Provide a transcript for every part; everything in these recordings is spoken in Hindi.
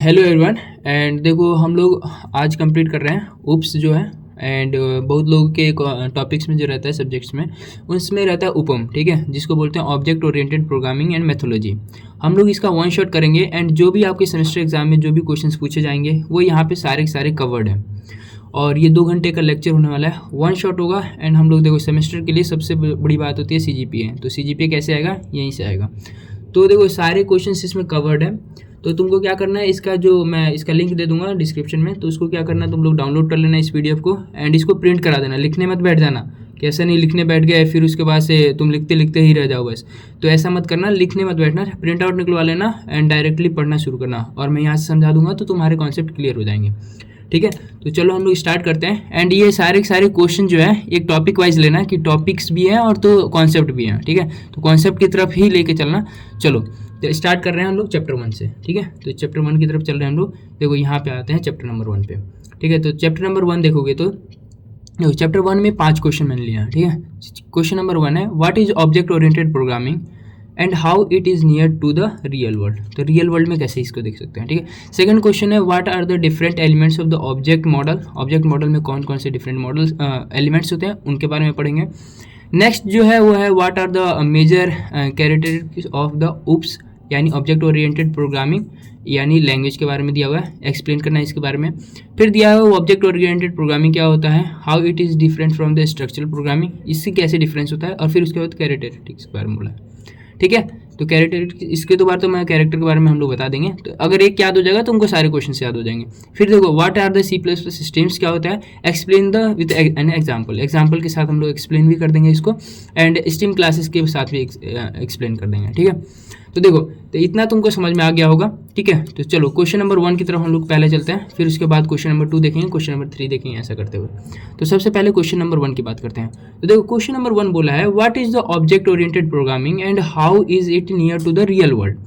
Hello everyone. एंड देखो हम लोग आज कंप्लीट कर रहे हैं उप्स जो है। एंड बहुत लोगों के टॉपिक्स में जो रहता है सब्जेक्ट्स में उसमें रहता है उपम, ठीक है, जिसको बोलते हैं object oriented programming and methodology. हम लोग इसका वन शॉट करेंगे एंड जो भी आपके सेमेस्टर एग्जाम में जो भी क्वेश्चंस पूछे जाएंगे वो यहाँ पे सारे के सारे कवर्ड हैं। और ये 2 घंटे का लेक्चर होने वाला है, वन शॉट होगा। एंड हम लोग देखो सेमेस्टर के लिए सबसे बड़ी बात होती है CGPA। तो CGPA कैसे आएगा, यहीं से आएगा। तो देखो सारे क्वेश्चंस इसमें कवर्ड है। तो तुमको क्या करना है, इसका जो मैं इसका लिंक दे दूंगा डिस्क्रिप्शन में, तो उसको क्या करना है, तुम लोग डाउनलोड कर लेना इस PDF को एंड इसको प्रिंट करा देना। लिखने मत बैठ जाना कि ऐसा नहीं लिखने बैठ गए फिर उसके बाद से तुम लिखते लिखते ही रह जाओ बस। तो ऐसा मत करना, लिखने मत बैठना, प्रिंट आउट निकलवा लेना एंड डायरेक्टली पढ़ना शुरू करना। और मैं यहाँ से समझा दूंगा तो तुम्हारे कॉन्सेप्ट क्लियर हो जाएंगे, ठीक है। तो चलो हम लोग स्टार्ट करते हैं। एंड ये सारे क्वेश्चन जो है एक टॉपिक वाइज लेना कि टॉपिक्स भी हैं और तो कॉन्सेप्ट भी हैं, ठीक है। तो कॉन्सेप्ट की तरफ ही लेके चलना। चलो तो स्टार्ट कर रहे हैं हम लोग चैप्टर 1 से, ठीक है। तो चैप्टर 1 की तरफ चल रहे हैं हम लोग। देखो यहाँ पे आते हैं चैप्टर नंबर 1 पे, ठीक है। तो चैप्टर नंबर 1 देखोगे तो देखो चैप्टर 1 में 5 क्वेश्चन मैंने लिया, ठीक है। क्वेश्चन नंबर 1 है what is object oriented programming and how it is near to the real world. तो रियल वर्ल्ड में कैसे इसको देख सकते हैं, ठीक है। सेकंड क्वेश्चन है what are the different elements of the object model. Object model में कौन कौन से डिफरेंट मॉडल एलिमेंट्स होते हैं उनके बारे में पढ़ेंगे। नेक्स्ट जो है वो है what are the major characteristics of the OOPs, यानी ऑब्जेक्ट ओरिएंटेड प्रोग्रामिंग, यानी लैंग्वेज के बारे में दिया हुआ है, एक्सप्लेन करना है इसके बारे में। फिर दिया हुआ है ऑब्जेक्ट ओरिएंटेड प्रोग्रामिंग क्या होता है, how it is different from the structural programming, इससे कैसे डिफरेंस होता है। और फिर उसके बाद कैरेक्टरिस्टिक्स के बारे में बोला है, ठीक है। तो कैरेक्टर इसके तो बार तो मैं कैरेक्टर के बारे में हम लोग बता देंगे। तो अगर एक याद हो जाएगा तो उनको सारे क्वेश्चन याद हो जाएंगे। फिर देखो what are the C++ systems क्या होता है, explain the with an example. Example के साथ हम लोग एक्सप्लेन भी कर देंगे इसको एंड स्ट्रीम क्लासेस के साथ भी एक्सप्लेन कर देंगे, ठीक है। तो देखो तो इतना तुमको समझ में आ गया होगा, ठीक है। तो चलो क्वेश्चन नंबर 1 की तरफ हम लोग पहले चलते हैं, फिर उसके बाद क्वेश्चन नंबर 2 देखेंगे, क्वेश्चन नंबर 3 देखेंगे, ऐसा करते हुए। तो सबसे पहले क्वेश्चन नंबर 1 की बात करते हैं। तो देखो क्वेश्चन नंबर 1 बोला है what is the object oriented programming and how is it near to the real world.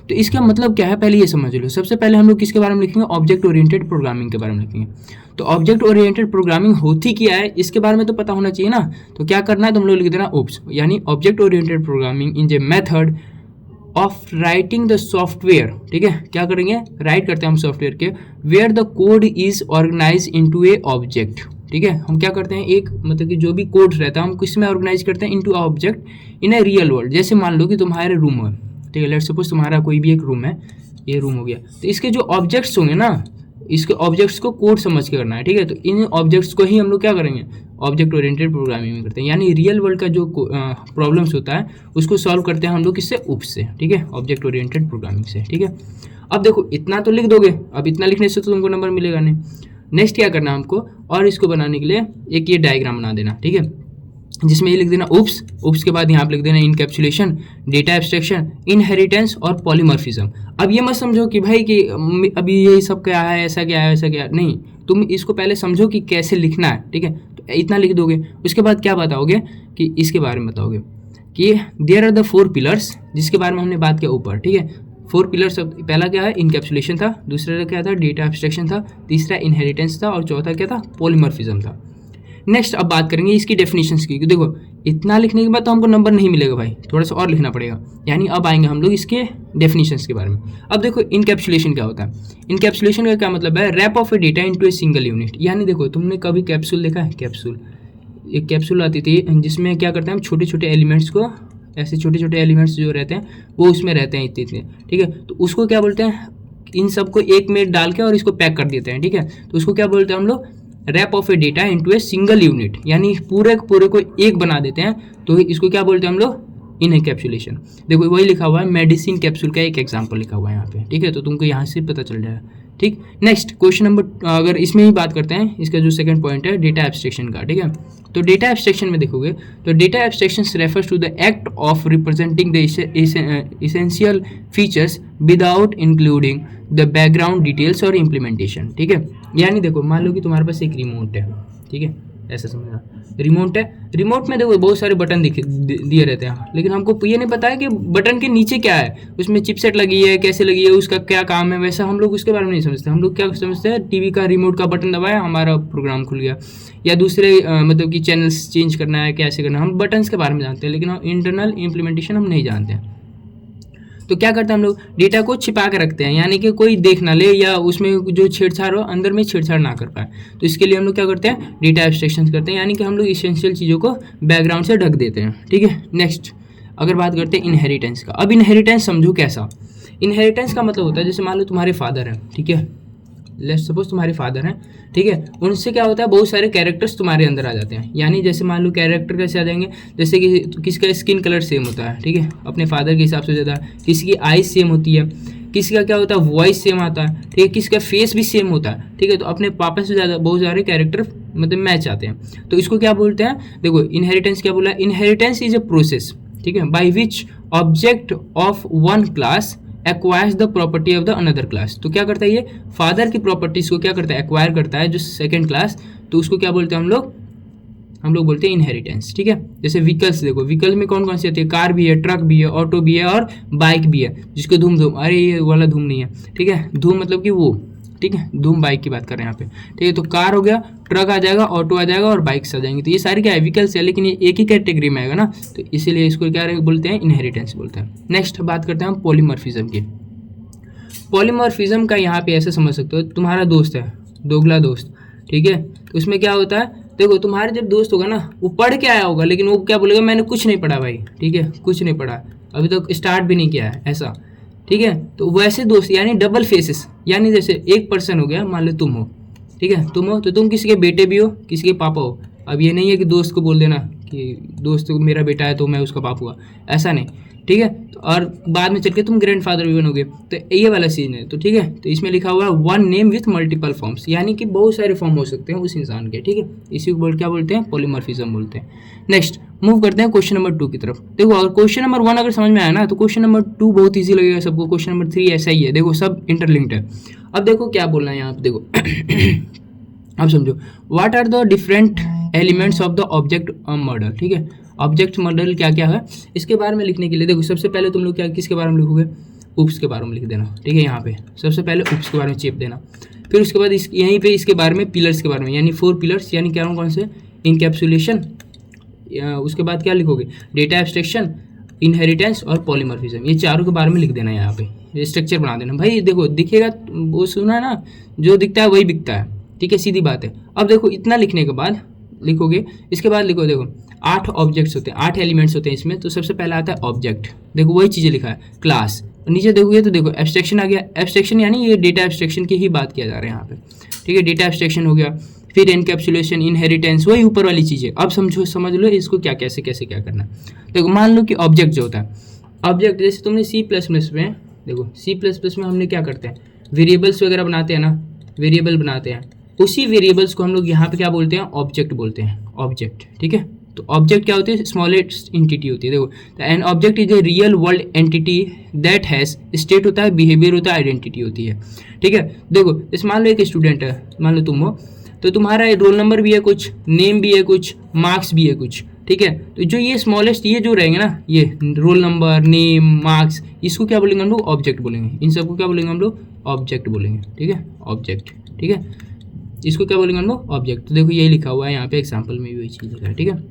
तो इसका मतलब क्या है पहले ये समझ लो। सबसे पहले हम लोग किसके बारे में लिखेंगे, ऑब्जेक्ट ओरिएंटेड प्रोग्रामिंग के बारे में लिखेंगे। तो ऑब्जेक्ट ओरिएंटेड प्रोग्रामिंग होती क्या है इसके बारे में तो पता होना चाहिए ना। तो क्या करना है, तुम लोग लिख देना ओप्स, यानी object oriented programming in a method of writing the software, ठीक है। क्या करेंगे, राइट करते हैं हम सॉफ्टवेयर के, where the code is organise into a object, ठीक है। हम क्या करते हैं, एक मतलब कि जो भी कोड रहता है हम किस में ऑर्गेनाइज करते हैं, into object in a real world. जैसे मान लो कि तुम्हारे रूम है, ठीक है, लेट्स सपोज तुम्हारा कोई भी एक रूम है, ये रूम हो गया। तो इसके जो ऑब्जेक्ट्स होंगे ना, इसके ऑब्जेक्ट्स को कोड समझ के करना है, ठीक है। तो इन ऑब्जेक्ट्स को ही हम लोग क्या करेंगे, ऑब्जेक्ट ओरिएंटेड प्रोग्रामिंग में करते हैं। यानी रियल वर्ल्ड का जो प्रॉब्लम्स होता है उसको सॉल्व करते हैं हम लोग किससे, उप्स से, ठीक है, ऑब्जेक्ट ओरिएंटेड प्रोग्रामिंग से, ठीक है। अब देखो इतना तो लिख दोगे, अब इतना लिखने से तो तुमको नंबर मिलेगा नहीं। नेक्स्ट क्या करना है हमको, और इसको बनाने के लिए एक ये डायग्राम बना देना, ठीक है, जिसमें ये लिख देना उप्स, उप्स के बाद यहाँ पे लिख देना इनकैप्सुलेशन, डेटा एब्स्ट्रैक्शन, इनहेरिटेंस और पॉलीमॉर्फिज्म। अब ये मत समझो कि भाई कि अभी ये सब क्या है, ऐसा क्या है, वैसा क्या है, नहीं, तुम इसको पहले समझो कि कैसे लिखना है, ठीक है। तो इतना लिख दोगे, उसके बाद क्या बताओगे कि इसके बारे में बताओगे कि देयर आर द 4 पिलर्स, जिसके बारे में हमने बात किया ऊपर, ठीक है। 4 पिलर्स, पहला क्या है, इनकैप्सुलेशन था, दूसरा क्या था, डेटा एब्स्ट्रैक्शन था, तीसरा इनहेरिटेंस था और चौथा क्या था, पॉलीमॉर्फिज्म था। नेक्स्ट अब बात करेंगे इसकी डेफिनेशंस की। देखो इतना लिखने के बाद तो हमको नंबर नहीं मिलेगा भाई, थोड़ा सा और लिखना पड़ेगा। यानी अब आएंगे हम लोग इसके डेफिनेशंस के बारे में। अब देखो इनकैप्सुलेशन क्या होता है, इनकैप्सुलेशन का क्या मतलब है, wrap of a data into a single unit. यानी देखो तुमने कभी कैप्सूल देखा है, कैप्सूल, एक कैप्सूल आती थी जिसमें क्या करते हैं हम छोटे छोटे एलिमेंट्स को, ऐसे छोटे छोटे एलिमेंट्स जो रहते हैं वो उसमें रहते हैं इतने इतने, ठीक है। तो उसको क्या बोलते हैं, इन सबको एक में डाल के और इसको पैक कर देते हैं, ठीक है। तो उसको क्या बोलते हैं हम लोग, wrap of a data into a single unit, यानी पूरे को एक बना देते हैं। तो इसको क्या बोलते हैं हम लोग, इनकैप्सुलेशन। देखो वही लिखा हुआ है, मेडिसिन कैप्सूल का एक एग्जांपल लिखा हुआ है यहाँ पे, ठीक है। तो तुमको यहाँ से पता चल जाएगा, ठीक। नेक्स्ट क्वेश्चन नंबर, अगर इसमें ही बात करते हैं, इसका जो सेकंड पॉइंट है डेटा एब्स्ट्रैक्शन का, ठीक है। तो डेटा एब्स्ट्रैक्शन में देखोगे तो data abstraction refers to the act of representing the essential features without including the background details और इम्प्लीमेंटेशन, ठीक है। यानी देखो मान लो कि तुम्हारे पास एक रिमोट है, ठीक है, ऐसा समझना, रिमोट है, रिमोट में देखो बहुत सारे बटन दिए रहते हैं, लेकिन हमको ये नहीं पता है कि बटन के नीचे क्या है, उसमें चिपसेट लगी है, कैसे लगी है, उसका क्या काम है, वैसा हम लोग उसके बारे में नहीं समझते। हम लोग क्या समझते हैं, टीवी का रिमोट का बटन दबाया हमारा प्रोग्राम खुल गया, या दूसरे मतलब कि चैनल्स चेंज करना है, कैसे करना है, हम बटन्स के बारे में जानते हैं, लेकिन इंटरनल इम्प्लीमेंटेशन हम नहीं जानते हैं। तो क्या करते हैं हम लोग, डेटा को छिपा के रखते हैं, यानी कि कोई देख ना ले या उसमें जो छेड़छाड़ हो अंदर में छेड़छाड़ ना कर पाए। तो इसके लिए हम लोग क्या करते हैं, डेटा एब्स्ट्रैक्शन करते हैं, यानी कि हम लोग इसेंशियल चीज़ों को बैकग्राउंड से ढक देते हैं। ठीक है, नेक्स्ट अगर बात करते हैं इनहेरिटेंस का। अब इनहेरिटेंस समझो कैसा। इनहेरिटेंस का मतलब होता है जैसे मान लो तुम्हारे फादर हैं, ठीक है, लेट्स सपोज तुम्हारे फादर हैं, ठीक है, उनसे क्या होता है, बहुत सारे कैरेक्टर्स तुम्हारे अंदर आ जाते हैं। यानी जैसे मान लो कैरेक्टर कैसे आ जाएंगे, जैसे कि किसका स्किन कलर सेम होता है, ठीक है, अपने फादर के हिसाब से ज़्यादा, किसी की आईज सेम होती है, किसी का क्या होता है वॉइस सेम आता है, ठीक है, किसी का फेस भी सेम होता है, ठीक है, तो अपने पापा से ज़्यादा बहुत सारे कैरेक्टर मतलब मैच आते हैं। तो इसको क्या बोलते हैं, देखो इनहेरिटेंस क्या बोला, इनहेरिटेंस इज अ प्रोसेस, ठीक है, by which object of one class acquires the property of the another class. तो क्या करता है ये, फादर की प्रॉपर्टीज को क्या करता है, एक्वायर करता है जो सेकंड क्लास, तो उसको क्या बोलते हैं हम लोग बोलते हैं इनहेरिटेंस। ठीक है, जैसे व्हीकल्स देखो, व्हीकल में कौन कौन सी आती है, कार भी है, ट्रक भी है, ऑटो भी है और बाइक भी है, जिसको धूम धूम, अरे ये वाला धूम नहीं है, ठीक है, धूम मतलब कि वो, ठीक है, धूम बाइक की बात कर रहे हैं यहाँ पे। ठीक है, तो कार हो गया, ट्रक आ जाएगा, ऑटो आ जाएगा और बाइक्स आ जाएंगे। तो ये सारी क्या है, व्हीकल्स है, लेकिन ये एक ही कैटेगरी में आएगा ना, तो इसीलिए इसको क्या बोलते हैं, इनहेरिटेंस बोलते हैं। नेक्स्ट बात करते हैं हम पॉलीमॉर्फिज्म की। पॉलीमॉर्फिज्म का यहाँ पे ऐसे समझ सकते हो, तुम्हारा दोस्त है, दोगला दोस्त, ठीक है, तो उसमें क्या होता है, देखो तुम्हारे जब दोस्त होगा ना, वो पढ़ के आया होगा, लेकिन वो क्या बोलेगा, मैंने कुछ नहीं पढ़ा भाई, ठीक है, कुछ नहीं पढ़ा, अभी तक स्टार्ट भी नहीं किया है, ऐसा। ठीक है, तो वैसे दोस्त यानी डबल फेसेस, यानी जैसे एक पर्सन हो गया, मान लो तुम हो, ठीक है, तुम हो तो तुम किसी के बेटे भी हो, किसी के पापा हो। अब ये नहीं है कि दोस्त को बोल देना कि दोस्त मेरा बेटा है तो मैं उसका बाप हुआ, ऐसा नहीं, ठीक है, तो और बाद में चल के तुम ग्रैंडफादर भी बनोगे, तो ये वाला सीन है। तो ठीक है, तो इसमें लिखा हुआ है one name with multiple forms, यानी कि बहुत सारे फॉर्म हो सकते हैं उस इंसान के, ठीक है, इसी को क्या बोलते हैं, पॉलीमॉर्फिज्म बोलते हैं। नेक्स्ट मूव करते हैं क्वेश्चन नंबर 2 की तरफ। देखो अगर क्वेश्चन नंबर 1 अगर समझ में आया ना, तो क्वेश्चन नंबर 2 बहुत ईजी लगेगा सबको, क्वेश्चन नंबर 3 ऐसा ही है, देखो सब इंटरलिंक्ड है। अब देखो क्या बोलना है यहाँ पे, देखो अब समझो, what are the different elements of the object model. ठीक है, ऑब्जेक्ट मॉडल क्या क्या है, इसके बारे में लिखने के लिए देखो सबसे पहले तुम लोग क्या किसके बारे में लिखोगे, उप्स के बारे में लिख देना। ठीक है, यहाँ पे सबसे पहले उप्स के बारे में चेप देना, फिर उसके बाद यहीं पे इसके बारे में पिलर्स के बारे में, यानी 4 पिलर्स, यानी क्या कौन से, इनकैप्सुलेशन, उसके बाद क्या लिखोगे, डेटा एब्स्ट्रैक्शन, इनहेरिटेंस और पॉलीमॉर्फिज्म, ये चारों के बारे में लिख देना। यहाँ पे स्ट्रक्चर बना देना भाई, देखो दिखेगा वो सुना है ना, जो दिखता है वही बिकता है, ठीक है, सीधी बात है। अब देखो इतना लिखने के बाद लिखोगे, इसके बाद लिखो, देखो 8 ऑब्जेक्ट्स होते हैं, 8 एलिमेंट्स होते हैं इसमें। तो सबसे पहला आता है ऑब्जेक्ट, देखो वही चीज़ें लिखा है, क्लास, नीचे देखोगे तो देखो एब्स्ट्रैक्शन आ गया, एब्स्ट्रैक्शन यानी ये डेटा एब्स्ट्रैक्शन की ही बात किया जा रहा है यहाँ पे, ठीक है, डेटा एब्स्ट्रैक्शन हो गया, फिर इनकैप्सुलेशन, इनहेरिटेंस, वही ऊपर वाली चीज़ें। अब समझ लो इसको क्या कैसे कैसे क्या करना है। देखो मान लो कि ऑब्जेक्ट जो होता है, ऑब्जेक्ट जैसे तुमने C++ में, देखो C++ में हमने क्या करते हैं, वेरिएबल्स वगैरह बनाते हैं ना, वेरिएबल बनाते हैं, उसी वेरिएबल्स को हम लोग यहाँ पे क्या बोलते हैं, ऑब्जेक्ट बोलते हैं, ऑब्जेक्ट। ठीक है, तो ऑब्जेक्ट क्या होती है, स्मॉलेस्ट एंटिटी होती है। देखो an object is a real world entity that has state होता है, बिहेवियर होता है, आइडेंटिटी होती है। ठीक है, देखो जैसे मान लो एक स्टूडेंट है, मान लो तुम हो, तो तुम्हारा रोल नंबर भी है कुछ, नेम भी है कुछ, मार्क्स भी है कुछ। ठीक है, तो जो ये स्मॉलेस्ट ये जो रहेंगे ना, ये रोल नंबर, नेम, मार्क्स, इसको क्या बोलेंगे हम लोग, ऑब्जेक्ट बोलेंगे। इन सबको क्या बोलेंगे हम लोग, ऑब्जेक्ट बोलेंगे। ठीक है, ऑब्जेक्ट, ठीक है, इसको क्या बोलेंगे हम लोग, ऑब्जेक्ट। तो देखो यही लिखा हुआ है यहाँ पे एग्जाम्पल में भी वही चीज़ लिखा है। ठीक है,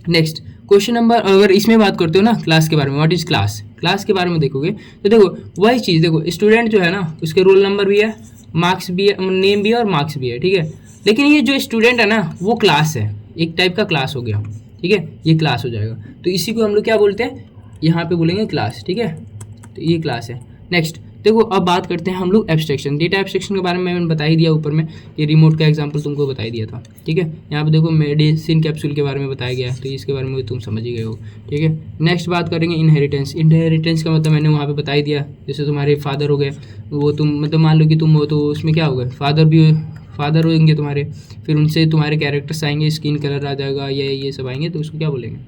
नेक्स्ट क्वेश्चन नंबर, अगर इसमें बात करते हो ना क्लास के बारे में, व्हाट इज क्लास, क्लास के बारे में देखोगे तो देखो वही चीज़, देखो स्टूडेंट जो है ना, उसके रोल नंबर भी है, मार्क्स भी है, नेम भी है और मार्क्स भी है। ठीक है, लेकिन ये जो स्टूडेंट है ना, वो क्लास है, एक टाइप का क्लास हो गया। ठीक है, ये क्लास हो जाएगा, तो इसी को हम लोग क्या बोलते हैं, यहाँ पे बोलेंगे क्लास। ठीक है, तो ये क्लास है। नेक्स्ट देखो अब बात करते हैं हम लोग एब्स्ट्रैक्शन, डेटा एब्स्ट्रैक्शन के बारे में मैंने बता ही दिया ऊपर में, ये रिमोट का एग्जांपल तुमको बता ही दिया था। ठीक है, यहाँ पे देखो मेडिसिन कैप्सूल के बारे में बताया गया है, तो इसके बारे में तुम समझ ही गए हो। ठीक है, नेक्स्ट बात करेंगे इनहेरिटेंस। इनहेरिटेंस का मतलब मैंने वहाँ पे बता ही दिया, जैसे तुम्हारे फादर हो गए, वो तुम मतलब मान लो कि तुम हो, तो उसमें क्या होगा, फादर होंगे तुम्हारे, फिर उनसे तुम्हारे कैरेक्टर्स आएंगे, स्किन कलर आ जाएगा, ये सब आएंगे, तो उसको क्या बोलेंगे,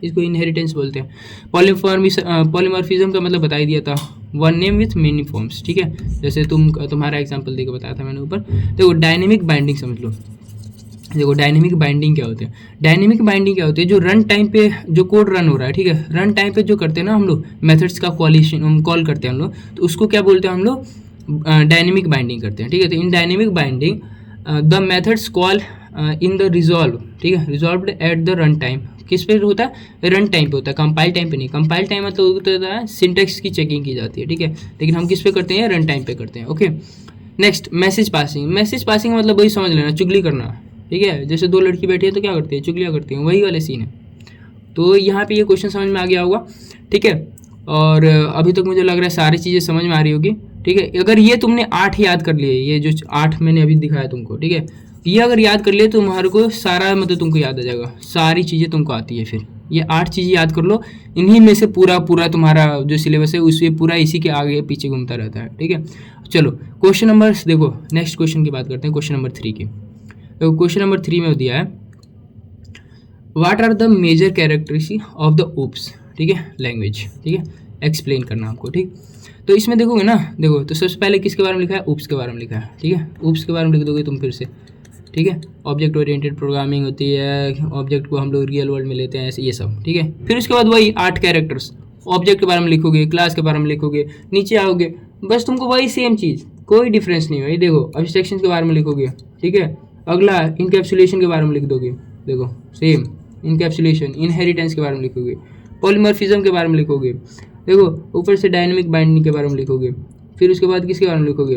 इसको इनहेरिटेंस बोलते हैं। पॉलीमॉर्फिज्म का मतलब बता ही दिया था, one name with many forms. ठीक है, जैसे तुम्हारा एग्जांपल देकर बताया था मैंने ऊपर। देखो डायनेमिक बाइंडिंग समझ लो, देखो डायनेमिक बाइंडिंग क्या होते हैं, डायनेमिक बाइंडिंग क्या होती है, जो रन टाइम पे जो कोड रन हो रहा है, ठीक है, रन टाइम पे जो करते हैं ना हम लोग, मेथड्स का कॉल करते हैं हम लोग, तो उसको क्या बोलते हैं हम लोग, डायनेमिक बाइंडिंग करते हैं। ठीक है, तो in dynamic binding the methods call in the resolve, ठीक है, resolved eight the run time किस पे होता है, रन टाइम पे होता है, कंपाइल टाइम पे नहीं। कंपाइल टाइम मतलब होता है सिंटेक्स की चेकिंग की जाती है, ठीक है, लेकिन हम किस पे करते हैं, रन टाइम पे करते हैं। Okay, next message passing. Message passing मतलब वही समझ लेना, चुगली करना, ठीक है, जैसे दो लड़की बैठी है तो क्या करती है, चुगलियाँ करती हैं, वही वाले सीन है। तो यहाँ पे ये क्वेश्चन समझ में आ गया होगा, ठीक है। और अभी तक मुझे लग रहा है सारी चीज़ें समझ में आ रही होगी, ठीक है। अगर ये तुमने 8 याद कर लिए, ये जो 8 मैंने अभी दिखाया तुमको, ठीक है, ये अगर याद कर लिए तो तुम्हारे को सारा मतलब तुमको याद आ जाएगा, सारी चीज़ें तुमको आती है। फिर ये 8 चीज़ें याद कर लो, इन्हीं में से पूरा पूरा तुम्हारा जो सिलेबस है उसमें पूरा इसी के आगे पीछे घूमता रहता है, ठीक है। चलो क्वेश्चन नंबर देखो, नेक्स्ट क्वेश्चन की बात करते हैं, क्वेश्चन नंबर 3 की। तो क्वेश्चन नंबर 3 में दिया है what are the major characteristic of the OOPs, ठीक है, लैंग्वेज, ठीक है, एक्सप्लेन करना आपको, ठीक। तो इसमें देखोगे ना, देखो तो सबसे पहले किसके बारे में लिखा है, ओप्स के बारे में लिखा है, ठीक है। ओप्स के बारे में लिख दोगे तुम फिर से, ठीक है। ऑब्जेक्ट ओरिएंटेड प्रोग्रामिंग होती है, ऑब्जेक्ट को हम लोग रियल वर्ल्ड में लेते हैं, ऐसे ये सब, ठीक है। फिर उसके बाद वही 8 कैरेक्टर्स, ऑब्जेक्ट के बारे में लिखोगे, क्लास के बारे में लिखोगे, नीचे आओगे, बस तुमको वही सेम चीज़, कोई डिफरेंस नहीं भाई। देखो अब्स्ट्रैक्शन के बारे में लिखोगे, ठीक है। अगला इनकैप्सुलेशन के बारे में लिख दोगे, देखो सेम इनकैप्सुलेशन। इनहेरिटेंस के बारे में लिखोगे, पॉलीमॉर्फिज्म के बारे में लिखोगे, देखो ऊपर से डायनेमिक बाइंडिंग के बारे में लिखोगे। फिर उसके बाद किसके बारे में लिखोगे,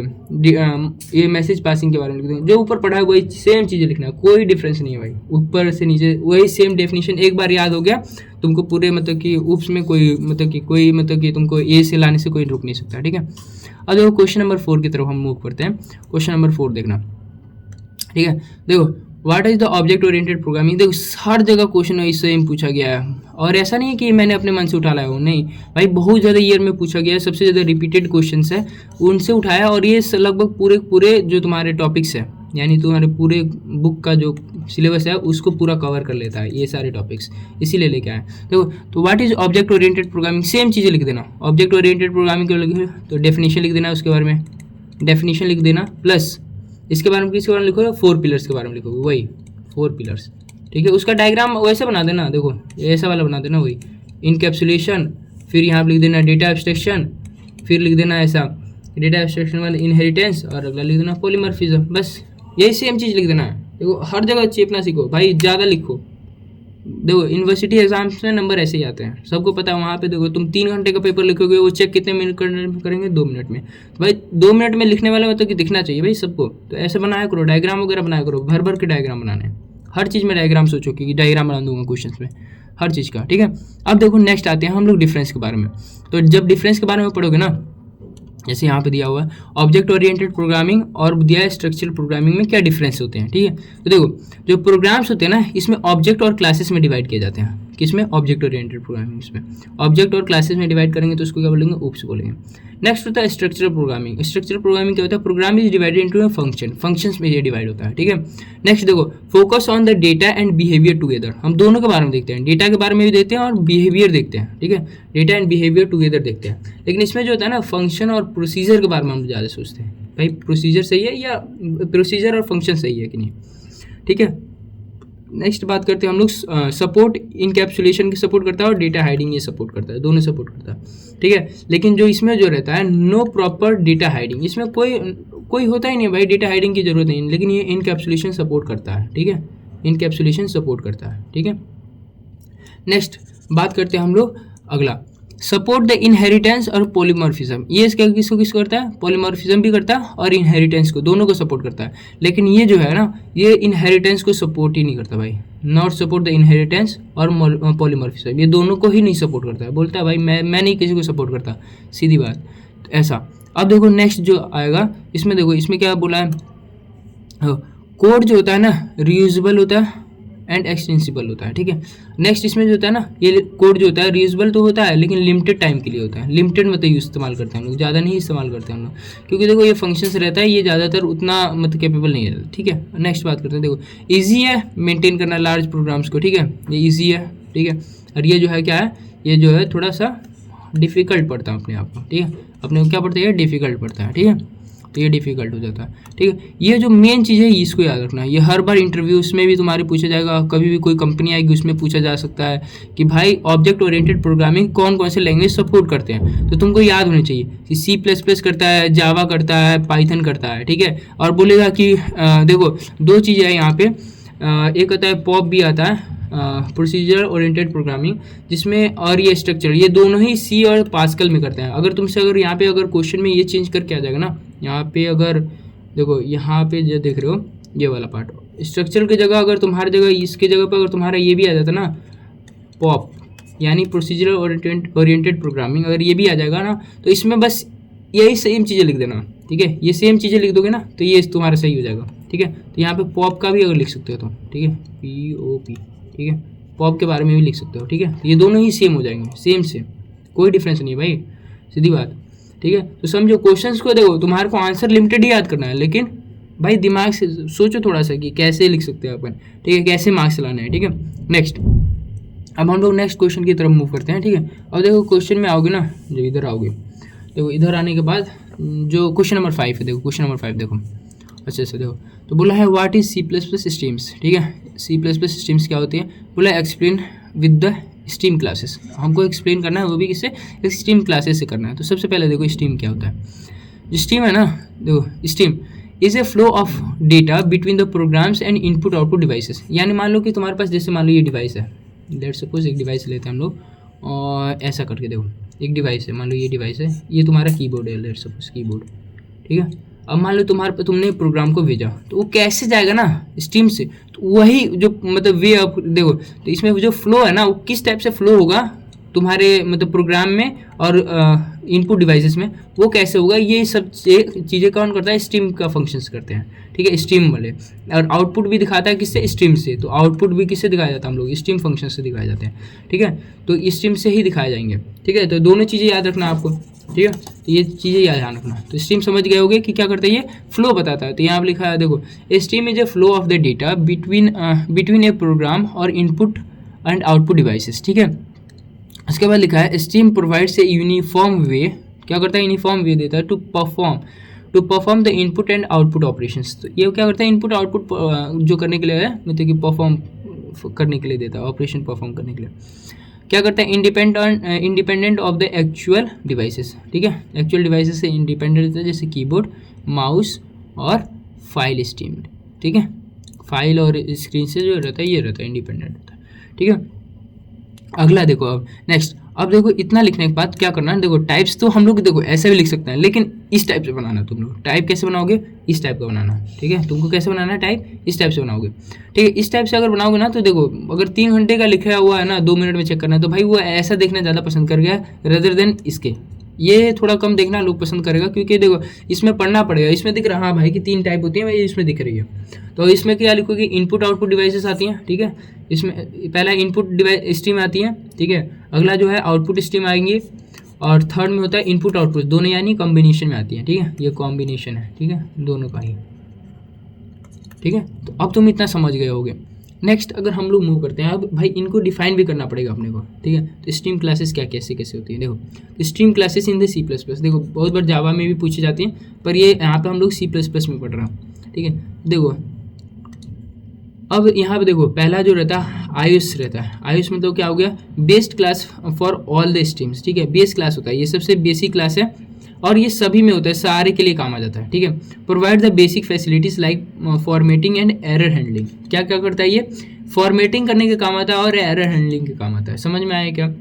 ये मैसेज पासिंग के बारे में लिख दोगे। जो ऊपर पढ़ा है वही सेम चीज़ें लिखना है, कोई डिफरेंस नहीं है भाई, ऊपर से नीचे वही सेम डेफिनेशन। एक बार याद हो गया तुमको पूरे मतलब कि ऊप्स में कोई मतलब कि तुमको ए से लाने से कोई रुक नहीं सकता, ठीक है। अब देखो क्वेश्चन नंबर 4 की तरफ हम मूव करते हैं। क्वेश्चन नंबर 4 देखना, ठीक है। देखो what is the object oriented programming, देखो हर जगह क्वेश्चन इससे पूछा गया है, और ऐसा नहीं है कि मैंने अपने मन से उठा लाया हूँ, नहीं भाई, बहुत ज़्यादा ईयर में पूछा गया है, सबसे ज़्यादा रिपीटेड क्वेश्चंस है उनसे उठाया, और ये लगभग पूरे पूरे जो तुम्हारे टॉपिक्स है, यानी तुम्हारे पूरे बुक का जो सिलेबस है उसको पूरा कवर कर लेता है ये सारे टॉपिक्स, इसीलिए लेके आए। तो what is object oriented programming, same चीज़ें लिख देना। ऑब्जेक्ट ओरिएंटेड प्रोग्रामिंग के लिखे तो डेफिनेशन लिख देना, उसके बारे में डेफिनेशन लिख देना, प्लस इसके बारे में किसके बारे में लिखोगे, 4 पिलर्स के बारे में लिखोगे, वही 4 पिलर्स, ठीक है। उसका डायग्राम वैसे बना देना, देखो ऐसा वाला बना देना, वही इनकैप्सुलेशन, फिर यहाँ पर लिख देना डेटा एब्स्ट्रैक्शन, फिर लिख देना ऐसा डेटा एब्स्ट्रैक्शन वाला इनहेरिटेंस, और अगला लिख देना पॉलीमॉर्फिज्म, बस यही सेम चीज़ लिख देना है। देखो हर जगह चेपना सीखो भाई, ज़्यादा लिखो। देखो यूनिवर्सिटी एग्जाम्स में नंबर ऐसे ही आते हैं, सबको पता है। वहाँ पे देखो तुम 3 घंटे का पेपर लिखोगे, वो चेक कितने मिनट करेंगे, 2 मिनट में। तो भाई 2 मिनट में लिखने वाले मतलब कि दिखना चाहिए भाई सबको, तो ऐसे बनाया करो, डायग्राम वगैरह बनाया करो, भर भर के डायग्राम बनाने हैं, हर चीज़ में डायग्राम सोचो कि डायग्राम बना दूंगा क्वेश्चन में हर चीज़ का, ठीक है। अब देखो नेक्स्ट आते हैं हम लोग डिफरेंस के बारे में। तो जब डिफरेंस के बारे में पढ़ोगे ना, जैसे यहाँ पे दिया हुआ है ऑब्जेक्ट ओरिएंटेड प्रोग्रामिंग और दिया है स्ट्रक्चरल प्रोग्रामिंग में क्या डिफरेंस होते हैं, ठीक है। तो देखो जो प्रोग्राम्स होते हैं ना, इसमें ऑब्जेक्ट और क्लासेस में डिवाइड किए जाते हैं, किसमें, ऑब्जेक्ट ओरिएंटेड प्रोग्रामिंग में। ऑब्जेक्ट और क्लासेस में डिवाइड करेंगे तो उसको क्या बोलेंगे, ओप्स बोलेंगे। नेक्स्ट होता है स्ट्रक्चरल प्रोग्रामिंग। स्ट्रक्चरल प्रोग्रामिंग क्या होता है, program is divided into function, functions में ये डिवाइड होता है, ठीक है। नेक्स्ट देखो focus on the data and behaviour together, हम दोनों के बारे में देखते हैं, डेटा के बारे में भी देखते हैं और बिहेवियर देखते हैं, ठीक है। डेटा एंड बिहेवियर टुगेदर देखते हैं, लेकिन इसमें जो होता है ना फंक्शन और प्रोसीजर के बारे में हम ज़्यादा सोचते हैं, भाई प्रोसीजर सही है या प्रोसीजर और फंक्शन सही है कि नहीं, ठीक है। नेक्स्ट बात करते हैं हम लोग सपोर्ट इनकैप्सुलेशन की सपोर्ट करता है और डेटा हाइडिंग ये सपोर्ट करता है, दोनों सपोर्ट करता है, ठीक है। लेकिन जो इसमें जो रहता है नो प्रॉपर डेटा हाइडिंग, इसमें कोई होता ही नहीं भाई, डेटा हाइडिंग की जरूरत नहीं, लेकिन ये इनकैप्सुलेशन सपोर्ट करता है, ठीक है, इनकैप्सुलेशन सपोर्ट करता है, ठीक है। नेक्स्ट बात करते हैं हम लोग अगला सपोर्ट द इनहेरिटेंस और पॉलीमॉर्फिज्म, ये किसको करता है, पॉलीमॉर्फिज्म भी करता है और इनहेरिटेंस को, दोनों को सपोर्ट करता है। लेकिन ये जो है ना, ये इनहेरिटेंस को सपोर्ट ही नहीं करता भाई, नॉट सपोर्ट द इनहेरिटेंस और पॉलीमॉर्फिज्म, ये दोनों को ही नहीं सपोर्ट करता है, बोलता है भाई मैं नहीं किसी को सपोर्ट करता, सीधी बात। तो ऐसा अब देखो नेक्स्ट जो आएगा इसमें, देखो इसमें क्या बोला है, कोड जो होता है ना रीयूजेबल होता है एंड एक्सटेंसिबल होता है, ठीक है। नेक्स्ट इसमें जो होता है ना, ये कोड जो होता है रीयूजेबल तो होता है लेकिन लिमिटेड टाइम के लिए होता है, लिमिटेड मतलब यूज इस्तेमाल करते हैं हम लोग, ज़्यादा नहीं इस्तेमाल करते हैं हम लोग, क्योंकि देखो ये फंक्शंस रहता है, ये ज़्यादातर उतना मतलब कैपेबल नहीं है, ठीक है। नेक्स्ट बात करते हैं, देखो ईजी है मेंटेन करना लार्ज प्रोग्राम्स को, ठीक है, ये ईजी है, ठीक है। और ये जो है क्या है, ये जो है थोड़ा सा डिफ़िकल्ट पड़ता है अपने आप को, ठीक है, अपने को क्या पड़ता है, डिफ़िकल्ट पड़ता है, ठीक है, तो ये डिफ़िकल्ट हो जाता है, ठीक है। ये जो मेन चीज़ है इसको याद रखना, ये हर बार इंटरव्यूज में भी तुम्हारे पूछा जाएगा, कभी भी कोई कंपनी आएगी उसमें पूछा जा सकता है कि भाई ऑब्जेक्ट ओरिएंटेड प्रोग्रामिंग कौन कौन से लैंग्वेज सपोर्ट करते हैं, तो तुमको याद होनी चाहिए कि C++ करता है, जावा करता है, पाइथन करता है, ठीक है। और बोलेगा कि देखो 2 चीज़ें हैं यहाँ पे, एक होता है पॉप भी आता है, प्रोसीजर ओरिएंटेड प्रोग्रामिंग, जिसमें और ये स्ट्रक्चर, ये दोनों ही सी और पास्कल में करते हैं। अगर तुमसे अगर यहाँ पे अगर क्वेश्चन में ये चेंज करके आ जाएगा ना, यहाँ पे अगर देखो यहाँ पे जो देख रहे हो ये वाला पार्ट, स्ट्रक्चर की जगह अगर तुम्हारी जगह इसकी जगह पर अगर तुम्हारा ये भी आ जाता ना पॉप, यानी प्रोसीजर ओरिएंटेड प्रोग्रामिंग, अगर ये भी आ जाएगा ना तो इसमें बस यही सेम चीज़ें लिख देना, ठीक है। ये सेम चीज़ें लिख दोगे ना तो ये तुम्हारा सही हो जाएगा, ठीक है। तो यहाँ पे पॉप का भी अगर लिख सकते हो तुम, ठीक है, POP, ठीक है, पॉप के बारे में भी लिख सकते हो, ठीक है। ये दोनों ही सेम हो जाएंगे, सेम, कोई डिफरेंस नहीं है भाई, सीधी बात, ठीक है। तो समझो क्वेश्चंस को, देखो तुम्हारे को आंसर लिमिटेड ही याद करना है, लेकिन भाई दिमाग से सोचो थोड़ा सा कि कैसे लिख सकते हैं अपन, ठीक है, कैसे मार्क्स लाना है, ठीक है। नेक्स्ट, अब हम लोग नेक्स्ट क्वेश्चन की तरफ मूव करते हैं, ठीक है। अब देखो क्वेश्चन में आओगे ना, जब इधर आओगे, देखो इधर आने के बाद जो क्वेश्चन नंबर 5 है, देखो क्वेश्चन नंबर 5 देखो अच्छे से देखो। तो बोला है व्हाट इज C++ स्ट्रीम्स, ठीक है। C++ स्ट्रीम्स क्या होती है, बोला explain with the stream classes. हमको एक्सप्लेन करना है, वो भी किससे, स्ट्रीम क्लासेस से करना है। तो सबसे पहले देखो स्ट्रीम क्या होता है। जो स्ट्रीम है ना, देखो stream is a flow of data between the programs and input output devices. यानी मान लो कि तुम्हारे पास, जैसे मान लो ये डिवाइस है, लेट्स सपोज एक डिवाइस लेते हैं हम लोग, और ऐसा करके देखो एक डिवाइस है, मान लो ये डिवाइस है, ये तुम्हारा कीबोर्ड है, लेट्स सपोज कीबोर्ड, ठीक है। अब मान लो तुमने प्रोग्राम को भेजा, तो वो कैसे जाएगा ना स्ट्रीम से, तो वही जो मतलब वे ऑफ, देखो तो इसमें जो फ्लो है ना, वो किस टाइप से फ्लो होगा तुम्हारे मतलब प्रोग्राम में और इनपुट डिवाइसेस में, वो कैसे होगा, ये सब चीज़ें कौन करता है, स्ट्रीम का फंक्शंस करते हैं, ठीक है, स्ट्रीम वाले। और आउटपुट भी दिखाता है किससे, स्ट्रीम से। तो आउटपुट भी किससे दिखाया जाता है, हम लोग स्ट्रीम फंक्शन से दिखाए जाते हैं, ठीक है। तो स्ट्रीम से ही दिखाए जाएंगे, ठीक है। तो दोनों चीज़ें याद रखना आपको, ठीक है, तो ये चीज़ें याद ध्यान रखना। तो स्ट्रीम समझ गए होगे कि क्या करता है, ये फ्लो बताता है। तो यहाँ पर लिखा है देखो, a stream is a flow of the data between a program और इनपुट एंड आउटपुट डिवाइसेस, ठीक है। उसके बाद लिखा है stream provides a uniform way, क्या करता है, यूनिफॉर्म वे देता है to perform the input and output operations. तो ये क्या करता है, इनपुट आउटपुट जो करने के लिए है, मतलब कि परफॉर्म करने के लिए देता है, ऑपरेशन परफॉर्म करने के लिए क्या करता है, independent of the actual devices, ठीक है। एक्चुअल डिवाइसेस से इंडिपेंडेंट रहता है, जैसे कीबोर्ड, माउस और फाइल स्ट्रीम, ठीक है। फाइल और स्क्रीन से जो रहता है ये रहता है, इंडिपेंडेंट रहता है, ठीक है। अगला देखो, अब नेक्स्ट, अब देखो इतना लिखने के बाद क्या करना है, देखो टाइप्स तो हम लोग देखो ऐसे भी लिख सकते हैं, लेकिन इस टाइप से बनाना है तुम लोग। टाइप कैसे बनाओगे, इस टाइप का बनाना है, ठीक है। तुमको कैसे बनाना है, टाइप इस टाइप से बनाओगे, ठीक है। इस टाइप से अगर बनाओगे ना, तो देखो अगर 3 घंटे का लिखा हुआ है ना, 2 मिनट में चेक करना है, तो भाई वो ऐसा देखना ज़्यादा पसंद कर गया रेदर देन इसके। ये थोड़ा कम देखना लोग पसंद करेगा, क्योंकि देखो इसमें पढ़ना पड़ेगा। इसमें दिख रहा, हाँ भाई कि 3 टाइप होती है भाई, इसमें दिख रही है। तो इसमें क्या लिखोगे, इनपुट आउटपुट डिवाइसेस आती हैं, ठीक है। इसमें पहला इनपुट डिवाइस स्ट्रीम आती है, ठीक है। अगला जो है आउटपुट स्ट्रीम आएंगे, और थर्ड में होता है इनपुट आउटपुट, दोनों यानी कॉम्बिनेशन में आती है, ठीक है। ये कॉम्बिनेशन है, ठीक है, दोनों का ही, ठीक है। तो अब तुम इतना समझ गए होगे। नेक्स्ट अगर हम लोग मूव करते हैं, अब भाई इनको डिफाइन भी करना पड़ेगा अपने को, ठीक है। तो स्ट्रीम क्लासेस क्या कैसे कैसे होती है, देखो तो stream classes in the C++, देखो बहुत बार जावा में भी पूछी जाती हैं, पर ये यहाँ पे हम लोग C++ में पढ़ रहे हैं, ठीक है। देखो अब यहाँ पे देखो पहला जो रहता है आयुष रहता है। आयुष मतलब क्या हो गया, based class for all the streams, ठीक है। बेस क्लास होता है, ये सबसे बेसिक क्लास है, और ये सभी में होता है, सारे के लिए काम आ जाता है, ठीक है। Provide the basic facilities like formatting and error handling. क्या क्या करता है, ये फॉर्मेटिंग करने के काम आता है और एरर हैंडलिंग के काम आता है। समझ में आया क्या,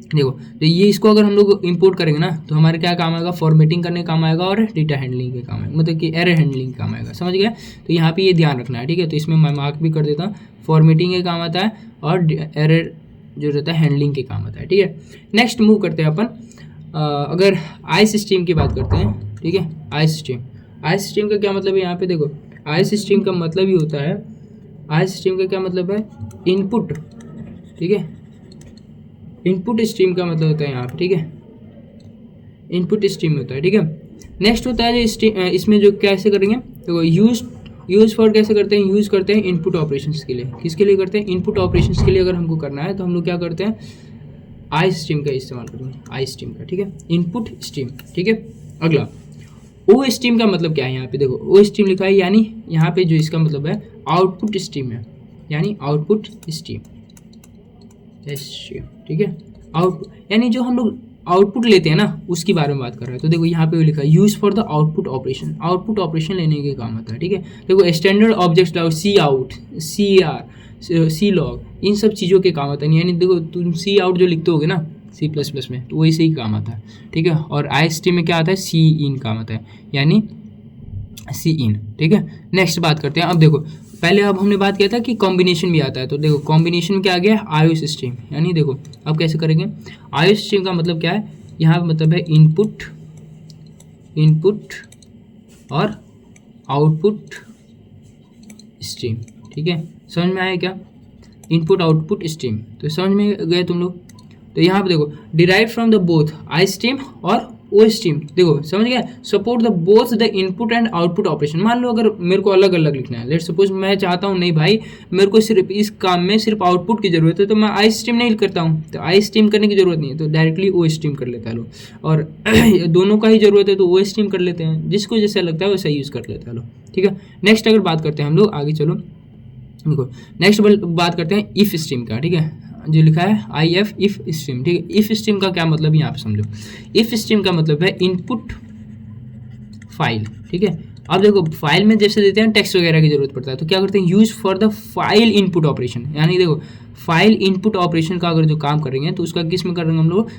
देखो तो ये इसको अगर हम लोग इंपोर्ट करेंगे ना, तो हमारे क्या काम आएगा, फॉर्मेटिंग करने का काम आएगा और डेटा हैंडलिंग के काम आएगा, मतलब कि एरर हैंडलिंग का काम आएगा, समझ गया। तो यहाँ पे ये ध्यान रखना है, ठीक है। तो इसमें मैं मार्क भी कर देता हूँ, फॉर्मेटिंग के काम आता है और एरर जो रहता है हैंडलिंग के काम आता है, ठीक है। नेक्स्ट मूव करते हैं अपन, अगर आइस स्ट्रीम की बात करते हैं, ठीक है। आइस स्ट्रीम का क्या मतलब है, यहाँ पे देखो आइस स्ट्रीम का मतलब ही होता है, आइस स्ट्रीम का क्या मतलब है, इनपुट, ठीक है। इनपुट स्ट्रीम का मतलब होता है यहाँ पे, ठीक है, इनपुट स्ट्रीम होता है, ठीक है। नेक्स्ट होता है जो इसमें जो कैसे करेंगे, तो यूज फॉर कैसे करते हैं, यूज़ करते हैं इनपुट ऑपरेशंस के लिए। किसके लिए करते हैं, इनपुट ऑपरेशंस के लिए अगर हमको करना है, तो हम लोग क्या करते हैं, आई स्ट्रीम का इस्तेमाल करेंगे, आई स्ट्रीम का, ठीक है, इनपुट स्ट्रीम, ठीक है। अगला ओ स्ट्रीम का मतलब क्या है, यहाँ पे देखो ओ स्ट्रीम लिखा है, यानी यहाँ पे जो इसका मतलब है आउटपुट स्ट्रीम है, यानी आउटपुट स्ट्रीम, ठीक है। आउटपुट यानी जो हम लोग आउटपुट लेते हैं ना, उसके बारे में बात कर रहे हैं। तो देखो यहाँ पे लिखा है use for the output operation लेने के काम आता है, ठीक है। देखो स्टैंडर्ड ऑब्जेक्ट लाउड, सी आउट, सी आर, सी लॉग, इन सब चीज़ों के काम आता है। यानी देखो तुम सी आउट जो लिखते होगे ना C++ में, तो वही से ही काम आता है, ठीक है। और IST में क्या आता है, सी इन काम आता है, यानी सी इन, ठीक है। नेक्स्ट बात करते हैं। अब देखो पहले अब हमने बात किया था कि कॉम्बिनेशन भी आता है, तो देखो कॉम्बिनेशन में क्या आ गया, आईओ सिस्टम। यानी देखो अब कैसे करेंगे, आईओ सिस्टम का मतलब क्या है, यहाँ पे मतलब है इनपुट और आउटपुट स्ट्रीम, ठीक है। समझ में आया क्या, इनपुट आउटपुट स्ट्रीम, तो समझ में गए तुम लोग। तो यहाँ पे देखो derive from the both I stream और ओ स्ट्रीम, देखो समझ गया, support the both the input and output operation. मान लो अगर मेरे को अलग अलग लिखना है, लेट सपोज मैं चाहता हूँ नहीं भाई मेरे को सिर्फ इस काम में सिर्फ आउटपुट की जरूरत है, तो मैं आई स्ट्रीम नहीं करता हूँ, तो आई स्ट्रीम करने की जरूरत नहीं है, तो डायरेक्टली ओ स्ट्रीम कर लेता है लोग। और दोनों का ही जरूरत है तो ओ स्ट्रीम कर लेते हैं, जिसको जैसा लगता है वैसा यूज़ कर लेता है लोग, ठीक है। नेक्स्ट अगर बात करते हैं हम लोग आगे, चलो देखो नेक्स्ट बात करते हैं इफ स्ट्रीम का, ठीक है, जो लिखा है IF इफ स्ट्रीम, ठीक है। इफ स्ट्रीम का क्या मतलब यहाँ पे समझो, इफ स्ट्रीम का मतलब है इनपुट फाइल, ठीक है। अब देखो फाइल में जैसे देते हैं टेक्स्ट वगैरह की जरूरत पड़ता है, तो क्या करते हैं, use for the file input operation. यानी देखो फाइल इनपुट ऑपरेशन का अगर जो काम करेंगे तो उसका किस में करेंगे हम लोग,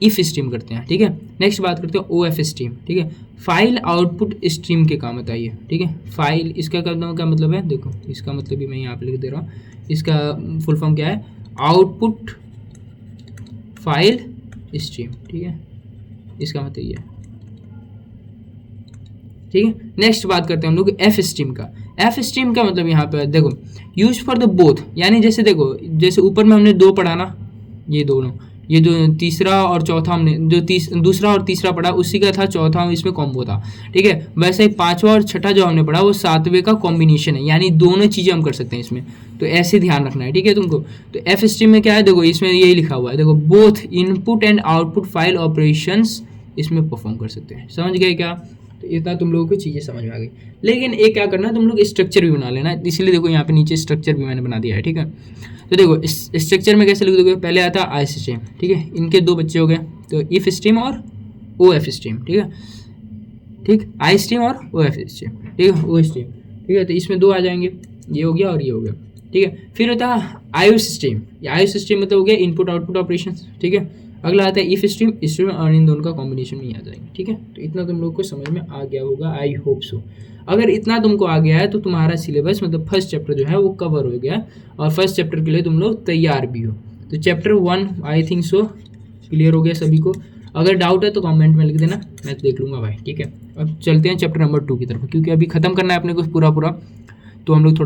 इफ स्ट्रीम करते हैं, ठीक है। नेक्स्ट बात करते हैं OF स्ट्रीम, ठीक है, फाइल आउटपुट स्ट्रीम के काम आता है ये, ठीक है। फाइल इसका क्या मतलब है, देखो इसका मतलब भी मैं यहाँ पे लिख दे रहा हूँ, इसका फुल फॉर्म क्या है, आउटपुट फाइल स्ट्रीम, ठीक है, इसका मतलब ये, ठीक है। नेक्स्ट बात करते हैं हम लोग F स्ट्रीम का। F स्ट्रीम का मतलब यहाँ पे देखो यूज फॉर द बोथ, यानी जैसे देखो जैसे ऊपर में हमने दो पढ़ा ना, ये दोनों, ये जो तीसरा और चौथा हमने जो दूसरा और तीसरा पढ़ा उसी का था चौथा, इसमें कॉम्बो था, ठीक है। वैसे ही पांचवा और छठा जो हमने पढ़ा वो सातवें का कॉम्बिनेशन है, यानी दोनों चीज़ें हम कर सकते हैं इसमें, तो ऐसे ध्यान रखना है, ठीक है तुमको। तो एफ स्ट्रीम में क्या है, देखो इसमें यही लिखा हुआ है, देखो both input and output file operations इसमें परफॉर्म कर सकते हैं। समझ गए क्या, तो इतना तुम लोगों को चीज़ें समझ में आ गई। लेकिन एक क्या करना है, तुम लोग स्ट्रक्चर भी बना लेना, इसलिए देखो यहाँ पे नीचे स्ट्रक्चर भी मैंने बना दिया है, ठीक है। तो देखो इस स्ट्रक्चर में कैसे लिख दोगे, पहले आता है आई स्ट्रीम, ठीक है, इनके दो बच्चे हो गए, तो इफ स्ट्रीम और ओ एफ स्ट्रीम, ठीक है, ठीक, आई स्ट्रीम और ओ एफ स्ट्रीम, ठीक है, ओ स्ट्रीम, ठीक है। तो इसमें दो आ जाएंगे, ये हो गया और ये हो गया, ठीक है। फिर होता है आईओ सिस्टम, आईओ सिस्टम मतलब हो गया इनपुट आउटपुट ऑपरेशन, ठीक है। अगला आता है इफ स्ट्रीम और इन दोनों का कॉम्बिनेशन में आ जाएंगे, ठीक है। तो इतना तुम लोग को समझ में आ गया होगा, आई होप सो। अगर इतना तुमको आ गया है तो तुम्हारा सिलेबस मतलब फर्स्ट चैप्टर जो है वो कवर हो गया, और फर्स्ट चैप्टर के लिए तुम लोग तैयार भी हो। तो chapter 1 I think so clear हो गया सभी को। अगर डाउट है तो कमेंट में लिख देना, मैं तो देख लूँगा भाई, ठीक है। अब चलते हैं चैप्टर नंबर 2 की तरफ, क्योंकि अभी ख़त्म करना है अपने को पूरा, तो हम लोग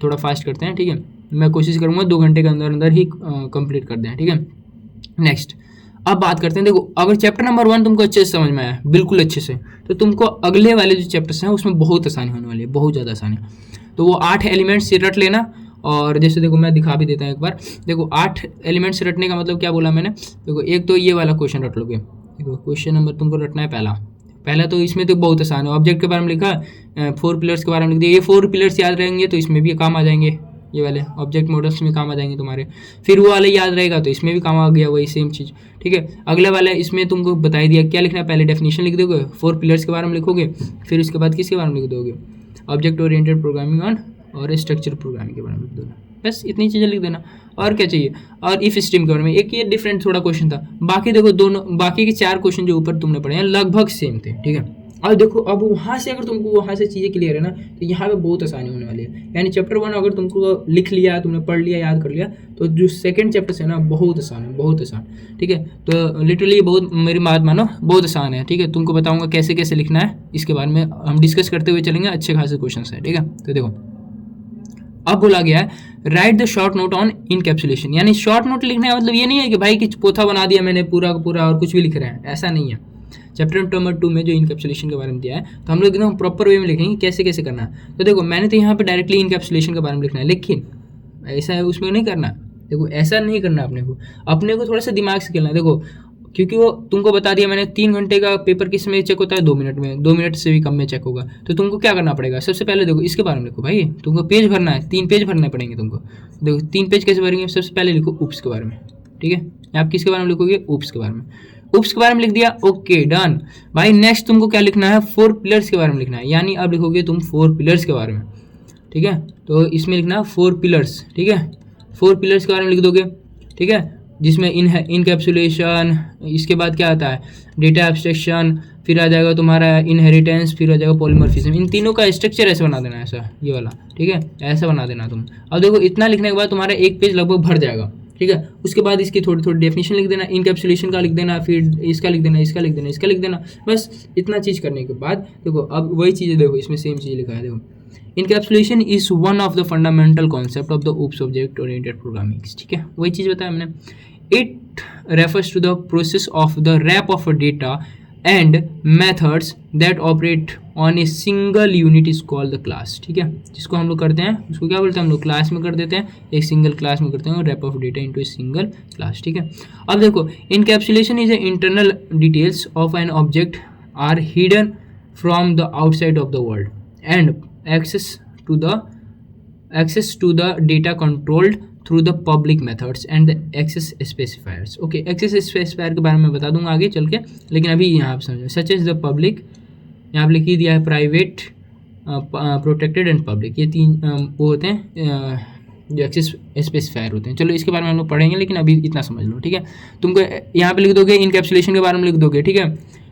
थोड़ा फास्ट करते हैं, ठीक है। मैं कोशिश करूँगा 2 घंटे के अंदर ही कंप्लीट कर दें, ठीक है। नेक्स्ट अब बात करते हैं, देखो अगर चैप्टर नंबर 1 तुमको अच्छे से समझ में आया, बिल्कुल अच्छे से, तो तुमको अगले वाले जो चैप्टर्स हैं उसमें बहुत आसानी होने वाली है, बहुत ज़्यादा आसानी। तो वो 8 एलिमेंट्स रट लेना, और जैसे देखो मैं दिखा भी देता हूँ एक बार, देखो 8 एलिमेंट्स रटने का मतलब क्या बोला मैंने, देखो एक तो ये वाला क्वेश्चन रट लोगे, देखो क्वेश्चन नंबर तुमको रटना है पहला तो इसमें तो बहुत आसान है, ऑब्जेक्ट के बारे में लिखा, 4 पिलर्स के बारे में लिख दिया, ये 4 पिलर्स याद रहेंगे तो इसमें भी काम आ जाएंगे, ये वाले ऑब्जेक्ट मॉडल्स में काम आ जाएंगे तुम्हारे। फिर वो वाले याद रहेगा तो इसमें भी काम आ गया, वही सेम चीज़, ठीक है। अगला वाला इसमें तुमको बता दिया क्या लिखना है, पहले डेफिनेशन लिख दोगे, 4 पिलर्स के बारे में लिखोगे, फिर उसके बाद किसके बारे में लिख दोगे, ऑब्जेक्ट ओरिएंटेड प्रोग्रामिंग और स्ट्रक्चर प्रोग्रामिंग के बारे में लिख दोगे, बस इतनी चीज़ें लिख देना, और क्या चाहिए। और इफ स्ट्रीम के बारे में एक ये डिफरेंट थोड़ा क्वेश्चन था, बाकी देखो दोनों बाकी के 4 क्वेश्चन जो ऊपर तुमने पढ़े हैं लगभग सेम थे, ठीक है। और देखो अब वहाँ से अगर तुमको वहाँ से चीज़ें क्लियर है ना, तो यहाँ पे बहुत आसानी होने वाली है। यानी चैप्टर 1 अगर तुमको लिख लिया, तुमने पढ़ लिया, याद कर लिया, तो जो सेकंड चैप्टर है ना बहुत आसान है, बहुत आसान, ठीक है। तो लिटरली बहुत, मेरी बात मानो, बहुत आसान है, ठीक है। तुमको बताऊँगा कैसे कैसे लिखना है, इसके बारे में हम डिस्कस करते हुए चलेंगे, अच्छे खासे क्वेश्चन है, ठीक है। तो देखो अब बोला गया है right the short note on encapsulation, यानी शॉर्ट नोट लिखने का मतलब ये नहीं है कि भाई कि पोथा बना दिया मैंने पूरा का पूरा और कुछ भी लिख रहे हैं, ऐसा नहीं है। चैप्टर नंबर 2 में जो इनकैप्सुलेशन के बारे में दिया है, तो हम लोग एकदम प्रॉपर वे में लिखेंगे कैसे कैसे करना है। तो देखो मैंने तो यहाँ पे डायरेक्टली इनकैप्सुलेशन के बारे में लिखना है, लेकिन ऐसा है उसमें नहीं करना, देखो ऐसा नहीं करना, अपने को थोड़ा सा दिमाग से खेलना है। देखो क्योंकि वो तुमको बता दिया मैंने 3 घंटे का पेपर किस में चेक होता है, 2 मिनट में, 2 मिनट से भी कम में चेक होगा। तो तुमको क्या करना पड़ेगा, सबसे पहले देखो इसके बारे में लिखो भाई, तुमको पेज भरना है, 3 पेज भरने पड़ेंगे तुमको। देखो 3 पेज कैसे भरेंगे, सबसे पहले लिखो उप्स के बारे में, ठीक है। आप किसके बारे में लिखोगे, उप्स के बारे में, उप्स के बारे में लिख दिया, ओके डन भाई। नेक्स्ट तुमको क्या लिखना है, 4 पिलर्स के बारे में लिखना है, यानी अब लिखोगे तुम 4 पिलर्स के बारे में। ठीक है। तो इसमें लिखना 4 पिलर्स, ठीक है, 4 पिलर्स के बारे में लिख दोगे, ठीक है, जिसमें इनकैप्सुलेशन, इसके बाद क्या आता है डेटा एब्स्ट्रैक्शन, फिर आ जाएगा तुम्हारा इनहेरिटेंस, फिर आ जाएगा पॉलीमॉर्फिज्म। इन तीनों का स्ट्रक्चर ऐसे बना देना, ऐसा ये वाला, ठीक है, ऐसा बना देना तुम। अब देखो इतना लिखने के बाद तुम्हारा एक पेज लगभग भर जाएगा, ठीक है। उसके बाद इसकी थोड़ी थोड़ी डेफिनेशन लिख देना, इनकैप्सुलेशन का लिख देना, फिर इसका लिख देना, इसका लिख देना, इसका लिख देना, बस इतना चीज़ करने के बाद देखो अब वही चीज़ें देखो इसमें सेम चीज़ लिखा है। देखो encapsulation is one of the fundamental concept of the OOPS object oriented programming, ठीक है, वही चीज़ बताया हमने। It refers to the process of the wrap of data and methods that operate on a single unit is called the class, ठीक है, जिसको हम लोग करते हैं उसको क्या बोलते हैं हम लोग क्लास में कर देते हैं, एक सिंगल क्लास में करते हैं wrap of data into a single class, ठीक है। अब देखो encapsulation is a internal details of an object are hidden from the outside of the world and access to the data controlled through the public methods and the access specifiers। okay, access specifier के बारे में बता दूंगा आगे चल के, लेकिन अभी यहाँ आप समझो such as the public, यहाँ पे लिख ही दिया है प्राइवेट, प्रोटेक्टेड एंड पब्लिक, ये तीन वो होते हैं जो एक्सेस स्पेसिफायर होते हैं। चलो इसके बारे में हम लोग पढ़ेंगे, लेकिन अभी इतना समझ लो, ठीक है। तुमको यहाँ पे लिख दोगे इनकैप्सुलेशन के बारे में लिख दोगे, ठीक है।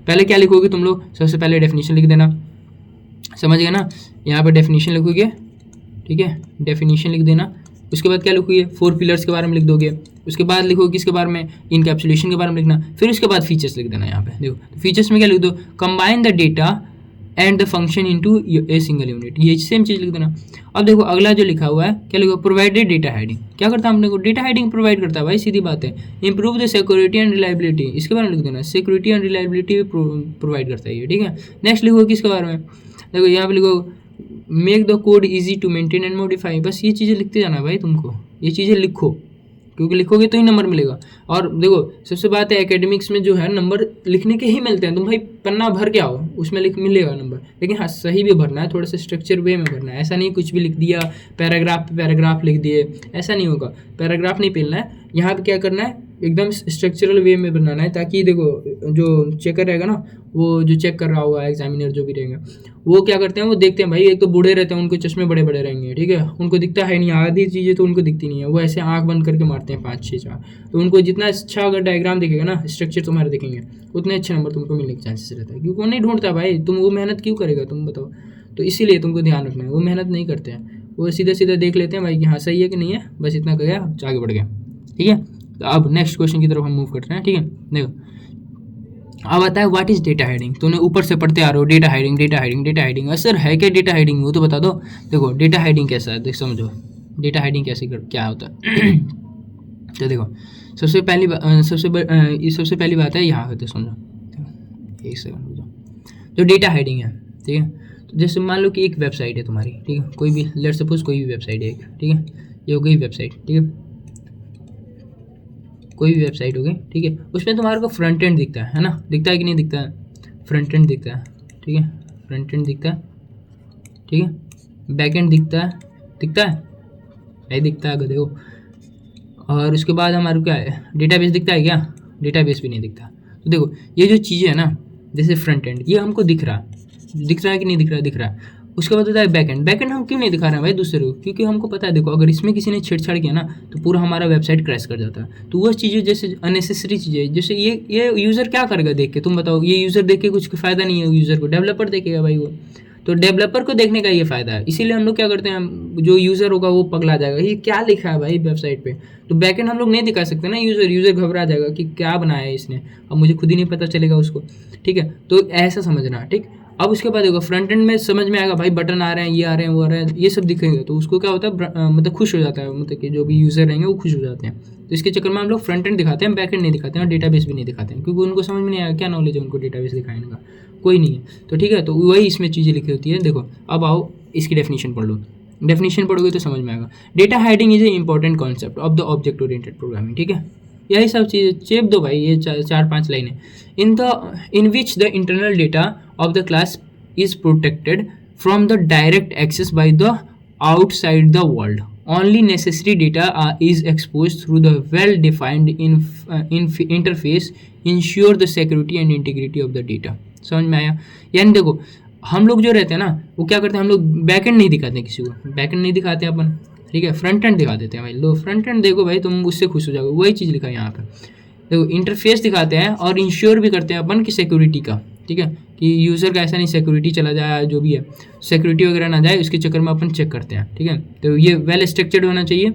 पहले क्या लिखोगे तुम लोग, सबसे पहले डेफिनेशन लिख देना, समझ गए ना, यहाँ पर डेफिनेशन लिखोगे, ठीक है, डेफिनेशन लिख देना। उसके बाद क्या लिखोगे 4 पिलर्स के बारे में लिख दोगे, उसके बाद लिखोगे किसके बारे में, इनकैप्सुलेशन के बारे में लिखना, फिर उसके बाद फीचर्स लिख देना। यहाँ पे देखो फीचर्स में क्या लिख दो, combine the data and the function into a single unit, ये सेम चीज़ लिख देना। अब देखो अगला जो लिखा हुआ है क्या लिखो, प्रोवाइडेड डेटा हाइडिंग, क्या करता है अपने को, डेटा हाइडिंग प्रोवाइड करता है भाई, सीधी बात है। Improve the security and reliability, इसके बारे में लिख देना, सिक्योरिटी एंड रिलायबिलिटी प्रोवाइड करता है ये, ठीक है। नेक्स्ट लिखो किसके बारे में, देखो यहाँ पे लिखो make the code easy to maintain and modify, बस ये चीज़ें लिखते जाना भाई, तुमको ये चीज़ें लिखो, क्योंकि लिखोगे तो ही नंबर मिलेगा। और देखो सबसे बात है एकेडमिक्स में जो है नंबर लिखने के ही मिलते हैं, तुम भाई पन्ना भर के आओ उसमें मिलेगा नंबर, लेकिन हाँ सही भी भरना है, थोड़ा सा स्ट्रक्चर वे में भरना है, ऐसा नहीं कुछ भी लिख दिया पैराग्राफ पे पैराग्राफ लिख दिए, ऐसा नहीं होगा, पैराग्राफ नहीं पेलना है। यहाँ पे क्या करना है, एकदम स्ट्रक्चरल वे में बनाना है, ताकि देखो जो चेकर रहेगा ना, वो जो चेक कर रहा होगा एग्जामिनर जो भी रहेगा, वो क्या करते हैं, वो देखते हैं भाई, एक तो बूढ़े रहते हैं उनको चश्मे बड़े बड़े रहेंगे, ठीक है, उनको दिखता है नहीं, आधी चीज़ें तो उनको दिखती नहीं है, वो ऐसे आंख बंद करके मारते हैं 5 6 4, तो उनको जितना अच्छा अगर डायग्राम दिखेगा ना, स्ट्रक्चर तुम्हारे दिखेंगे, उतने अच्छे नंबर तुमको मिलने के चांसेस रहता है, क्योंकि वो नहीं ढूंढता भाई, तुम वो मेहनत क्यों करेगा तुम बताओ। तो इसीलिए तुमको ध्यान रखना है, वो मेहनत नहीं करते हैं, वो सीधा सीधा देख लेते हैं भाई कि हाँ सही है कि नहीं है, बस इतना कर गया आगे बढ़ गया, ठीक है। तो अब नेक्स्ट क्वेश्चन की तरफ हम मूव करते हैं, ठीक है। देखो अब आता है व्हाट इज डेटा हाइडिंग, तूने ऊपर से पढ़ते आ रहे हो data hiding data hiding data hiding, sir है क्या डेटा हाइडिंग, वो तो बता दो। देखो डेटा हाइडिंग कैसा है, देख समझो डेटा हाइडिंग कैसे क्या होता है। तो देखो सबसे पहली बात है यहाँ होते, समझो एक सेकंड रुको, जो डेटा हाइडिंग है, ठीक है। तो जैसे मान लो कि एक वेबसाइट है तुम्हारी, ठीक है, कोई भी लेट सपोज कोई भी वेबसाइट है एक, ठीक है, ये हो गई वेबसाइट, ठीक है, कोई भी वेबसाइट हो गई, ठीक है, उसमें तुम्हारे को फ्रंट एंड दिखता है ना, दिखता है कि नहीं दिखता है, फ्रंट एंड दिखता है, ठीक है, फ्रंट एंड दिखता है, ठीक है, बैक एंड दिखता है, नहीं दिखता है गधे हो। और उसके बाद हमारे क्या है, डेटाबेस दिखता है क्या, डेटाबेस भी नहीं दिखता। तो देखो ये जो चीज़ें है ना, जैसे फ्रंट एंड ये हमको दिख रहा है कि नहीं दिख रहा है। उसके बाद होता है बैक एंड हम क्यों नहीं दिखा रहे हैं भाई दूसरे को, क्योंकि हमको पता है देखो अगर इसमें किसी ने छेड़छाड़ किया ना तो पूरा हमारा वेबसाइट क्रैश कर जाता है। तो वह चीज़ें जैसे अननेसेसरी चीज़ें, जैसे ये यूज़र क्या करेगा देख के, तुम बताओ, ये यूज़र देख के कुछ फ़ायदा नहीं है यूज़र को, डेवलपर देखेगा भाई वो, तो डेवलपर को देखने का ये फ़ायदा है। इसीलिए हम लोग क्या करते हैं, जो यूज़र होगा वो पगला जाएगा, ये क्या लिखा है भाई वेबसाइट पे, तो बैकएंड हम लोग नहीं दिखा सकते ना, यूज़र घबरा जाएगा कि क्या बनाया है इसने, अब मुझे खुद ही नहीं पता चलेगा उसको, ठीक है। तो ऐसा समझना, ठीक। अब उसके बाद देखो फ्रंट एंड में समझ में आएगा भाई, बटन आ रहे हैं, ये आ रहे हैं, वो आ रहे हैं, ये सब दिखेंगे, तो उसको क्या होता है, मतलब खुश हो जाता है, मतलब कि जो भी यूज़र रहेंगे वो खुश हो जाते हैं। तो इसके चक्कर में हम लोग फ्रंट एंड दिखाते हैं, बैक एंड नहीं दिखाते हैं, और डेटाबेस भी नहीं दिखाते हैं, क्योंकि उनको समझ में नहीं आएगा, क्या नॉलेज है उनको डेटाबेस दिखाने का, कोई नहीं है। तो ठीक है, तो वही इसमें चीज़ें लिखी होती है। देखो अब आओ इसकी डेफिनेशन पढ़ लो, डेफिनेशन पढ़ोगे तो समझ में आएगा। Data hiding is a important concept of the object oriented programming, ठीक है। यही सब चीज़ें चेप दो भाई, ये 4-5 लाइनें। In which the internal data of the class is protected from the direct access by the outside the world. Only necessary data is exposed through the well-defined interface ensure the security and integrity of the data. समझ में आया? यानी देखो हम लोग जो रहते हैं ना वो क्या करते हैं, हम लोग बैक एंड नहीं दिखाते किसी को, बैक एंड नहीं दिखाते अपन, ठीक है, फ्रंट एंड दिखा देते हैं भाई। लो फ्रंट एंड देखो भाई, तुम उससे खुश हो जाओगे, वही चीज़ लिखा है यहाँ पे। देखो इंटरफेस दिखाते हैं और इंश्योर भी करते हैं अपन की सिक्योरिटी का, ठीक है, कि यूज़र का ऐसा नहीं सिक्योरिटी चला जाए, जो भी है सिक्योरिटी वगैरह ना जाए, उसके चक्कर में अपन चेक करते हैं, ठीक है। तो ये वेल स्ट्रक्चर्ड होना चाहिए,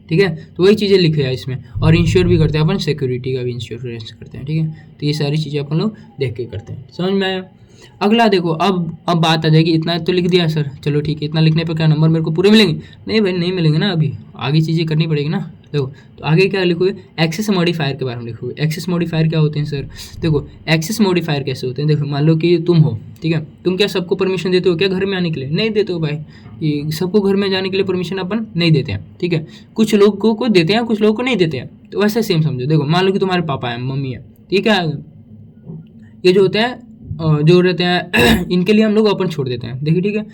ठीक है। तो वही चीज़ें लिखे हैं इसमें, और इंश्योर भी करते हैं अपन, सिक्योरिटी का भी इंश्योरेंस करते हैं, ठीक है। तो ये सारी चीज़ें अपन लोग देख के करते हैं, समझ में आया। अगला देखो, अब बात आ जाएगी, इतना तो लिख दिया सर, चलो ठीक है, इतना लिखने पर क्या नंबर मेरे को पूरे मिलेंगे? नहीं भाई, नहीं मिलेंगे ना, अभी आगे चीज़ें करनी पड़ेगी ना। देखो तो आगे क्या लिखोगे, एक्सेस मॉडिफायर के बारे में लिखोगे। एक्सेस मॉडिफायर क्या होते हैं सर? देखो एक्सेस मॉडिफायर कैसे होते हैं, देखो मान लो कि तुम हो, ठीक है, तुम क्या सबको परमिशन देते हो क्या घर में आने के लिए? नहीं देते हो भाई, ये सबको घर में जाने के लिए परमिशन अपन नहीं देते हैं, ठीक है। कुछ लोगों को देते हैं, कुछ लोगों को नहीं देते हैं। तो वैसे सेम समझो, देखो मान लो कि तुम्हारे पापा है, मम्मी है, ठीक है, ये जो होते हैं जो रहते हैं इनके लिए हम लोग ओपन छोड़ देते हैं, देखिए, ठीक है।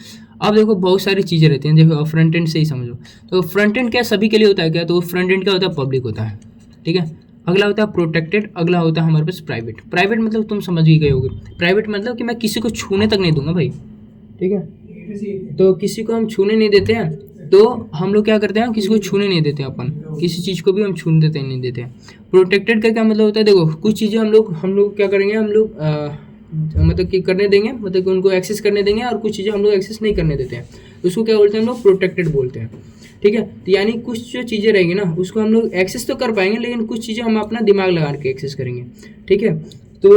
अब देखो बहुत सारी चीज़ें रहती हैं, देखो फ्रंट एंड से ही समझो। तो फ्रंट एंड क्या सभी के लिए होता है क्या? तो फ्रंट एंड क्या होता है, पब्लिक होता है, ठीक है। अगला होता है प्रोटेक्टेड, अगला होता है हमारे पास प्राइवेट। प्राइवेट मतलब तुम समझ ही गए होगे, प्राइवेट मतलब कि मैं किसी को छूने तक नहीं दूंगा भाई, ठीक है। तो किसी को हम छूने नहीं देते हैं, तो हम लोग क्या करते हैं, किसी को छूने नहीं देते अपन, किसी चीज़ को भी हम छूने देते नहीं देते हैं। प्रोटेक्टेड का क्या मतलब होता है, देखो कुछ चीज़ें हम लोग क्या करेंगे, हम लोग मतलब कि करने देंगे, मतलब कि उनको एक्सेस करने देंगे, और कुछ चीज़ें हम लोग एक्सेस नहीं करने देते हैं, उसको क्या बोलते हैं हम लोग, प्रोटेक्टेड बोलते हैं, ठीक है। तो यानी कुछ जो चीज़ें रहेंगी ना, उसको हम लोग एक्सेस तो कर पाएंगे, लेकिन कुछ चीज़ें हम अपना दिमाग लगा के एक्सेस करेंगे, ठीक है। तो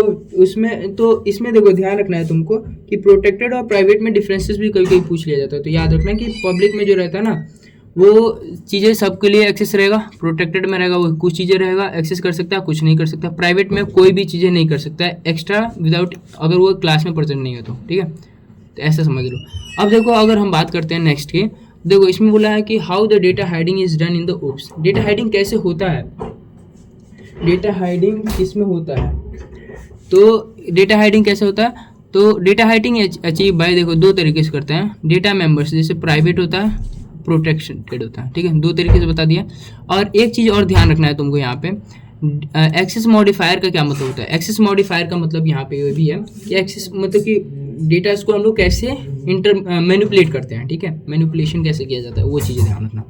इसमें देखो ध्यान रखना है तुमको कि प्रोटेक्टेड और प्राइवेट में डिफरेंसेस भी कभी कभी पूछ लिया जाता है। तो याद रखना कि पब्लिक में जो रहता है ना, वो चीज़ें सबके लिए एक्सेस रहेगा, प्रोटेक्टेड में रहेगा वो कुछ चीज़ें रहेगा एक्सेस कर सकता है, कुछ नहीं कर सकता। प्राइवेट में कोई भी चीज़ें नहीं कर सकता है एक्स्ट्रा विदाउट, अगर वो क्लास में प्रेजेंट नहीं हो तो, ठीक है। तो ऐसा समझ लो। अब देखो अगर हम बात करते हैं नेक्स्ट की, देखो इसमें बोला है कि how the data hiding is done in the OOPs. Data hiding कैसे होता है, डेटा हाइडिंग किसमें होता है, तो डेटा हाइडिंग कैसे होता है, तो डेटा हाइडिंग अचीव बाय, देखो दो तरीके से करते हैं। डेटा मेंबर्स जैसे प्राइवेट होता है, प्रोटेक्टेड होता है, ठीक है, दो तरीके से बता दिया। और एक चीज़ और ध्यान रखना है तुमको यहाँ पे, एक्सेस मॉडिफायर का क्या मतलब होता है। एक्सेस मॉडिफायर का मतलब यहाँ पे ये भी है कि एक्सेस मतलब कि डेटा को हम लोग कैसे मैनिपुलेट करते हैं, ठीक है, मैनिपुलेशन कैसे किया जाता है, वो चीज़ें ध्यान रखना,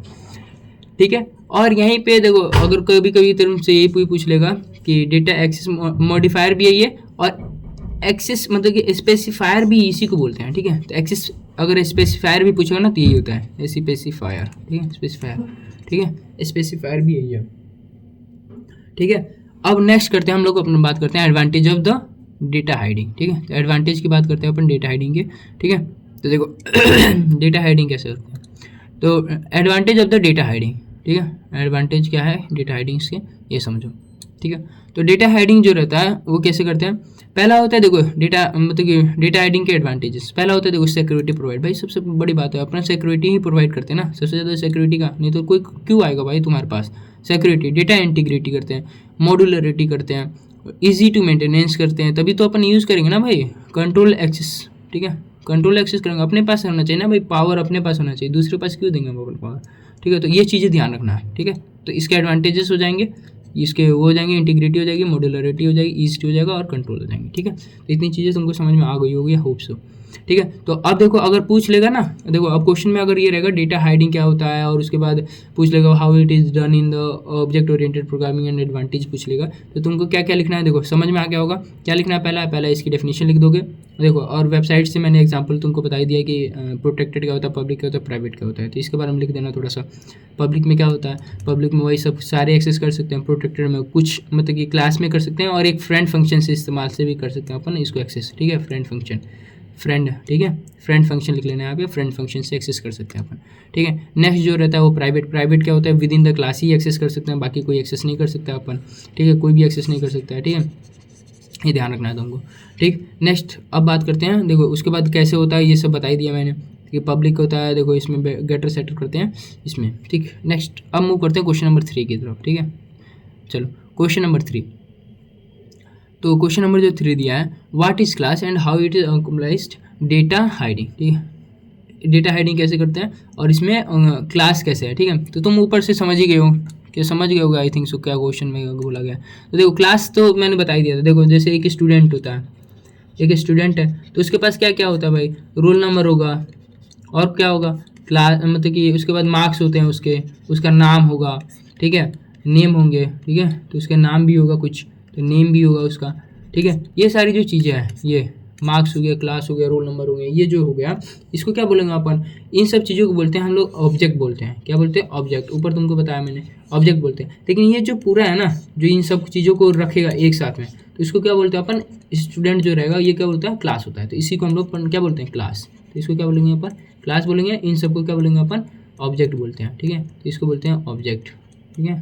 ठीक है। और यहीं पे देखो अगर कभी कभी तुमसे यही पूछ लेगा कि डेटा एक्सेस मॉडिफायर भी है ये, और एक्सेस मतलब कि स्पेसिफायर भी इसी को बोलते हैं, ठीक है। तो एक्सेस अगर स्पेसिफायर भी पूछेगा ना तो यही होता है, स्पेसिफायर, ठीक है, स्पेसिफायर, ठीक है, स्पेसिफायर भी यही है, ठीक है। अब नेक्स्ट करते हैं हम लोग अपना बात करते हैं advantage of the data hiding, ठीक है। तो एडवांटेज की बात करते हैं अपन डेटा हाइडिंग के, ठीक है। तो देखो डेटा हाइडिंग कैसे होता है, तो advantage of the data hiding, ठीक है, एडवांटेज क्या है डेटा हाइडिंग के, ये समझो, ठीक है। तो डेटा हाइडिंग जो रहता है वो कैसे करते हैं, पहला होता है देखो डेटा मतलब कि डेटा हाइडिंग के एडवांटेजेस, पहला होता है देखो सिक्योरिटी प्रोवाइड, भाई सबसे बड़ी बात है अपना सिक्योरिटी ही प्रोवाइड करते हैं ना, सबसे ज़्यादा सिक्योरिटी का, नहीं तो कोई क्यों आएगा भाई तुम्हारे पास। सिक्योरिटी, डेटा इंटीग्रिटी करते हैं, मॉड्यूलरिटी करते हैं, ईजी टू मेंटेनेंस करते हैं, तभी तो अपन यूज़ करेंगे ना भाई। कंट्रोल एक्सेस, ठीक है, कंट्रोल एक्सेस करेंगे, अपने पास होना चाहिए ना भाई, पावर अपने पास होना चाहिए, दूसरे पास क्यों देंगे मोबाइल पावर, ठीक है। तो ये चीज़ें ध्यान रखना है, ठीक है। तो इसके एडवांटेजेस हो जाएंगे, इसके वो हो जाएंगे, इंटीग्रिटी हो जाएगी, मॉड्यूलरिटी हो जाएगी, ईस्ट हो जाएगा और कंट्रोल हो जाएंगे, ठीक है। तो इतनी चीज़ें तुमको समझ में आ गई होगी, होप सो, ठीक है। तो अब देखो अगर पूछ लेगा ना, देखो अब क्वेश्चन में अगर ये रहेगा डेटा हाइडिंग क्या होता है, और उसके बाद पूछ लेगा how it is done in the object oriented programming and advantage पूछ लेगा, तो तुमको क्या क्या लिखना है, देखो समझ में आ गया होगा क्या लिखना है। पहला इसकी डेफिनेशन लिख दोगे, देखो, और वेबसाइट से मैंने एग्जांपल तुमको बता ही दिया कि प्रोटेक्टेड क्या होता है, पब्लिक क्या होता है, प्राइवेट क्या होता है, तो इसके बारे में लिख देना थोड़ा सा। पब्लिक में क्या होता है, पब्लिक में वही सब सारे एक्सेस कर सकते हैं, प्रोटेक्टेड में कुछ मतलब कि क्लास में कर सकते हैं, और एक फ्रेंड फंक्शन से इस्तेमाल से भी कर सकते हैं अपन इसको एक्सेस, ठीक है, फ्रेंड फंक्शन, फ्रेंड, ठीक है, फ्रेंड फंक्शन लिख लेना है यहाँ पे, फ्रेंड फंक्शन से एक्सेस कर सकते हैं अपन, ठीक है। नेक्स्ट जो रहता है वो प्राइवेट, प्राइवेट क्या होता है, विद इन द क्लास ही एक्सेस कर सकते हैं, बाकी कोई एक्सेस नहीं कर सकता अपन, ठीक है, कोई भी एक्सेस नहीं कर सकता है, ठीक है, ये ध्यान रखना है तुमको, ठीक। नेक्स्ट अब बात करते हैं, देखो उसके बाद कैसे होता है ये सब बता ही दिया मैंने कि पब्लिक होता है, देखो इसमें गेटर सेटर करते हैं इसमें, ठीक। नेक्स्ट अब मूव करते हैं क्वेश्चन नंबर 3 की तरफ, ठीक है। चलो क्वेश्चन नंबर 3, तो क्वेश्चन नंबर जो 3 दिया है, what is class and how it is accomplished data hiding, ठीक है, डेटा हाइडिंग कैसे करते हैं और इसमें क्लास कैसे है, ठीक है। तो तुम ऊपर से समझ ही गए हो, क्या समझ गए होगा आई थिंक सो, क्या क्वेश्चन में बोला गया। तो देखो क्लास तो मैंने बता ही दिया था, देखो जैसे एक स्टूडेंट होता है, एक स्टूडेंट है तो उसके पास क्या क्या होता है भाई, रोल नंबर होगा, और क्या होगा, क्लास मतलब कि उसके बाद मार्क्स होते हैं उसके, उसका नाम होगा, ठीक है, नेम होंगे, ठीक है, तो उसके नाम भी होगा कुछ, तो नेम भी होगा उसका, ठीक है। ये सारी जो चीज़ें हैं, ये मार्क्स हो गया, क्लास हो गया, रोल नंबर हो गया, ये जो हो गया, इसको क्या बोलेंगे अपन, इन सब चीज़ों को बोलते हैं हम लोग ऑब्जेक्ट बोलते हैं। क्या बोलते हैं, ऑब्जेक्ट। ऊपर तुमको बताया मैंने, ऑब्जेक्ट बोलते हैं। लेकिन ये जो पूरा है ना, जो इन सब चीज़ों को रखेगा एक साथ में, तो इसको क्या बोलते हैं अपन, स्टूडेंट जो रहेगा ये क्या बोलता है, क्लास होता है। तो इसी को हम लोग क्या बोलते हैं, क्लास। तो इसको क्या बोलेंगे अपन, क्लास बोलेंगे। इन सबको क्या बोलेंगे अपन, ऑब्जेक्ट बोलते हैं, ठीक है। तो इसको बोलते हैं ऑब्जेक्ट, ठीक है,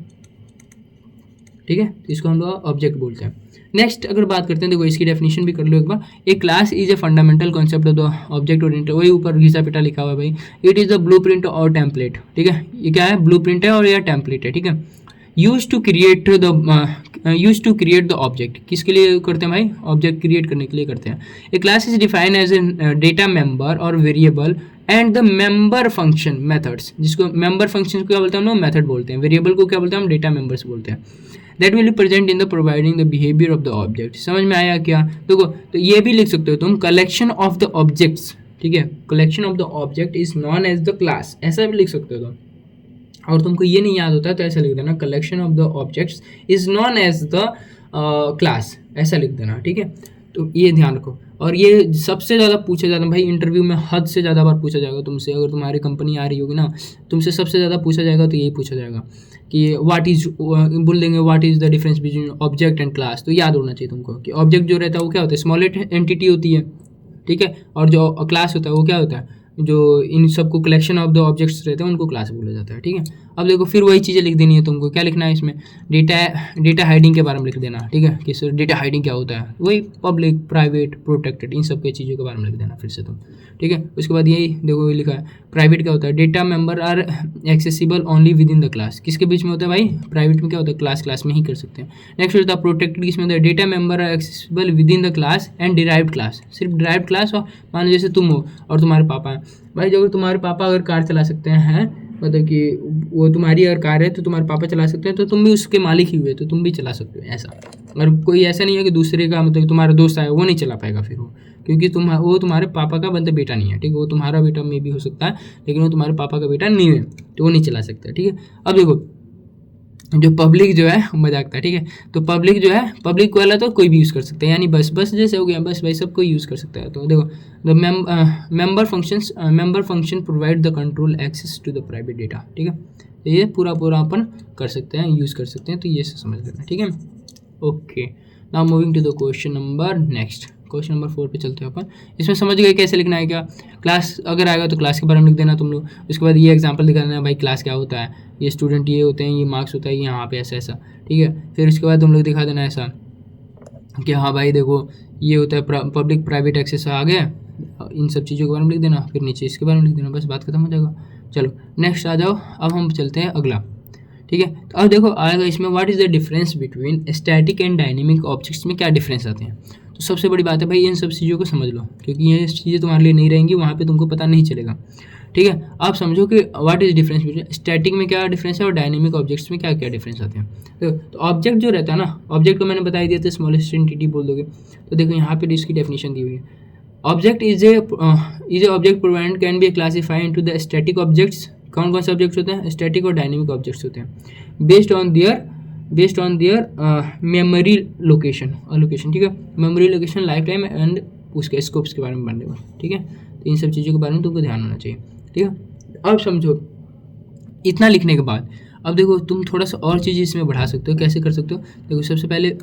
ठीक है। तो इसको हम लोग ऑब्जेक्ट बोलते हैं। नेक्स्ट अगर बात करते हैं, देखो इसकी डेफिनेशन भी कर लो एक बार। A class is a fundamental concept of the object oriented, वही ऊपर घिसा पिटा लिखा हुआ है भाई। इट इज द ब्लूप्रिंट और टेम्पलेट, ठीक है। ये क्या है, ब्लूप्रिंट है और यह टेम्पलेट है, ठीक है। Use to create the object, किसके लिए करते हैं भाई, ऑब्जेक्ट क्रिएट करने के लिए करते हैं। A class is defined as a data member और variable and the member function methods, जिसको मेंबर फंक्शन को क्या बोलते हैं हम लोग, मेथड बोलते हैं। वेरिएबल को क्या बोलते हैं हम, डेटा मेंबर्स बोलते हैं। That will be present in the providing the behaviour of the object. समझ में आया क्या, देखो तो ये भी लिख सकते हो तुम, कलेक्शन ऑफ द ऑब्जेक्ट्स, ठीक है, collection of the object is known as the class, ऐसा भी लिख सकते हो तुम। और तुमको ये नहीं याद होता है तो ऐसा लिख देना, collection of the objects is known as the class, ऐसा लिख देना, ठीक है। तो ये ध्यान रखो। और ये सबसे ज़्यादा पूछा जाता है भाई इंटरव्यू में, हद से ज़्यादा बार पूछा जाएगा तुमसे। अगर तुम्हारी कंपनी आ रही होगी ना, तुमसे सबसे ज़्यादा पूछा जाएगा तो यही पूछा जाएगा कि व्हाट इज, बोल देंगे what is the difference between object and class. तो याद होना चाहिए तुमको कि ऑब्जेक्ट जो रहता है वो क्या होता है, स्मॉल एंटिटी होती है, ठीक है। और जो क्लास होता है वो क्या होता है, जो इन सबको कलेक्शन ऑफ द ऑब्जेक्ट्स रहते हैं उनको क्लास बोला जाता है, ठीक है। अब देखो फिर वही चीज़ें लिख देनी है तुमको। क्या लिखना है इसमें, डेटा हाइडिंग के बारे में लिख देना, ठीक है, कि सर डेटा हाइडिंग क्या होता है, वही पब्लिक, प्राइवेट, प्रोटेक्टेड, इन सब के चीज़ों के बारे में लिख देना फिर से तुम, ठीक है। उसके बाद यही देखो ये लिखा है, प्राइवेट क्या होता है, data member are accessible only within the class, किसके बीच में होता है भाई, प्राइवेट में क्या होता है, क्लास में ही कर सकते हैं। नेक्स्ट होता है प्रोटेक्टेड, किसमें होता है, data member are accessible within the class and derived class, सिर्फ डिराइव्ड क्लास। और मान लो जैसे तुम हो और तुम्हारे पापा हैं भाई, जो तुम्हारे पापा अगर कार चला सकते हैं, मतलब कि वो तुम्हारी अगर कार है तो तुम्हारे पापा चला सकते हैं, तो तुम भी उसके मालिक ही हुए, तो तुम भी चला सकते हो ऐसा। और कोई ऐसा नहीं है कि दूसरे का, मतलब तुम्हारा दोस्त आया वो नहीं चला पाएगा फिर वो, क्योंकि वो तुम्हारे पापा का मतलब बेटा नहीं है, ठीक है। वो तुम्हारा बेटा में भी हो सकता है लेकिन वो तुम्हारे पापा का बेटा नहीं है, तो वो नहीं चला सकता, ठीक है। अब देखो जो पब्लिक जो है मजाक था, ठीक है। तो पब्लिक जो है, पब्लिक वाला तो कोई भी यूज़ कर सकता है, यानी बस जैसे हो गया, बस भाई सब कोई यूज़ कर सकता है। तो देखो the member function provide the control access to the private data, ठीक है। तो ये पूरा अपन कर सकते हैं, यूज़ कर सकते हैं, तो ये समझ लेना, ठीक है। Okay, now moving to the question number next, question number 4 पे चलते हैं अपन। इसमें समझ गए कैसे लिखना है, क्या क्लास अगर आएगा तो क्लास के बारे में लिख देना तुम लोग। उसके बाद ये एग्जांपल दिखा देना भाई क्लास क्या होता है, ये स्टूडेंट ये होते हैं, ये मार्क्स होता है, ये यहाँ पे ऐसा ऐसा, ठीक है। फिर उसके बाद तुम लोग दिखा देना ऐसा कि हाँ भाई देखो ये होता है पब्लिक प्राइवेट एक्सेस आ गया, इन सब चीज़ों के बारे में लिख देना। फिर नीचे इसके बारे में लिख देना, बस बात खत्म हो जाएगा। चलो नेक्स्ट आ जाओ, अब हम चलते हैं अगला, ठीक है। तो अब देखो आएगा इसमें, what is the difference between static and dynamic objects में क्या डिफरेंस आते हैं। तो सबसे बड़ी बात है भाई इन सब चीज़ों को समझ लो, क्योंकि ये चीज़ें तुम्हारे लिए नहीं रहेंगी, वहाँ पे तुमको पता नहीं चलेगा, ठीक है। आप समझो कि what is difference between static में क्या डिफरेंस है और डायनेमिक ऑब्जेक्ट्स में क्या क्या डिफरेंस आते हैं। तो ऑब्जेक्ट जो रहता है ना, ऑब्जेक्ट को मैंने बता दिया था, स्मॉलेस्ट एंटिटी बोल दोगे। तो देखो यहाँ पे इसकी डेफिनेशन दी हुई है, object is a object provide can be classify into the static objects. कौन कौन से ऑब्जेक्ट्स होते हैं, स्टैटिक और डायनेमिक ऑब्जेक्ट्स होते हैं, based on their memory location, ठीक है। Memory location, life time and उसके स्कोप्स के बारे में बनेगा, ठीक है। तो इन सब चीज़ों के बारे में तुमको ध्यान होना चाहिए, ठीक है। अब समझो इतना लिखने के बाद अब देखो तुम थोड़ा सा और चीज़ इसमें बढ़ा सकते हो। कैसे कर सकते हो, देखो सबसे पहले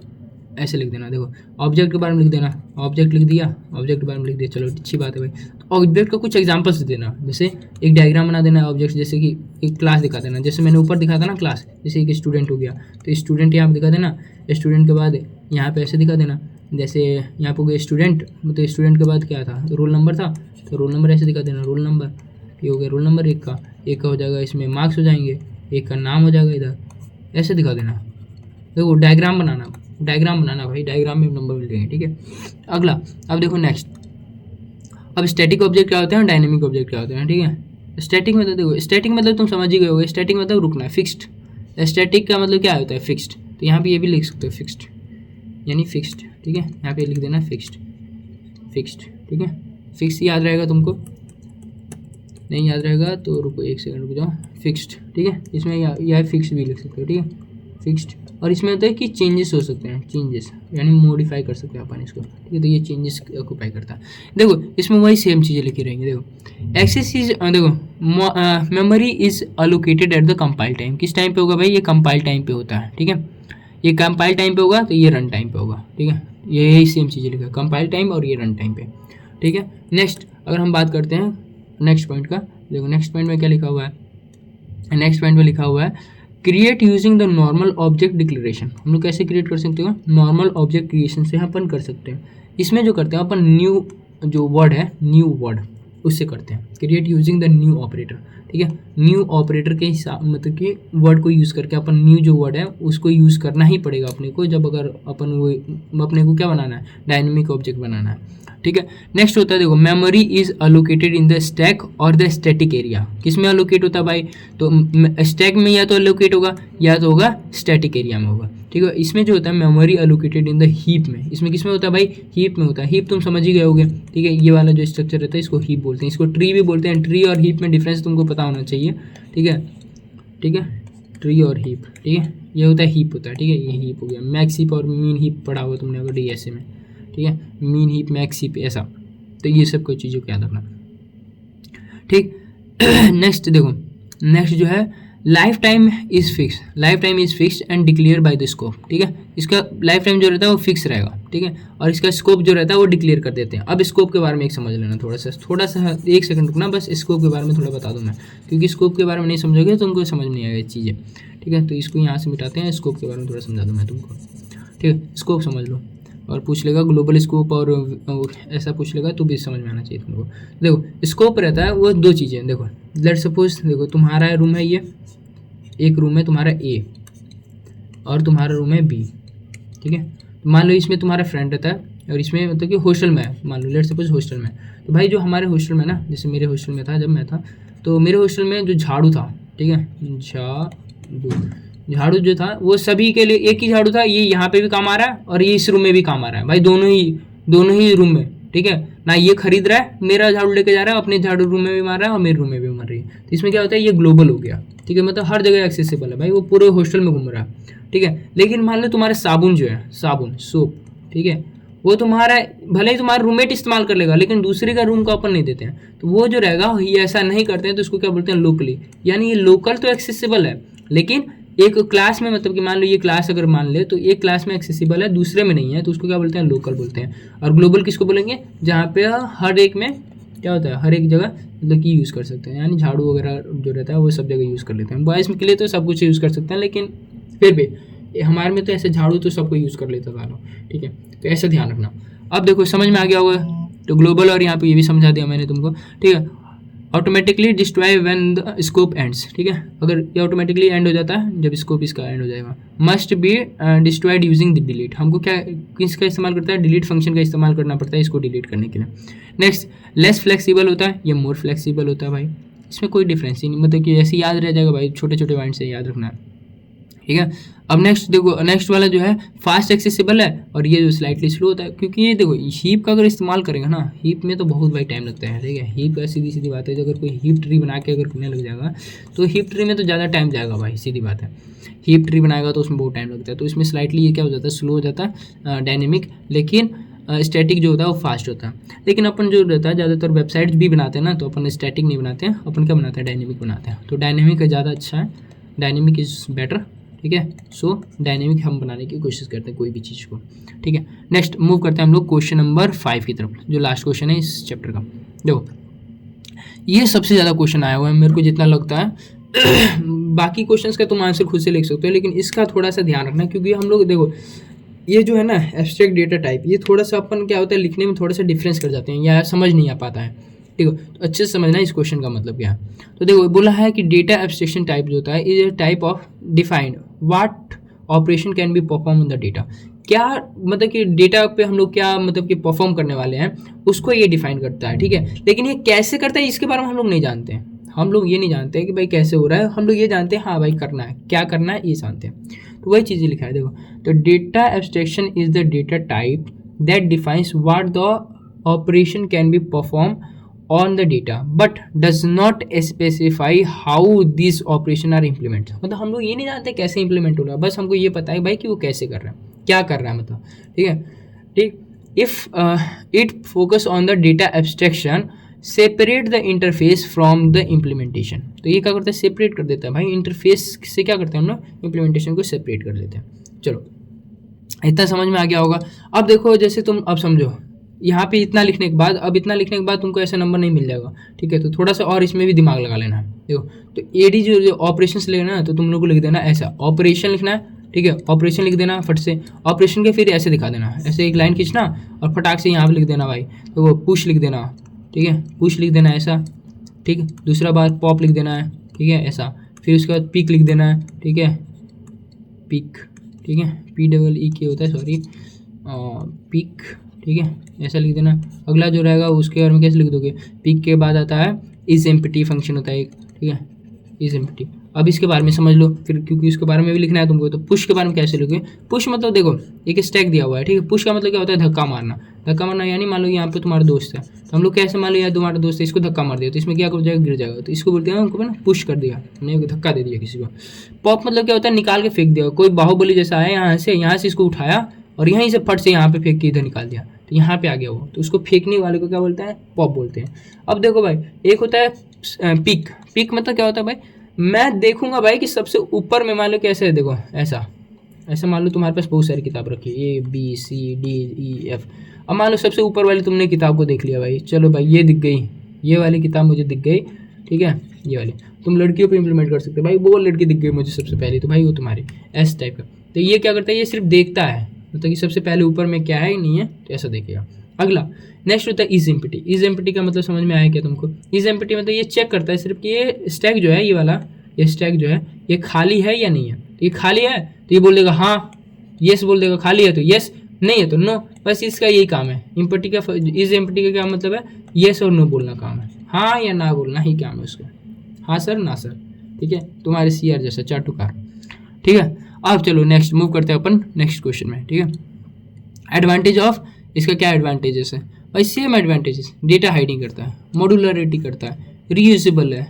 ऐसे लिख देना, देखो ऑब्जेक्ट के बारे में लिख देना, ऑब्जेक्ट लिख दिया, ऑब्जेक्ट के बारे में लिख दिया, चलो अच्छी बात है भाई। तो ऑब्जेक्ट का कुछ एग्जांपल्स देना, जैसे एक डायग्राम बना देना ऑब्जेक्ट, जैसे कि एक क्लास दिखा देना, जैसे मैंने ऊपर दिखा था ना क्लास, जैसे एक स्टूडेंट हो गया तो स्टूडेंट यहाँ पर दिखा देना, स्टूडेंट के बाद यहाँ पे ऐसे दिखा देना, जैसे यहाँ पर गया स्टूडेंट, मतलब स्टूडेंट के बाद क्या था, रोल नंबर था, तो रोल नंबर ऐसे दिखा देना, रोल नंबर ये हो गया, रोल नंबर एक का हो जाएगा, इसमें मार्क्स हो जाएंगे, एक का नाम हो जाएगा, इधर ऐसे दिखा देना। देखो डायग्राम बनाना भाई, डायग्राम में नंबर मिल जाएंगे, ठीक है। अगला, अब देखो नेक्स्ट, अब स्टैटिक ऑब्जेक्ट क्या होते हैं, डायनेमिक ऑब्जेक्ट क्या होते हैं, ठीक है। स्टैटिक मतलब देखो, स्टैटिक मतलब तुम समझ ही गए होगे, स्टैटिक मतलब रुकना है, फिक्स्ड। स्टैटिक का मतलब क्या होता है, फिक्स्ड। तो यहाँ पे ये भी लिख सकते हो फिक्स्ड, यानी फिक्स्ड, ठीक है। यहाँ पे लिख देना फिक्स्ड, फिक्स्ड, ठीक है। फिक्स याद रहेगा तुमको, नहीं याद रहेगा तो रुको एक सेकंड रुक जाओ। फिक्स्ड, ठीक है, इसमें यह फिक्स्ड भी लिख सकते हो, ठीक है, फिक्स्ड। और इसमें होता है कि चेंजेस हो सकते हैं, चेंजेस यानी मॉडिफाई कर सकते हैं अपन इसको, ठीक है। तो ये चेंजेस ऑक्यूपाई करता है। देखो इसमें वही सेम चीज़ें लिखी रहेंगी। देखो एक्सेस इज, देखो memory is allocated at the compile time. किस टाइम पे होगा भाई? ये कंपाइल टाइम पे होता है, ठीक है। ये कंपाइल टाइम पे होगा तो ये रन टाइम पे होगा, ठीक है। यही सेम चीज़ें लिखा है, कंपाइल टाइम और ये रन टाइम पे, ठीक है। नेक्स्ट अगर हम बात करते हैं नेक्स्ट पॉइंट का, देखो नेक्स्ट पॉइंट में क्या लिखा हुआ है? नेक्स्ट पॉइंट में लिखा हुआ है create using the normal object declaration. हम लोग कैसे क्रिएट कर सकते हो? नॉर्मल ऑब्जेक्ट क्रिएशन से अपन कर सकते हैं। इसमें जो करते हैं अपन न्यू जो वर्ड है, न्यू वर्ड उससे करते हैं create using the new operator, ठीक है। न्यू ऑपरेटर के हिसाब मतलब कि वर्ड को यूज़ करके अपन न्यू जो वर्ड है उसको यूज़ करना ही पड़ेगा अपने को, जब अगर अपन वो अपने को क्या बनाना है? डायनेमिक ऑब्जेक्ट बनाना है, ठीक है। नेक्स्ट होता है देखो memory is allocated in the stack और द स्टैटिक एरिया। किस में अलोकेट होता है भाई? तो स्टैक में या तो अलोकेट होगा या तो होगा स्टैटिक एरिया में होगा, ठीक है। इसमें जो होता है memory allocated in the heap में। इसमें किस में होता है भाई? हीप में होता है। हीप तुम समझ ही गए होगे, ठीक है। ये वाला जो स्ट्रक्चर रहता है इसको हीप बोलते हैं, इसको ट्री भी बोलते हैं। ट्री और हीप में डिफरेंस तुमको पता होना चाहिए, ठीक है, ठीक है। ट्री और हीप, ठीक है, ये होता है हीप होता है, ठीक है। ये हीप हो गया। मैक्स हीप और मीन हीप पढ़ा हुआ तुमने अगर डीएसए में, ठीक है। मीन हीप, मैक्स हीप, ऐसा। तो ये सब कोई चीज़ों को याद रखना, ठीक। नेक्स्ट देखो, नेक्स्ट जो है life time is fix. Life time is fix and declare by the scope, ठीक है। इसका लाइफ टाइम जो रहता है वो फिक्स रहेगा, ठीक है। और इसका स्कोप जो रहता है वो डिक्लेयर कर देते हैं। अब स्कोप के बारे में एक समझ लेना, थोड़ा सा एक सेकंड रुकना, बस स्कोप के बारे में थोड़ा बता दूँ मैं, क्योंकि स्कोप के बारे में नहीं समझोगे तो तुमको समझ नहीं आएगा चीज़ें, ठीक है। तो इसको यहाँ से मिटाते हैं, स्कोप के बारे में थोड़ा समझा दूँ मैं तुमको, ठीक है। स्कोप समझ लो, और पूछ लेगा ग्लोबल स्कोप और ऐसा पूछ लेगा तो भी समझ में आना चाहिए तुमको। देखो स्कोप रहता है वो दो चीज़ें, देखो लेट सपोज देखो तुम्हारा रूम है, ये एक रूम है तुम्हारा ए और तुम्हारा रूम है बी, ठीक है। तो मान लो इसमें तुम्हारा फ्रेंड रहता है और इसमें मतलब कि हॉस्टल में है, मान लो लेट सपोज हॉस्टल में। तो भाई जो हमारे हॉस्टल में ना, जैसे मेरे हॉस्टल में था जब मैं था, तो मेरे हॉस्टल में जो झाड़ू था, ठीक है, झाड़ू जो था वो सभी के लिए एक ही झाड़ू था। ये यहाँ पे भी काम आ रहा है और ये इस रूम में भी काम आ रहा है भाई, दोनों ही रूम में, ठीक है ना। ये खरीद रहा है, मेरा झाड़ू लेके जा रहा है, अपने झाड़ू रूम में भी मार रहा है और मेरे रूम में भी मार रही है। तो इसमें क्या होता है? ये ग्लोबल हो गया, ठीक है। मतलब हर जगह एक्सेसिबल है भाई, वो पूरे हॉस्टल में घूम रहा है, ठीक है। लेकिन मान लो तुम्हारा साबुन जो है, साबुन सोप, ठीक है, वो तुम्हारा भले ही तुम्हारा रूममेट इस्तेमाल कर लेगा लेकिन दूसरे का रूम को अपन नहीं देते हैं। तो वो जो रहेगा ये ऐसा नहीं करते हैं, तो इसको क्या बोलते हैं? लोकली। यानी ये लोकल तो एक्सेसिबल है लेकिन एक क्लास में, मतलब कि मान लो ये क्लास अगर मान ले तो एक क्लास में एक्सेसिबल है, दूसरे में नहीं है, तो उसको क्या बोलते हैं? लोकल बोलते हैं। और ग्लोबल किसको बोलेंगे? जहाँ पे हर एक में क्या होता है, हर एक जगह मतलब कि यूज़ कर सकते हैं। यानी झाड़ू वगैरह जो रहता है वो सब जगह यूज़ कर लेते हैं। बॉयज़ के लिए तो सब कुछ यूज़ कर सकते हैं, लेकिन फिर भी हमारे में तो ऐसे झाड़ू तो सबको यूज़ कर लेता था, ठीक है। तो ऐसा ध्यान रखना। अब देखो समझ में आ गया होगा, तो ग्लोबल और यहाँ पे ये भी समझा दिया मैंने तुमको, ठीक है। Automatically destroy when the scope ends, ठीक है। अगर ये ऑटोमेटिकली एंड हो जाता है जब स्कोप इसका एंड हो जाएगा। Must be destroyed using the delete. हमको क्या किसका इस्तेमाल करता है? डिलीट फंक्शन का इस्तेमाल करना पड़ता है इसको डिलीट करने के लिए। नेक्स्ट लेस फ्लेक्सिबल होता है, ये मोर फ्लेक्सिबल होता है भाई। इसमें कोई डिफरेंस ही नहीं, मतलब कि ऐसे याद रह जाएगा भाई, छोटे छोटे पॉइंट से याद रखना है, ठीक है। अब नेक्स्ट देखो, नेक्स्ट वाला जो है फास्ट एक्सेसिबल है और ये जो स्लाइटली स्लो होता है, क्योंकि ये देखो हीप का अगर इस्तेमाल करेगा ना, हीप में तो बहुत भाई टाइम लगता है, ठीक है। हीप का सीधी सीधी बात है, जो अगर कोई हीप ट्री बना के अगर करने लग जाएगा तो हीप ट्री में तो ज़्यादा टाइम जाएगा भाई, सीधी बात है। हीप ट्री बनाएगा तो उसमें बहुत टाइम लगता है, तो इसमें स्लाइटली ये क्या हो जाता है? स्लो हो जाता है डायनेमिक, लेकिन स्टैटिक जो होता है वो फास्ट होता है। लेकिन अपन जो रहता है ज़्यादातर वेबसाइट्स भी बनाते हैं ना, तो अपन स्टैटिक नहीं बनाते हैं, अपन क्या बनाते हैं? डायनेमिक बनाते हैं। तो डायनेमिक ज़्यादा अच्छा है, डायनेमिक इज़ बेटर, ठीक है। सो डायनेमिक हम बनाने की कोशिश करते हैं कोई भी चीज़ को, ठीक है। नेक्स्ट मूव करते हैं हम लोग क्वेश्चन नंबर 5 की तरफ, जो लास्ट क्वेश्चन है इस चैप्टर का। देखो ये सबसे ज़्यादा क्वेश्चन आया हुआ है मेरे को जितना लगता है। बाकी क्वेश्चंस का तुम आंसर खुद से लिख सकते हो, लेकिन इसका थोड़ा सा ध्यान रखना, क्योंकि हम लोग देखो ये जो है ना एब्स्ट्रैक्ट डेटा टाइप, ये थोड़ा सा अपन क्या होता है लिखने में थोड़ा सा डिफरेंस कर जाते हैं या समझ नहीं आ पाता है, ठीक है। तो अच्छे से समझना इस क्वेश्चन का मतलब क्या है। तो देखो बोला है कि डेटा एब्स्ट्रैक्शन टाइप जो होता है is a type of defined what operation can be perform on the data. क्या मतलब कि डेटा पे हम लोग क्या मतलब कि परफॉर्म करने वाले हैं उसको ये डिफाइन करता है, ठीक है। लेकिन ये कैसे करता है इसके बारे में हम लोग नहीं जानते हैं। हम लोग ये नहीं जानते कि भाई कैसे हो रहा है, हम लोग ये जानते हैं हाँ भाई करना है, क्या करना है ये जानते हैं। तो वही चीज़ें लिखा है देखो। तो data abstraction is the data type that defines what the operation can be perform on the data but does not specify how this operation are implement. मतलब हम लोग ये नहीं जानते कैसे इंप्लीमेंट हो रहा है, बस हमको ये पता है भाई कि वो कैसे कर रहा है, क्या कर रहा है, मतलब ठीक है। ठीक, if it focus on the data abstraction separate the interface from the implementation. तो ये क्या करता है, सेपरेट कर देता है भाई, इंटरफेस से क्या करते हैं हम लोग, इम्प्लीमेंटेशन को सेपरेट कर देते हैं। चलो इतना समझ में आ गया होगा। अब देखो जैसे तुम अब समझो यहाँ पे इतना लिखने के बाद, अब इतना लिखने के बाद तुमको ऐसा नंबर नहीं मिल जाएगा, ठीक है। तो थोड़ा सा और इसमें भी दिमाग लगा लेना है। देखो तो एडी जो ऑपरेशन लेना है तो तुम लोग को लिख देना ऐसा, ऑपरेशन लिखना है, ठीक है। ऑपरेशन लिख देना फट से, ऑपरेशन के फिर ऐसे दिखा देना, ऐसे एक लाइन खींचना और फटाक से यहाँ पे लिख देना भाई, तो वो पुश लिख देना, ठीक है, पुश लिख देना ऐसा, ठीक है। दूसरा बार पॉप लिख देना है, ठीक है, ऐसा। फिर उसके बाद पिक लिख देना है, ठीक है, पिक, ठीक है, PEEK होता है, सॉरी, पिक, ठीक है, ऐसा लिख देना। अगला जो रहेगा उसके बारे में कैसे लिख दोगे, पिक के बाद आता है इज एम्प्टी फंक्शन होता है एक, ठीक है, इज एम्प्टी। अब इसके बारे में समझ लो फिर, क्योंकि उसके बारे में भी लिखना है तुमको। तो पुश के बारे में कैसे लिखोगे, पुश मतलब देखो एक स्टैक दिया हुआ है, ठीक है। पुश का मतलब क्या होता है, धक्का मारना। धक्का मारना यानी मान लो यहाँ पे तुम्हारा दोस्त है, तो हम लोग कैसे मान लो यार तुम्हारा दोस्त है, इसको धक्का मार दिया तो इसमें क्या कर जाएगा, गिर जाएगा, तो इसको बोलते हैं उनको ना पुश कर दिया, हमने धक्का दे दिया किसी को। पॉप मतलब क्या होता है, निकाल के फेंक दिया, कोई बाहुबली जैसा है, यहाँ से इसको उठाया और यहीं से फट से यहाँ पे फेंक के इधर निकाल दिया, तो यहाँ पे आ गया वो, तो उसको फेंकने वाले को क्या बोलते हैं, पॉप बोलते हैं। अब देखो भाई एक होता है पिक, पिक मतलब क्या होता है भाई, मैं देखूंगा भाई कि सबसे ऊपर में मान लो कैसे है, देखो ऐसा, ऐसा मान लो तुम्हारे पास बहुत सारी किताब रखी है, ABCDEF। अब मान लो सबसे ऊपर वाली तुमने किताब को देख लिया भाई, चलो भाई ये दिख गई, ये वाली किताब मुझे दिख गई, ठीक है, ये वाली तुम लड़कियों पे इम्प्लीमेंट कर सकते हो भाई, वो लड़की दिख गई मुझे सबसे पहले, तो भाई वो तुम्हारी एस टाइप का। तो ये क्या करता है, ये सिर्फ देखता है, मतलब कि सबसे पहले ऊपर में क्या है नहीं है, तो ऐसा देखेगा। अगला नेक्स्ट होता है इज एम्प्टी। इज एम्प्टी का मतलब समझ में आया क्या तुमको, इज एम्प्टी मतलब ये चेक करता है सिर्फ कि ये स्टैक जो है, ये वाला ये स्टैक जो है ये खाली है या नहीं है। तो ये खाली है तो ये बोल देगा हाँ, येस बोल देगा, खाली है तो येस, नहीं है तो नो, बस इसका यही काम है। एम्प्टी का, इज एम्प्टी का क्या मतलब है, येस और नो बोलना काम है, हाँ या ना बोलना ही काम है उसका, हाँ सर ना सर, ठीक है, तुम्हारे CR जैसा चाटुकार, ठीक है। अब चलो नेक्स्ट मूव करते हैं अपन नेक्स्ट क्वेश्चन में, ठीक है। एडवांटेज ऑफ, इसका क्या एडवांटेजेस है भाई, सेम एडवांटेजेस, डेटा हाइडिंग करता है, मॉड्यूलरिटी करता है, रीयूजेबल है,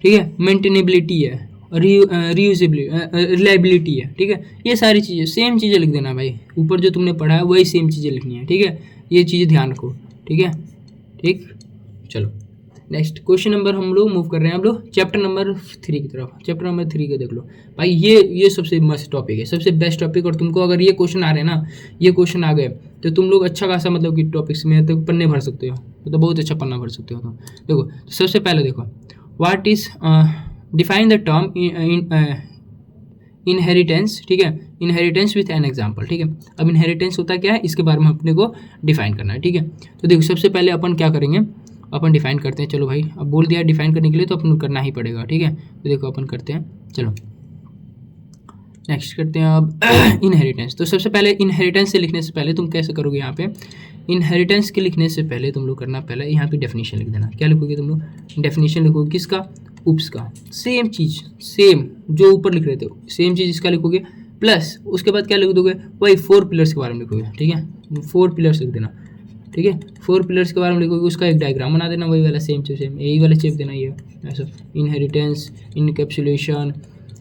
ठीक है, मेंटेनेबिलिटी है, रिलायबिलिटी है, ठीक है। ये सारी चीज़ें सेम चीज़ें लिख देना भाई, ऊपर जो तुमने पढ़ा है वही सेम चीज़ें लिखनी है, ठीक है। ये चीज़ें ध्यान रखो, ठीक है, ठीक। चलो नेक्स्ट क्वेश्चन नंबर हम लोग मूव कर रहे हैं, हम लोग चैप्टर नंबर 3 की तरफ। चैप्टर नंबर 3 का देख लो भाई, ये सबसे मस्त टॉपिक है, सबसे बेस्ट टॉपिक। और तुमको अगर ये क्वेश्चन आ रहे हैं ना, ये क्वेश्चन आ गए तो तुम लोग अच्छा खासा मतलब कि टॉपिक्स में तो पन्ने भर सकते हो, मतलब बहुत अच्छा पन्ना भर सकते हो। तो देखो तो सबसे पहले देखो what is, define the term inheritance, ठीक है, इनहेरिटेंस विथ एन एग्जाम्पल, ठीक है। अब इनहेरिटेंस होता क्या है, इसके बारे में अपने को डिफाइन करना है, ठीक है। तो देखो सबसे पहले अपन क्या करेंगे, अपन डिफाइन करते हैं। चलो भाई अब बोल दिया डिफाइन करने के लिए तो अपन करना ही पड़ेगा, ठीक है। तो देखो अपन करते हैं, चलो नेक्स्ट करते हैं अब इनहेरिटेंस। तो सबसे पहले इनहेरिटेंस से लिखने से पहले तुम कैसे करोगे, यहाँ पे इनहेरिटेंस के लिखने से पहले तुम लोग करना, पहले यहाँ पे डेफिनेशन लिख देना। क्या लिखोगे तुम लोग, डेफिनेशन लिखोगे किसका, उप्स का, सेम चीज़, सेम जो ऊपर लिख रहे थे सेम चीज़ इसका लिखोगे, प्लस उसके बाद क्या लिख दोगे, वही 4 पिलर्स के बारे में लिखोगे, ठीक है, 4 पिलर्स लिख देना, ठीक है। 4 पिलर्स के बारे में लिखोगे, उसका एक डायग्राम बना देना, वही वाला सेम यही वाला शेप देना, ये ऐसा, inheritance, encapsulation,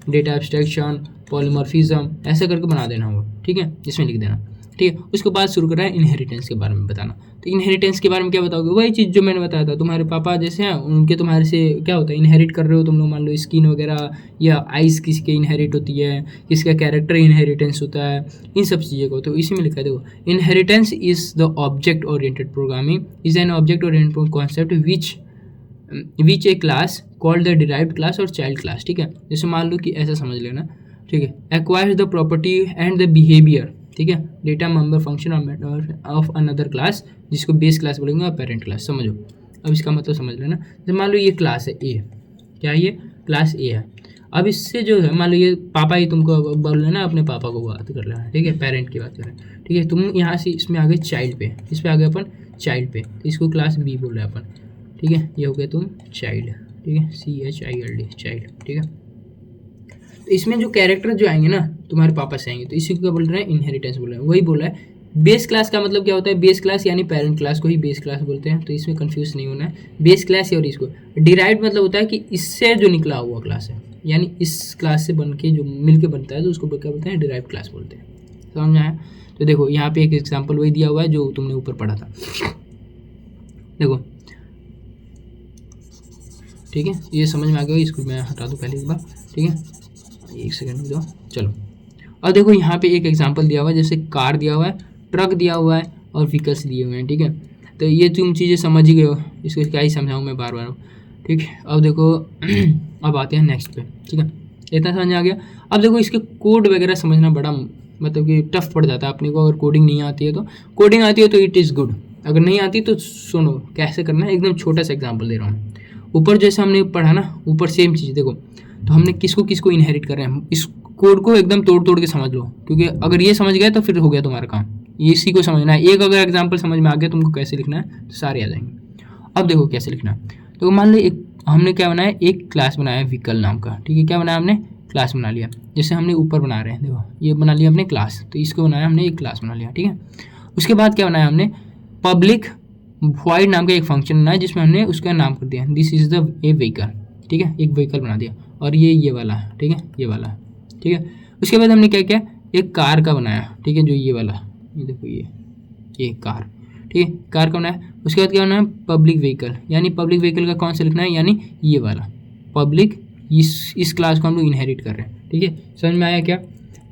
data abstraction, polymorphism, ऐसे करके बना देना वो, ठीक है, इसमें लिख देना, ठीक है। उसके बाद शुरू कर रहा है इनहेरिटेंस के बारे में बताना। तो इनहेरिटेंस के बारे में क्या बताओगे, वही चीज़ जो मैंने बताया था, तुम्हारे पापा जैसे हैं उनके तुम्हारे से क्या होता है, इनहेरिट कर रहे हो तुम लोग, मान लो स्किन वगैरह या आइज़ किसी के इनहेरिट होती है, किसी का कैरेक्टर इनहेरिटेंस होता है, इन सब चीज़ों को तो इसी में लिखा है। देखो inheritance is the object oriented programming is an object oriented concept which A class called the derived class और चाइल्ड क्लास, ठीक है। जैसे मान लो कि ऐसा समझ लेना, ठीक है, acquires the property and the behaviour, ठीक है, data member function of another class, जिसको बेस क्लास बोलेंगे और पेरेंट क्लास, समझो। अब इसका मतलब समझ लेना, जैसे मान लो ये क्लास है ए, क्या ये क्लास ए है। अब इससे जो है मान लो ये पापा ही तुमको बोल लेना, अपने पापा को बात कर लेना, ठीक है, पेरेंट की बात कर रहे हैं, ठीक है। तुम यहाँ से इसमें आ गए चाइल्ड पे, इस पर आ गए अपन चाइल्ड पे, तो इसको क्लास बी बोल रहे हैं अपन, ठीक है। ये हो गया तुम चाइल्ड, ठीक है, CHILD चाइल्ड, ठीक है। तो इसमें जो कैरेक्टर जो आएंगे ना तुम्हारे पापा से आएंगे, तो इसी को क्या बोल रहे हैं, इनहेरिटेंस बोल रहे हैं। वही बोला है बेस क्लास का मतलब क्या होता है? बेस क्लास यानी पेरेंट क्लास को ही बेस क्लास बोलते हैं, तो इसमें कंफ्यूज नहीं होना है। बेस क्लास और इसको डिराइव्ड मतलब होता है कि इससे जो निकला हुआ क्लास है, यानी इस क्लास से बन के जो मिल के बनता है तो उसको क्या बोलते हैं? डिराइव्ड क्लास बोलते हैं। समझ में आया? तो देखो यहाँ पे एक एग्जाम्पल वही दिया हुआ है जो तुमने ऊपर पढ़ा था। देखो ठीक है, ये समझ में आ गया, इसको मैं हटा दूँ पहले एक बार। ठीक है, एक सेकेंड दो। चलो अब देखो यहाँ पे एक एग्जांपल दिया हुआ है, जैसे कार दिया हुआ है, ट्रक दिया हुआ है और व्हीकल्स दिए हुए हैं। ठीक है, तो ये तुम चीज़ें समझ ही गए हो, इसको क्या ही समझाऊँ मैं बार बार। ठीक है, अब देखो अब आते हैं नेक्स्ट पे। ठीक है, इतना समझ आ गया। अब देखो इसके कोड वगैरह समझना बड़ा मतलब कि टफ पड़ जाता है अपने को, अगर कोडिंग नहीं आती है तो। कोडिंग आती है तो इट इज़ गुड, अगर नहीं आती तो सुनो कैसे करना है। एकदम छोटा सा एग्जाम्पल दे रहा हूँ। ऊपर जैसे हमने पढ़ा ना, ऊपर सेम चीज़ देखो, तो हमने किसको किसको इनहेरिट कर रहे हैं, इस कोड को एकदम तोड़ तोड़ के समझ लो, क्योंकि अगर ये समझ गए तो फिर हो गया तुम्हारा काम। इसी को समझना है। एक अगर एग्जाम्पल समझ में आ गया तुमको कैसे लिखना है तो सारे आ जाएंगे। अब देखो कैसे लिखना है। तो मान लो एक हमने क्या बनाया, एक क्लास बनाया है व्हीकल नाम का। ठीक है, क्या बनाया हमने? क्लास बना लिया। जैसे हमने ऊपर बना रहे हैं, देखो ये बना लिया हमने क्लास, तो इसको बनाया हमने, एक क्लास बना लिया। ठीक है, उसके बाद क्या बनाया हमने? पब्लिक वॉइड नाम का एक फंक्शन बनाया जिसमें हमने उसका नाम कर दिया this is the A vehicle. ठीक है, एक व्हीकल बना दिया, और ये वाला। ठीक है, ये वाला। ठीक है, उसके बाद हमने क्या किया, एक कार का बनाया। ठीक है, जो ये वाला, ये देखो ये कार। ठीक है, कार का बनाया। उसके बाद क्या बनाया? पब्लिक व्हीकल, यानी पब्लिक व्हीकल का कौन सा लिखना है, यानी ये वाला पब्लिक। इस क्लास को हम लोग इनहेरिट कर रहे हैं। ठीक है, समझ में आया क्या?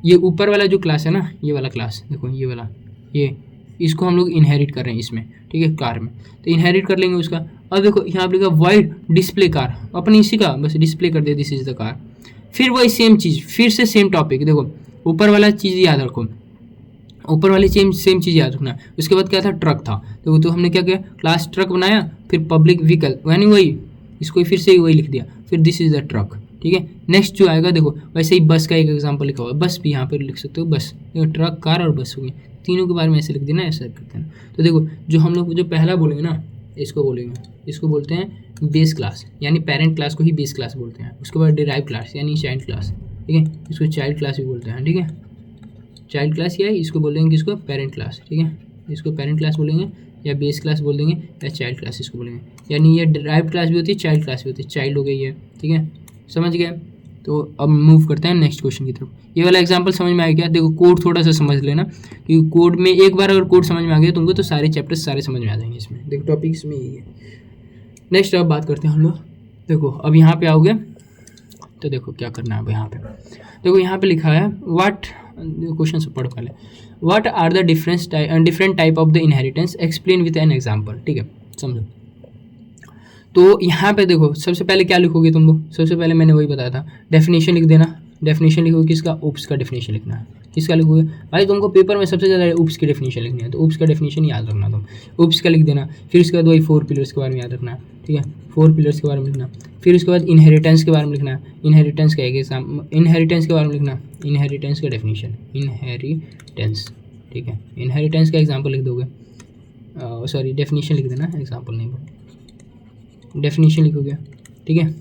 ये ऊपर वाला जो क्लास है ना, ये वाला क्लास देखो, ये वाला, ये इसको हम लोग इनहेरिट कर रहे हैं इसमें। ठीक है, कार में, तो इनहेरिट कर लेंगे उसका। अब देखो यहाँ पे लिखा वाइड डिस्प्ले कार, अपने इसी का बस डिस्प्ले कर दिया दिस इज द कार। फिर वही सेम चीज़, फिर से सेम टॉपिक। देखो ऊपर वाला चीज़ याद रखो, ऊपर वाली सेम चीज़ याद रखना। उसके बाद क्या था? ट्रक था। तो हमने क्या किया? क्लास ट्रक बनाया, फिर पब्लिक व्हीकल, यानी वही, इसको फिर से वही लिख दिया, फिर दिस इज द ट्रक। ठीक है, नेक्स्ट जो आएगा देखो वैसे ही बस का एक एग्जांपल लिखा हुआ है, बस भी यहाँ पर लिख सकते हो, बस ट्रक कार और बस हो गई, तीनों के बारे में ऐसे लिख देना, ऐसा करते हैं। तो देखो जो हम लोग जो पहला बोलेंगे ना, इसको बोलते हैं बेस क्लास, यानी पेरेंट क्लास को ही बेस क्लास बोलते हैं। उसके बाद डिराइव क्लास यानी चाइल्ड क्लास। ठीक है, इसको चाइल्ड क्लास भी बोलते हैं। ठीक है, चाइल्ड क्लास या इसको बोलेंगे किसको? Parent class. ठीक है, इसको पेरेंट क्लास बोलेंगे या बेस क्लास बोल देंगे या चाइल्ड क्लास इसको बोलेंगे। यानी ये डिराइव क्लास भी होती है, चाइल्ड क्लास भी होती है, चाइल्ड हो गई है। ठीक है, समझ गए? तो अब मूव करते हैं नेक्स्ट क्वेश्चन की तरफ। ये वाला एग्जांपल समझ में आ गया? देखो कोड थोड़ा सा समझ लेना, क्योंकि कोड में एक बार अगर कोड समझ में आ गया तुमको तो सारे चैप्टर्स सारे समझ में आ जाएंगे इसमें। देखो टॉपिक इसमें यही है। नेक्स्ट अब बात करते हैं हम लोग। देखो अब यहाँ पे आओगे तो देखो क्या करना है। अब यहाँ पे देखो, यहाँ पे लिखा है व्हाट, क्वेश्चन से पढ़ो पहले। What are the different type of the inheritance, explain with an example. ठीक है, समझो। तो यहाँ पे देखो सबसे पहले क्या लिखोगे तुम लोग? सबसे पहले मैंने वही बताया था, डेफिनेशन लिख देना। डेफिनेशन लिखोगे किसका? उप्स का डेफिनेशन लिखना है। किसका लिखोगे भाई? तुमको पेपर में सबसे ज़्यादा उप्स की डेफिनेशन लिखनी है, तो उप्स का डेफिनेशन याद रखना तुम, उप्स का लिख देना। फिर उसके बाद वही 4 पिलर्स के बारे में याद रखना है। ठीक है, 4 पिलर्स के बारे में लिखना। फिर उसके बाद इनहेरिटेंस के बारे में लिखना है। इनहेरिटेंस का एक एग्जाम, इनहेरिटेंस के बारे में लिखना, इनहेरिटेंस का डेफिनेशन, इनहेरिटेंस। ठीक है, इनहेरिटेंस का एग्जाम्पल लिख दोगे, सॉरी डेफिनेशन लिख देना, एग्जाम्पल नहीं बोल, डेफिनेशन लिखोगे। ठीक है,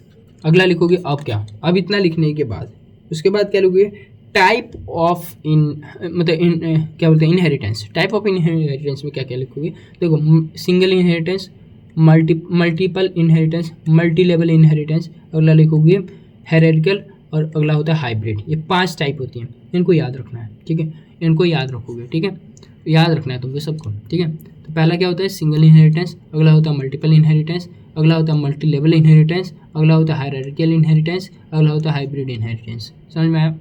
अगला लिखोगे अब क्या? अब इतना लिखने के बाद उसके बाद क्या लिखोगे? टाइप ऑफ क्या बोलते हैं? इनहेरिटेंस। टाइप ऑफ इनहेरिटेंस में क्या क्या लिखोगे? देखो single inheritance, multiple inheritance, multi level inheritance, अगला लिखोगे हायरार्किकल, और अगला होता है हाइब्रिड। ये 5 टाइप होती हैं, इनको याद रखना है। ठीक है, इनको याद रखोगे। ठीक है, याद रखना है तुमको सबको। ठीक है, तो पहला क्या होता है? सिंगल इनहेरिटेंस, अगला होता है मल्टीपल इनहेरिटेंस, अगला होता है मल्टी लेवल इनहेरिटेंस, अगला होता है हायरार्किकल इनहेरिटेंस, अगला होता है हाइब्रिड इनहेरिटेंस। समझ में आया?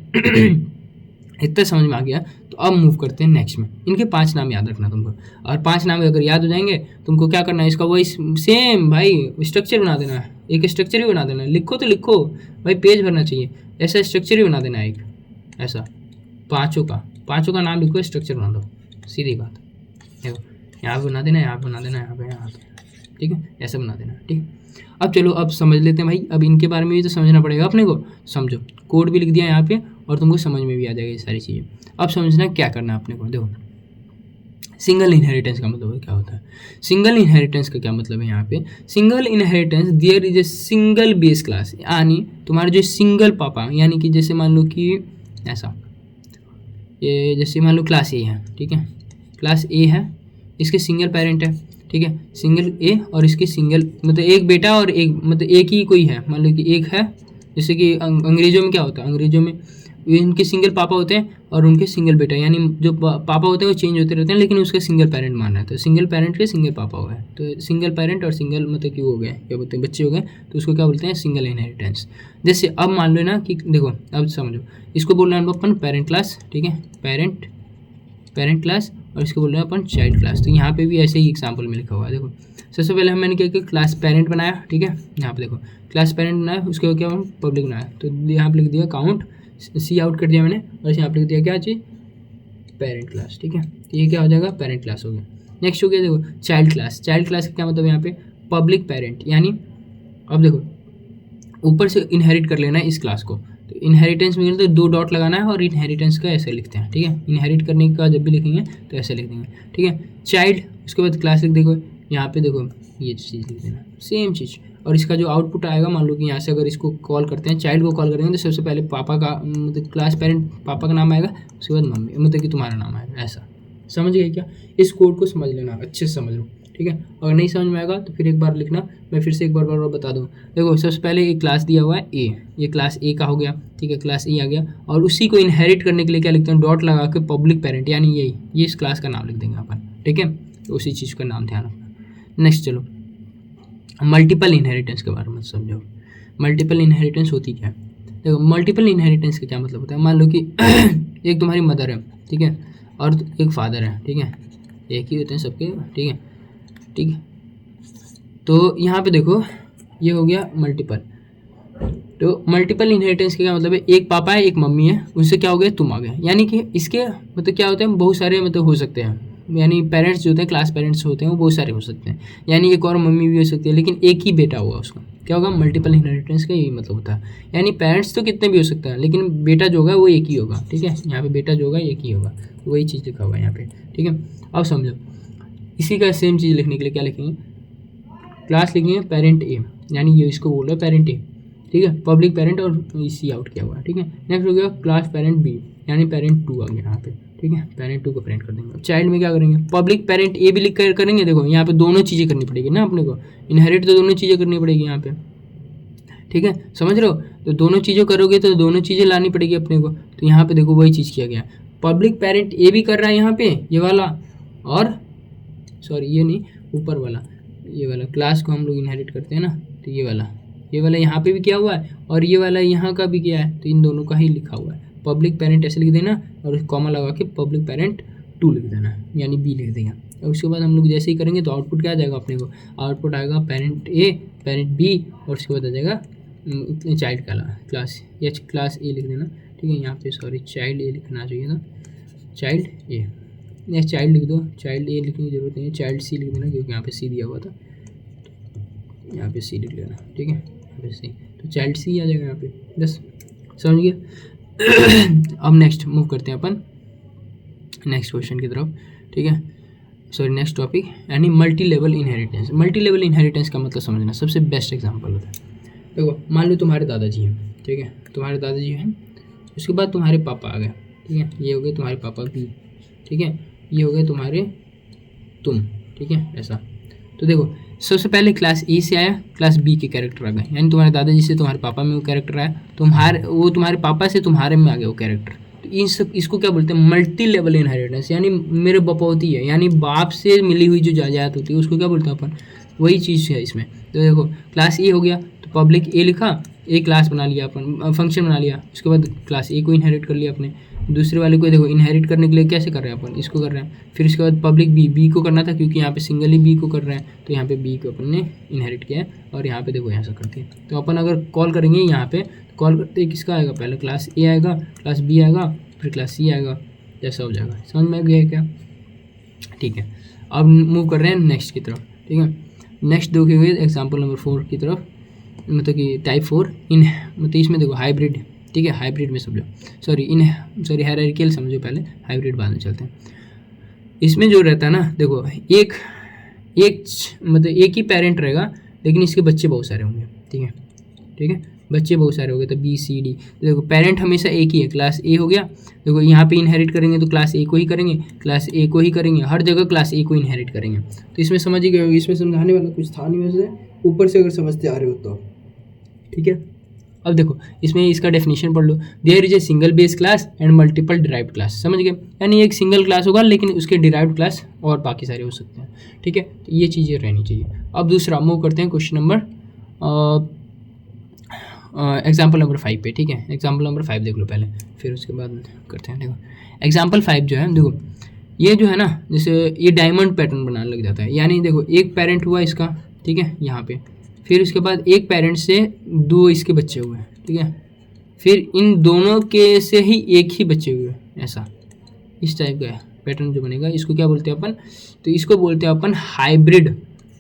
इतना समझ में आ गया तो अब मूव करते हैं नेक्स्ट में। इनके 5 नाम याद रखना तुमको, और 5 नाम अगर याद हो जाएंगे तुमको क्या करना है? इसका वही सेम भाई स्ट्रक्चर बना देना है, एक स्ट्रक्चर ही बना देना है। लिखो तो लिखो भाई, पेज भरना चाहिए, ऐसा स्ट्रक्चर ही बना देना है एक ऐसा। पाँचों का नाम लिखो, स्ट्रक्चर बना दो, सीधी बात। देखो यहाँ पे बना देना, यहाँ पे बना देना, यहाँ पे। ठीक है, ऐसा बना देना। ठीक है, अब चलो अब समझ लेते हैं भाई। अब इनके बारे में भी तो समझना पड़ेगा अपने को। समझो, कोड भी लिख दिया यहाँ पे और तुमको समझ में भी आ जाएगा ये सारी चीज़ें। अब समझना क्या करना है अपने को। देखो सिंगल इनहेरिटेंस का मतलब क्या होता है? सिंगल इनहेरिटेंस का क्या मतलब है? यहाँ पे single inheritance, there is a single base class, यानी तुम्हारा जो सिंगल पापा, यानी कि जैसे मान लो कि ऐसा, ये जैसे मान लो क्लास ये है। ठीक है, क्लास ए है, इसके सिंगल पेरेंट है, ठीक है, सिंगल ए, और इसके सिंगल मतलब एक बेटा और एक मतलब एक ही कोई है, मान लो कि एक है, जैसे कि अंग्रेजों में क्या होता है, अंग्रेजों में इनके सिंगल पापा होते हैं और उनके सिंगल बेटा, यानी जो पापा होते हैं वो चेंज होते रहते हैं, लेकिन उसका सिंगल पेरेंट मानना है, तो सिंगल पेरेंट के सिंगल पापा हो गए, तो सिंगल पेरेंट और सिंगल मतलब कि वो हो गए, क्या बोलते हैं, बच्चे हो गए, तो उसको क्या बोलते हैं, सिंगल इनहेरिटेंस। जैसे अब मान लो ना कि देखो अब समझो, इसको बोल रहे हैं अपन पेरेंट क्लास, ठीक है, पेरेंट क्लास, और इसको बोल रहे हैं अपन चाइल्ड क्लास। तो यहाँ पे भी ऐसे ही एग्जाम्पल में लिखा हुआ है। देखो सबसे पहले मैंने क्या किया, क्लास पेरेंट बनाया, ठीक है, यहाँ पे देखो क्लास पेरेंट बनाया, उसके बाद क्या पब्लिक बनाया, तो यहाँ पे लिख दिया काउंट, सी आउट कर दिया मैंने, और यहाँ पे लिख दिया क्या चीज़, पेरेंट क्लास, ठीक है, तो ये क्या हो जाएगा, पेरेंट क्लास हो गया। नेक्स्ट हो गया देखो चाइल्ड क्लास। चाइल्ड क्लास का क्या मतलब यहाँ पे पब्लिक पेरेंट, यानी अब देखो ऊपर से इनहेरिट कर लेना है इस क्लास को, तो इनहेरिटेंस में तो 2 डॉट लगाना है, और इनहेरिटेंस का ऐसे लिखते हैं, ठीक है, इनहेरिट करने का जब भी लिखेंगे तो ऐसे लिख देंगे, ठीक है, चाइल्ड, उसके बाद क्लास लिख देखो, यहाँ पे देखो ये चीज़ लिख देना, सेम चीज़, और इसका जो आउटपुट आएगा, मान लो कि यहाँ से अगर इसको कॉल करते हैं, चाइल्ड को कॉल करेंगे, तो सबसे पहले पापा का मतलब क्लास पेरेंट पापा का नाम आएगा, उसके बाद मम्मी मतलब कि तुम्हारा नाम आएगा, ऐसा समझ गए क्या। इस कोड को समझ लेना, अच्छे से समझ लो, ठीक है, अगर नहीं समझ में आएगा तो फिर एक बार लिखना, मैं फिर से एक बार बता दूँ। देखो सबसे पहले एक क्लास दिया हुआ है ए, ये क्लास ए का हो गया, ठीक है, क्लास ए आ गया, और उसी को इनहेरिट करने के लिए क्या लिखते हैं, डॉट लगा के पब्लिक पेरेंट, यानी यही ये इस क्लास का नाम लिख देंगे अपन, ठीक है, तो उसी चीज़ का नाम ध्यान रखना। नेक्स्ट चलो मल्टीपल इनहेरिटेंस के बारे में समझो। मल्टीपल इनहेरिटेंस होती क्या है, देखो मल्टीपल इनहेरिटेंस का क्या मतलब होता है, मान लो कि एक तुम्हारी मदर है, ठीक है, और एक फादर है, ठीक है, एक ही होते हैं सबके, ठीक है, ठीक है, तो यहाँ पे देखो ये हो गया मल्टीपल। तो मल्टीपल इनहेरिटेंस का क्या मतलब है, एक पापा है एक मम्मी है, उनसे क्या हो गया, तुम आ गए, यानी कि इसके मतलब क्या होते हैं, बहुत सारे मतलब हो सकते हैं, यानी पेरेंट्स जो होते हैं, क्लास पेरेंट्स होते हैं वो बहुत सारे हो सकते हैं, यानी एक और मम्मी भी हो सकती है, लेकिन एक ही बेटा होगा उसका, क्या होगा, मल्टीपल इनहेरिटेंस का यही मतलब होता है, यानी पेरेंट्स तो कितने भी हो सकते हैं, लेकिन बेटा जो होगा वो एक ही होगा, ठीक है, यहाँ पे बेटा जो होगा एक ही होगा, वही चीज़ लिखा हुआ है यहाँ पे, ठीक है। अब समझो इसी का सेम चीज़ लिखने के लिए क्या लिखेंगे, क्लास लिखेंगे पेरेंट ए, यानी ये इसको बोल रहे हैं पेरेंट ए, ठीक है, पब्लिक पेरेंट और सी आउट किया हुआ है, ठीक है। नेक्स्ट हो गया क्लास पेरेंट बी, यानी पेरेंट 2 आ गया यहाँ पे, ठीक है, पेरेंट 2 को पेरेंट कर देंगे। चाइल्ड में क्या करेंगे, पब्लिक पेरेंट ए भी लिख कर करेंगे, देखो यहाँ पे दोनों चीज़ें करनी पड़ेगी ना अपने को, इनहेरिट तो दोनों चीज़ें करनी पड़ेगी यहाँ पे, ठीक है, समझ रहे हो, तो दोनों चीज़ें करोगे तो दोनों चीज़ें लानी पड़ेगी अपने को, तो यहाँ पे देखो वही चीज़ किया गया, पब्लिक पेरेंट ए भी कर रहा है यहाँ पे ये वाला, और सॉरी ये नहीं ऊपर वाला, ये वाला क्लास को हम लोग इनहेरिट करते हैं ना, तो ये वाला यहाँ पे भी किया हुआ है, और ये वाला यहाँ का भी किया है, तो इन दोनों का ही लिखा हुआ है, पब्लिक पेरेंट ऐसे लिख देना, और कॉमा लगा के पब्लिक पेरेंट 2 लिख देना, यानी बी लिख देंगे। और उसके बाद हम लोग जैसे ही करेंगे तो आउटपुट क्या आ जाएगा अपने को, आउटपुट आएगा पेरेंट ए, पेरेंट बी, और उसके बाद आ जाएगा चाइल्ड का क्लास, या क्लास ए लिख देना, ठीक है, यहाँ पे सॉरी चाइल्ड ए लिखना चाहिए था, चाइल्ड ए, या चाइल्ड लिख दो, चाइल्ड ए लिखने की जरूरत नहीं है, चाइल्ड सी लिख देना, क्योंकि यहाँ पे सी दिया हुआ था, यहाँ पे सी लिख लेना, ठीक है, यहाँ पे सी, तो चाइल्ड सी आ जाएगा यहाँ पे, बस समझ गए। अब नेक्स्ट मूव करते हैं अपन नेक्स्ट क्वेश्चन की तरफ, ठीक है, सॉरी नेक्स्ट टॉपिक, यानी multi level inheritance. Multi level inheritance का मतलब समझना सबसे बेस्ट एग्जांपल होता है, देखो मान लो तुम्हारे दादाजी हैं, ठीक है, तुम्हारे दादाजी हैं, उसके बाद तुम्हारे पापा आ गए, ठीक है, ये हो गए तुम्हारे पापा भी, ठीक है, ये हो गए तुम्हारे तुम, ठीक है, ऐसा। तो देखो सबसे पहले क्लास ए से आया, क्लास बी के कैरेक्टर आ गए, यानी तुम्हारे दादाजी से तुम्हारे पापा में वो कैरेक्टर आया, तुम्हारे पापा से तुम्हारे में आ गया वो कैरेक्टर, तो इन सब इसको क्या बोलते हैं, मल्टी लेवल इनहेरिटेंस, यानी मेरे बपौती है, यानी बाप से मिली हुई जो जायदाद होती है उसको क्या बोलते हैं अपन, वही चीज़ है इसमें। तो देखो क्लास ए हो गया, तो पब्लिक ए लिखा, ए क्लास बना लिया अपन, फंक्शन बना लिया, उसके बाद क्लास ए को इनहेरिट कर लिया अपने, दूसरे वाले को देखो इनहेरिट करने के लिए कैसे कर रहे हैं अपन, इसको कर रहे हैं, फिर इसके बाद पब्लिक बी को करना था, क्योंकि यहाँ पे सिंगल ही बी को कर रहे हैं, तो यहाँ पे बी को अपन ने इनहेरिट किया है, और यहाँ पे देखो ऐसा करते हैं, तो अपन अगर कॉल करेंगे यहाँ पे, कॉल करते किसका आएगा, पहले क्लास ए आएगा, क्लास बी आएगा, फिर क्लास सी आएगा, जैसा हो जाएगा, समझ में आ गया क्या, ठीक है। अब मूव कर रहे हैं नेक्स्ट की तरफ, ठीक है, नेक्स्ट देखिए एग्जाम्पल नंबर 4 की तरफ, मतलब कि टाइप 4 इन, मतलब इसमें देखो हाइब्रिड, ठीक है, हाइब्रिड में समझो, सॉरी हायरार्किकल समझो पहले, हाइब्रिड बाद में चलते हैं। इसमें जो रहता है ना, देखो एक मतलब एक ही पेरेंट रहेगा, लेकिन इसके बच्चे बहुत सारे होंगे, ठीक है, बच्चे बहुत सारे हो गए तो बी सी डी। देखो पेरेंट हमेशा एक ही है, क्लास ए हो गया। देखो यहाँ पे इनहेरिट करेंगे तो क्लास ए को ही करेंगे, क्लास ए को ही करेंगे, हर जगह क्लास ए को इनहेरिट करेंगे। तो इसमें समझ ही गए होगे, इसमें समझाने वाला कुछ था नहीं वैसे, ऊपर से अगर समझते आ रहे हो तो ठीक है। अब देखो इसमें इसका डेफिनेशन पढ़ लो। There is a single base class and multiple derived class, समझ गए, यानी एक सिंगल क्लास होगा लेकिन उसके डिराइव्ड क्लास और बाकी सारे हो सकते हैं, ठीक है। तो ये चीज़ें रहनी चाहिए। अब दूसरा मूव करते हैं क्वेश्चन नंबर एग्जाम्पल नंबर 5 पे, ठीक है। एग्जाम्पल नंबर 5 देख लो पहले, फिर उसके बाद करते हैं। देखो एग्जाम्पल 5 जो है, देखो ये जो है ना, जैसे ये डायमंड पैटर्न बनाने लग जाता है, यानी देखो एक पेरेंट हुआ इसका, ठीक है, यहाँ पे, फिर उसके बाद एक पेरेंट से 2 इसके बच्चे हुए, ठीक है, फिर इन दोनों के से ही एक ही बच्चे हुए, ऐसा इस टाइप का पैटर्न जो बनेगा, इसको क्या बोलते हैं अपन, तो इसको बोलते हैं अपन हाइब्रिड।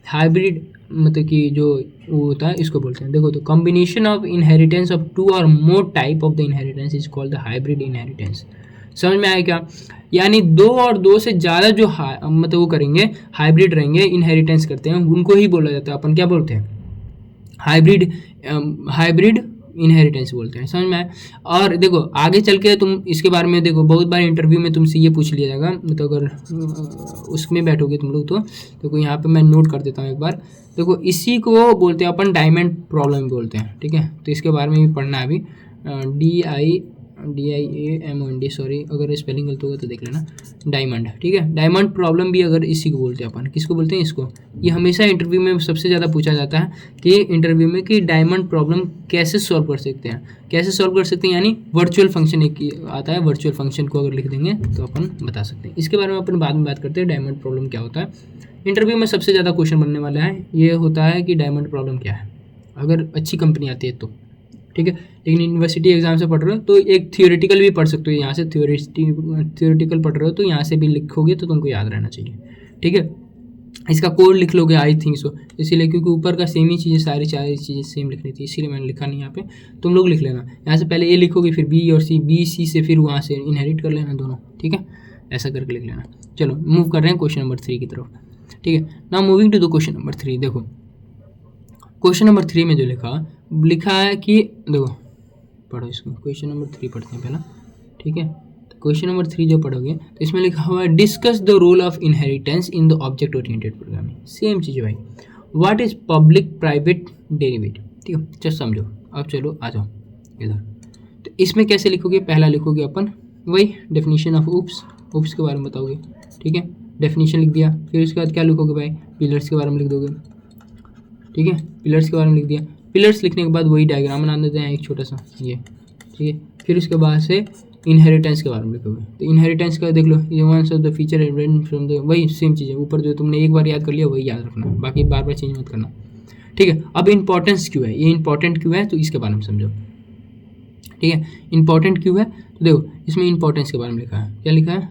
हाइब्रिड मतलब कि जो वो होता है इसको बोलते हैं। देखो तो कॉम्बिनेशन ऑफ इनहेरिटेंस ऑफ 2 और मोर type of the inheritance is called the hybrid inheritance. समझ में आया क्या, यानी 2 और 2 से ज़्यादा जो मतलब वो करेंगे, हाइब्रिड रहेंगे, इनहेरिटेंस करते हैं, उनको ही बोला जाता है, अपन क्या बोलते हैं, हाइब्रिड। हाइब्रिड इनहेरिटेंस बोलते हैं, समझ में आया। और देखो आगे चल के तुम इसके बारे में देखो, बहुत बार इंटरव्यू में तुमसे ये पूछ लिया जाएगा, मतलब अगर उसमें बैठोगे तुम लोग तो देखो यहाँ पे मैं नोट कर देता हूँ एक बार। देखो इसी को बोलते हैं अपन डायमंड प्रॉब्लम बोलते हैं, ठीक है। तो इसके बारे में भी पढ़ना है अभी, DIAMOND, सॉरी अगर स्पेलिंग गलत होगा तो देख लेना, डायमंड, ठीक है। डायमंड प्रॉब्लम भी अगर इसी को बोलते हैं अपन, किसको बोलते हैं, इसको। ये हमेशा इंटरव्यू में सबसे ज़्यादा पूछा जाता है कि इंटरव्यू में कि डायमंड प्रॉब्लम कैसे सॉल्व कर सकते हैं, कैसे सॉल्व कर सकते हैं, यानी वर्चुअल फंक्शन एक आता है, वर्चुअल फंक्शन को अगर लिख देंगे तो अपन बता सकते हैं। इसके बारे में अपन बाद में बात करते हैं, डायमंड प्रॉब्लम क्या होता है। इंटरव्यू में सबसे ज़्यादा क्वेश्चन बनने वाला है, ये होता है कि डायमंड प्रॉब्लम क्या है, अगर अच्छी कंपनी आती है तो, ठीक है। लेकिन यूनिवर्सिटी एग्जाम से पढ़ रहे हो तो एक थियोरेटिकल भी पढ़ सकते हो, यहाँ से थियोरेटिकल पढ़ रहे हो तो यहाँ से भी लिखोगे तो तुमको याद रहना चाहिए, ठीक है। इसका कोड लिख लोगे आई थिंक सो, इसीलिए क्योंकि ऊपर का सेम ही चीज़ें, सारी चीज़ें सेम लिखनी थी, इसीलिए मैंने लिखा नहीं यहाँ पे, तुम लोग लिख लेना। यहाँ से पहले ए लिखोगे, फिर बी और सी, बी सी से फिर वहाँ से इनहेरिट कर लेना दोनों, ठीक है, ऐसा करके लिख लेना। चलो मूव कर रहे हैं क्वेश्चन नंबर 3 की तरफ, ठीक है। Now moving to the question number 3। देखो क्वेश्चन नंबर 3 में जो लिखा है कि देखो पढ़ो इसको, क्वेश्चन नंबर 3 पढ़ते हैं पहला, ठीक है। तो क्वेश्चन नंबर 3 जो पढ़ोगे तो इसमें लिखा हुआ है discuss the role of inheritance in the object oriented programming. Same चीज़ है भाई, what is public private derivative, ठीक है, चलो समझो। अब चलो आ जाओ इधर, तो इसमें कैसे लिखोगे, पहला लिखोगे अपन वही डेफिनेशन ऑफ उप्स के बारे में बताओगे, ठीक है, डेफिनेशन लिख दिया। फिर उसके बाद क्या लिखोगे भाई, पिलर्स के बारे में लिख दोगे, ठीक है, पिलर्स के बारे में लिख दिया। पिलर्स लिखने के बाद वही डायग्राम बना देते हैं एक छोटा सा ये, ठीक है। फिर उसके बाद से इनहेरिटेंस के बारे में लिखोगे, तो इनहेरिटेंस का देख लो, ये ones of the feature from the, वही सेम चीज़ है, ऊपर जो तुमने एक बार याद कर लिया वही याद रखना, बाकी बार बार चेंज मत करना, ठीक है। अब इंपॉर्टेंस क्यों है, ये इंपॉर्टेंट क्यों है तो इसके बारे में समझो, ठीक है। इंपॉर्टेंट क्यों है तो देखो इसमें इंपॉर्टेंस के बारे में लिखा है, क्या लिखा है,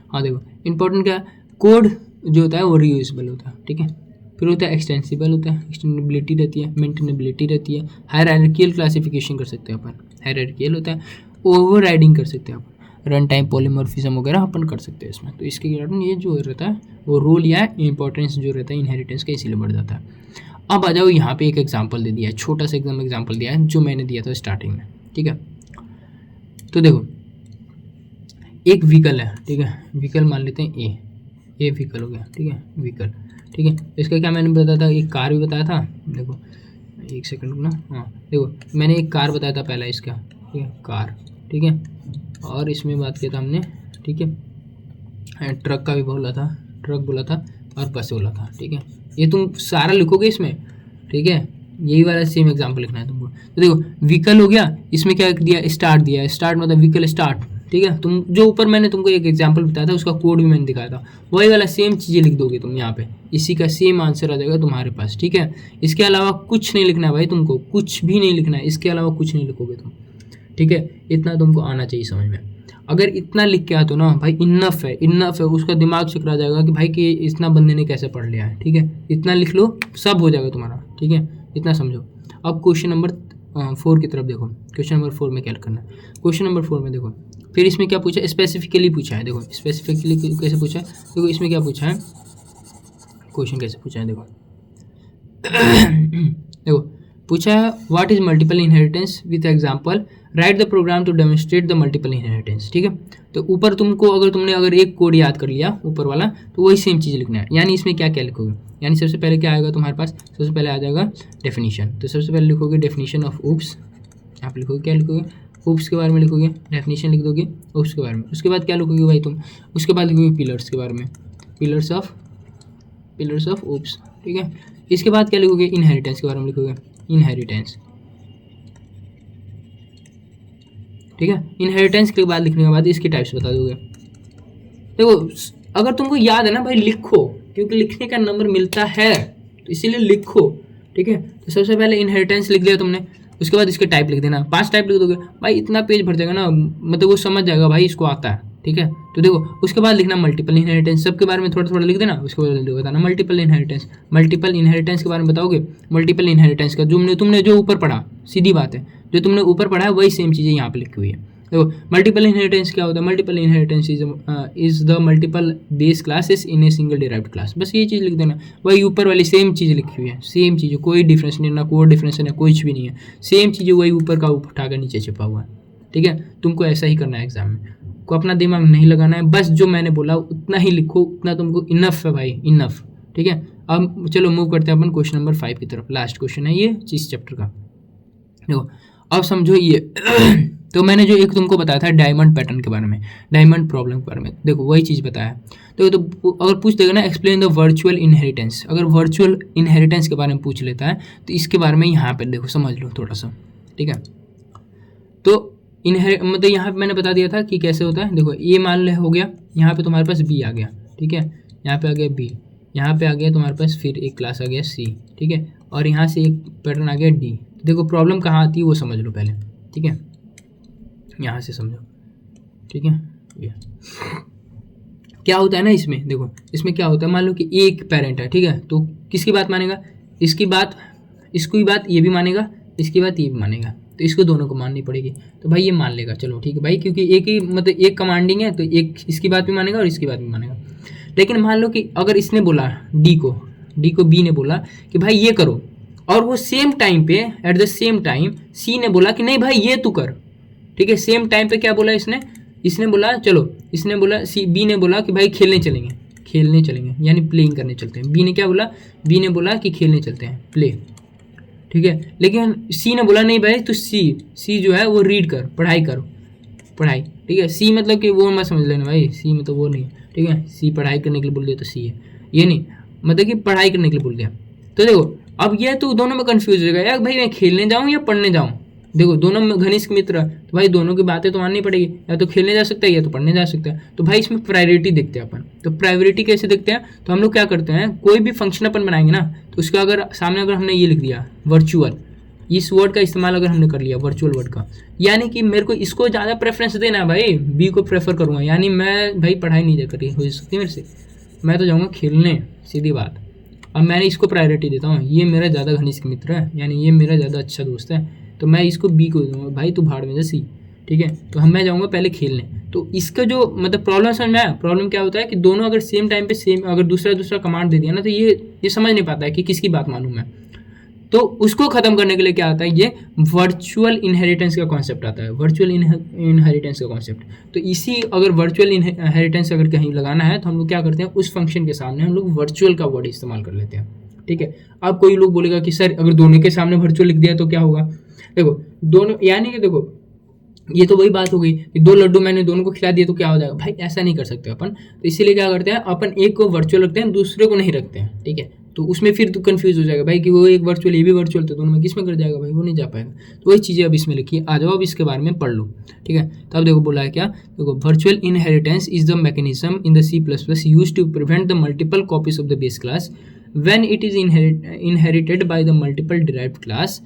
हाँ देखो इंपॉर्टेंट क्या है, कोड जो होता है वो रीयूजेबल होता है, ठीक है। फिर होता है एक्सटेंसिबल होता है, एक्सटेंडेबिलिटी रहती है, मेंटेनेबिलिटी रहती है, हायरार्कियल क्लासिफिकेशन कर सकते हैं अपन, हायरार्कियल होता है, ओवर राइडिंग कर सकते हैं अपन, रन टाइम पॉलीमॉर्फिज्म वगैरह अपन कर सकते हैं इसमें। तो इसके कारण ये जो रहता है वो रोल या इंपॉर्टेंस जो रहता है इनहेरिटेंस का इसीलिए बढ़ जाता है। अब आ जाओ, यहाँ पे एक एग्जाम्पल दे दिया है, छोटा सा एकदम एग्जाम्पल दिया है जो मैंने दिया था स्टार्टिंग में, ठीक है। तो देखो एक व्हीकल है, ठीक है, व्हीकल मान लेते हैं ए व्हीकल हो गया, ठीक है, व्हीकल, ठीक है। इसका क्या मैंने बताया था, एक कार भी बताया था, देखो एक सेकंड ना, हाँ देखो मैंने एक कार बताया था पहला इसका, ठीक है, कार, ठीक है। और इसमें बात किया था हमने, ठीक है, ट्रक का भी बोला था, ट्रक बोला था और बस बोला था, ठीक है। ये तुम सारा लिखोगे इसमें, ठीक है, यही वाला सेम एग्जाम्पल लिखना है तुमको। तो देखो व्हीकल हो गया, इसमें क्या दिया, स्टार्ट दिया है, स्टार्ट मतलब व्हीकल स्टार्ट, ठीक है। तुम जो ऊपर मैंने तुमको एक एग्जांपल बताया था उसका कोड भी मैंने दिखाया था, वही वाला सेम चीज़ें लिख दोगे तुम यहाँ पे, इसी का सेम आंसर आ जाएगा तुम्हारे पास, ठीक है। इसके अलावा कुछ नहीं लिखना है भाई, तुमको कुछ भी नहीं लिखना है, इसके अलावा कुछ नहीं लिखोगे तुम, ठीक है। इतना तुमको आना चाहिए समझ में, अगर इतना लिख के आते हो ना भाई इनफ है, इनफ है, उसका दिमाग चकरा जाएगा कि भाई कि इतना बंदे ने कैसे पढ़ लिया है, ठीक है। इतना लिख लो सब हो जाएगा तुम्हारा, ठीक है, इतना समझो। अब क्वेश्चन नंबर 4 की तरफ देखो, क्वेश्चन नंबर 4 में क्या करना है, क्वेश्चन नंबर 4 में देखो फिर इसमें क्या पूछा, स्पेसिफिकली पूछा है, देखो स्पेसिफिकली कैसे पूछा है, देखो इसमें क्या पूछा है, क्वेश्चन कैसे पूछा है, देखो देखो पूछा है what is multiple inheritance with example, write the program to demonstrate the multiple inheritance. ठीक है, तो ऊपर तुमको अगर एक कोड याद कर लिया ऊपर वाला, तो वही सेम चीज़ लिखना है। यानी इसमें क्या क्या लिखोगे, यानी सबसे पहले क्या आएगा तुम्हारे पास, सबसे पहले आ जाएगा डेफिनेशन। तो सबसे पहले लिखोगे डेफिनेशन ऑफ ऊप्स, आप लिखोगे क्या लिखोगे, ऊप्स के बारे में लिखोगे, डेफिनेशन लिख दोगे ऊप्स के बारे में। उसके बाद क्या लिखोगे भाई तुम, उसके बाद लिखोगे पिलर्स के बारे में, पिलर्स ऑफ ऊप्स। ठीक है, इसके बाद क्या लिखोगे, इनहेरिटेंस के बारे में लिखोगे, इनहेरिटेंस। ठीक है, इनहेरिटेंस के बाद लिखने के बाद इसके टाइप्स बता दोगे। देखो अगर तुमको याद है ना भाई, लिखो, क्योंकि लिखने का नंबर मिलता है तो इसीलिए लिखो। ठीक है, तो सबसे पहले इनहेरिटेंस लिख दिया तुमने, उसके बाद इसके टाइप लिख देना, 5 टाइप लिख दोगे भाई, इतना पेज भर जाएगा ना, मतलब वो समझ जाएगा भाई इसको आता है। ठीक है, तो देखो उसके बाद लिखना मल्टीपल इनहेरिटेंस, सबके बारे में थोड़ा थोड़ा लिख देना, उसके बाद बताना मल्टीपल इनहेरिटेंस। मल्टीपल इनहेरिटेंस के बारे में बताओगे, मल्टीपल इनहेरिटेंस का जो तुमने जो ऊपर पढ़ा, सीधी बात है, जो तुमने ऊपर पढ़ा है वही सेम चीज़ें यहाँ पे लिखी हुई है। देखो मल्टीपल इनहेरिटेंस क्या होता है, multiple inheritance is the multiple base classes in a single derived class. बस ये चीज़ लिख देना, वही ऊपर वाली सेम चीज़ लिखी हुई है, सेम चीज़, कोई डिफरेंस नहीं, ना कोड डिफरेंस है, ना कुछ भी नहीं है, सेम चीज़ें वही ऊपर का उठा कर नीचे छिपा हुआ है। ठीक है, तुमको ऐसा ही करना है एग्जाम में, को अपना दिमाग नहीं लगाना है, बस जो मैंने बोला उतना ही लिखो, उतना तुमको इनफ है भाई, इनफ। ठीक है, अब चलो मूव करते हैं अपन क्वेश्चन नंबर 5 की तरफ। लास्ट क्वेश्चन है ये इस चैप्टर का। देखो अब समझो ये तो मैंने जो एक तुमको बताया था डायमंड पैटर्न के बारे में, डायमंड प्रॉब्लम के बारे में, देखो वही चीज़ बताया। तो अगर पूछ देगा ना एक्सप्लेन द वर्चुअल इनहेरिटेंस, अगर वर्चुअल इनहेरिटेंस के बारे में पूछ लेता है तो इसके बारे में यहाँ पे देखो समझ लो थोड़ा सा। ठीक है, तो मतलब यहाँ पे मैंने बता दिया था कि कैसे होता है। देखो ये मान ले हो गया, यहाँ पे तुम्हारे पास बी आ गया। ठीक है, यहाँ पे आ गया बी, यहाँ पे आ गया तुम्हारे पास फिर एक क्लास आ गया सी। ठीक है, और यहाँ से एक पैटर्न आ गया डी। देखो प्रॉब्लम कहाँ आती है वो समझ लो पहले। ठीक है, यहाँ से समझो। ठीक है, ये क्या होता है ना इसमें, देखो इसमें क्या होता है, मान लो कि एक पेरेंट है। ठीक है, तो किसकी बात मानेगा, इसकी बात, इसकी बात ये भी मानेगा, इसकी बात ये भी मानेगा, तो इसको दोनों को माननी पड़ेगी। तो भाई ये मान लेगा, चलो ठीक है भाई, क्योंकि एक ही मतलब एक कमांडिंग है, तो एक इसकी बात भी मानेगा और इसकी बात भी मानेगा। लेकिन मान लो कि अगर इसने बोला डी को बी ने बोला कि भाई ये करो, और वो सेम टाइम पे एट द सेम टाइम सी ने बोला कि नहीं भाई ये तू कर। ठीक है, सेम टाइम पे क्या बोला इसने बोला चलो, इसने बोला बी ने बोला कि भाई खेलने चलेंगे यानी प्लेइंग करने चलते हैं। बी ने बोला कि खेलने चलते हैं, प्ले। ठीक है, लेकिन सी ने बोला नहीं भाई, तो सी जो है वो रीड कर, पढ़ाई। ठीक है, सी मतलब कि वो मत समझ लेना भाई, सी मतलब वो नहीं। ठीक है, सी पढ़ाई करने के लिए बोल दिया तो सी है, ये नहीं मतलब कि पढ़ाई करने के लिए बोल दिया। तो देखो अब ये तो दोनों में कंफ्यूज हो जाएगा, यार भाई मैं खेलने जाऊँ या पढ़ने जाऊँ। देखो दोनों में घनिष्ठ मित्र, तो भाई दोनों की बातें तो माननी पड़ेगी, या तो खेलने जा सकता है या तो पढ़ने जा सकता है। तो भाई इसमें प्रायोरिटी देखते हैं अपन। तो प्रायोरिटी कैसे देखते हैं, तो हम लोग क्या करते हैं, कोई भी फंक्शन अपन बनाएंगे ना, तो उसका अगर सामने अगर हमने ये लिख दिया वर्चुअल, इस वर्ड का इस्तेमाल अगर हमने कर लिया वर्चुअल वर्ड का, यानी कि मेरे को इसको ज़्यादा प्रेफरेंस देना है भाई, बी को प्रेफर करूँगा, यानी मैं भाई पढ़ाई नहीं करी हो सकती मेरे से, मैं तो जाऊँगा खेलने, सीधी बात। अब मैंने इसको प्रायोरिटी देता हूँ, ये मेरा ज़्यादा घनिष्ठ मित्र है, यानी ये मेरा ज़्यादा अच्छा दोस्त है, तो मैं इसको बी को दूंगा, भाई तू भाड़ में जा सी। ठीक है, तो मैं जाऊँगा पहले खेलने। तो इसका जो मतलब प्रॉब्लम समझ में आया, प्रॉब्लम क्या होता है कि दोनों अगर सेम टाइम पे सेम अगर दूसरा कमांड दे दिया ना, तो ये समझ नहीं पाता है कि किसकी बात मानूँ मैं। तो उसको ख़त्म करने के लिए क्या आता है, ये वर्चुअल इनहेरिटेंस का कॉन्सेप्ट आता है, वर्चुअल इनहेरिटेंस का कॉन्सेप्ट। तो इसी अगर वर्चुअल इनहेरिटेंस अगर कहीं लगाना है तो हम लोग क्या करते हैं, उस फंक्शन के सामने हम लोग वर्चुअल का वर्ड इस्तेमाल कर लेते हैं। ठीक है, अब कोई लोग बोलेगा कि सर अगर दोनों के सामने वर्चुअल लिख दिया तो क्या होगा। देखो दोनों, यानी कि देखो ये तो वही बात हो गई कि 2 लड्डू मैंने दोनों को खिला दिया तो क्या हो जाएगा, भाई ऐसा नहीं कर सकते अपन। तो इसीलिए क्या करते हैं अपन, एक को वर्चुअल रखते हैं, दूसरे को नहीं रखते हैं। ठीक है, तो उसमें फिर तो कन्फ्यूज हो जाएगा भाई कि वो एक वर्चुअल ये भी वर्चुअल, तो दोनों में किस में कर जाएगा भाई, वो नहीं जा पाएगा। तो वही चीज़ें अब इसमें लिखी, आ जाओ अब इसके बारे में पढ़ लो। ठीक है, तो अब देखो बोला है क्या, देखो virtual inheritance is the mechanism in the C++ used to prevent the multiple copies of the base class when it is inherited by the multiple derived class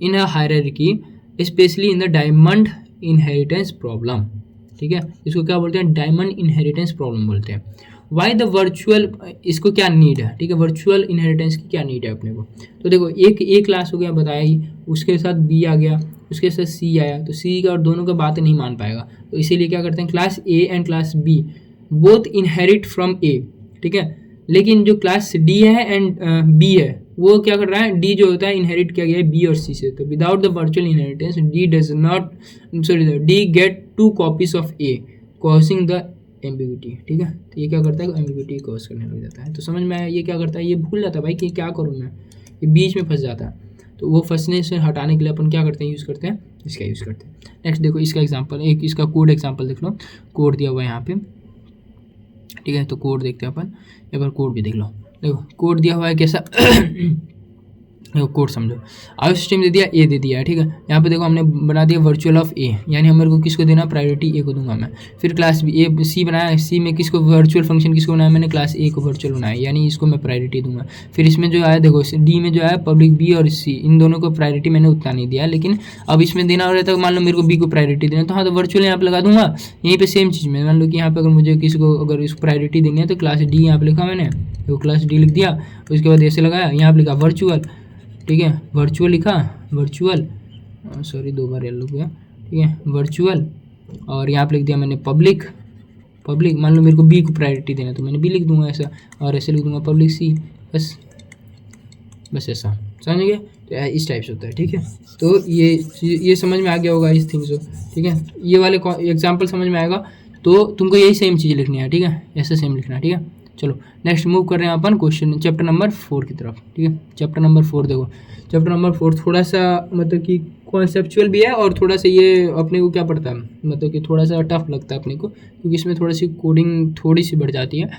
in a hierarchy, especially in the diamond inheritance problem. ठीक है, इसको क्या बोलते हैं, डायमंड इनहेरिटेंस प्रॉब्लम बोलते हैं। वाई द वर्चुअल, इसको क्या नीड है। ठीक है, वर्चुअल इनहेरिटेंस की क्या नीड है अपने को। तो देखो एक क्लास हो गया बताया ही, उसके साथ बी आ गया, उसके साथ सी आया, तो सी का और दोनों का बातें नहीं मान पाएगा। तो इसीलिए क्या करते हैं, class A and class B both inherit from A. ठीक है, लेकिन जो क्लास डी है एंड बी है वो क्या कर रहा है, डी जो होता है इनहेरिट किया गया है बी और सी से, तो without the virtual inheritance D does not, sorry D get 2 copies of A causing the ambiguity, ठीक है। तो ये क्या करता है, एम्बिग्यूटी कॉज करने लग जाता है। तो समझ में आया, ये क्या करता है, ये भूल जाता है भाई कि क्या करूँ मैं, ये बीच में फंस जाता है। तो वो फंसने से हटाने के लिए अपन क्या करते हैं, यूज़ करते हैं, इसका यूज़ करते हैं। नेक्स्ट देखो इसका एग्जांपल, एक इसका कोड एग्जांपल देख लो, कोड दिया हुआ है यहाँ पे, ठीक है। तो कोड देखते हैं अपन, एक बार कोड भी देख लो। देखो कोड दिया हुआ है कैसा कोड समझो, आउट स्ट्रीम दे दिया, ए दे दिया है, ठीक है। यहाँ पे देखो हमने बना दिया वर्चुअल ऑफ ए, यानी हम मेरे को किसको देना, प्रायोरिटी ए को दूंगा मैं। फिर क्लास बी ए सी बनाया, सी में किसको वर्चुअल फंक्शन किसको बनाया मैंने, क्लास ए को वर्चुअल बनाया, यानी इसको मैं प्रायोरिटी दूंगा। फिर इसमें जो आया देखो डी में जो आया पब्लिक बी और सी, इन दोनों को प्रायोरिटी मैंने उतना नहीं दिया, लेकिन अब इसमें देना हो रहता है, मान लो मेरे को बी को प्रायोरिटी देना, तो हाँ तो वर्चुअल यहाँ पे लगा दूंगा। यहीं पे सेम चीज़ में मान लो कि यहाँ पे अगर मुझे किसी को अगर इसको प्रायोरिटी देनी है तो क्लास डी यहाँ पे लिखा मैंने, तो क्लास डी लिख दिया, उसके बाद ऐसे लगाया, यहाँ पे लिखा वर्चुअल, ठीक है, वर्चुअल लिखा, वर्चुअल, सॉरी 2 बार येलो गया, ठीक है, वर्चुअल, और यहाँ पे लिख दिया मैंने पब्लिक, पब्लिक मान लो मेरे को बी को प्रायोरिटी देना तो मैंने बी लिख दूंगा ऐसा, और ऐसे लिख दूंगा पब्लिक सी, बस ऐसा, समझ गए। तो इस टाइप से होता है, ठीक है। तो ये समझ में आ गया होगा इस थिंग से, ठीक है। ये वाले एग्जाम्पल समझ में आएगा तो तुमको यही सेम चीज़ लिखनी है, ठीक है, ऐसे सेम लिखना है, ठीक है। चलो नेक्स्ट मूव कर रहे हैं अपन क्वेश्चन चैप्टर नंबर 4 की तरफ, ठीक है। चैप्टर नंबर 4 देखो, चैप्टर नंबर 4 थोड़ा सा मतलब कि कॉन्सेप्चुअल भी है और थोड़ा सा ये अपने को क्या पड़ता है, मतलब कि थोड़ा सा टफ लगता है अपने को, क्योंकि इसमें थोड़ी सी कोडिंग थोड़ी सी बढ़ जाती है,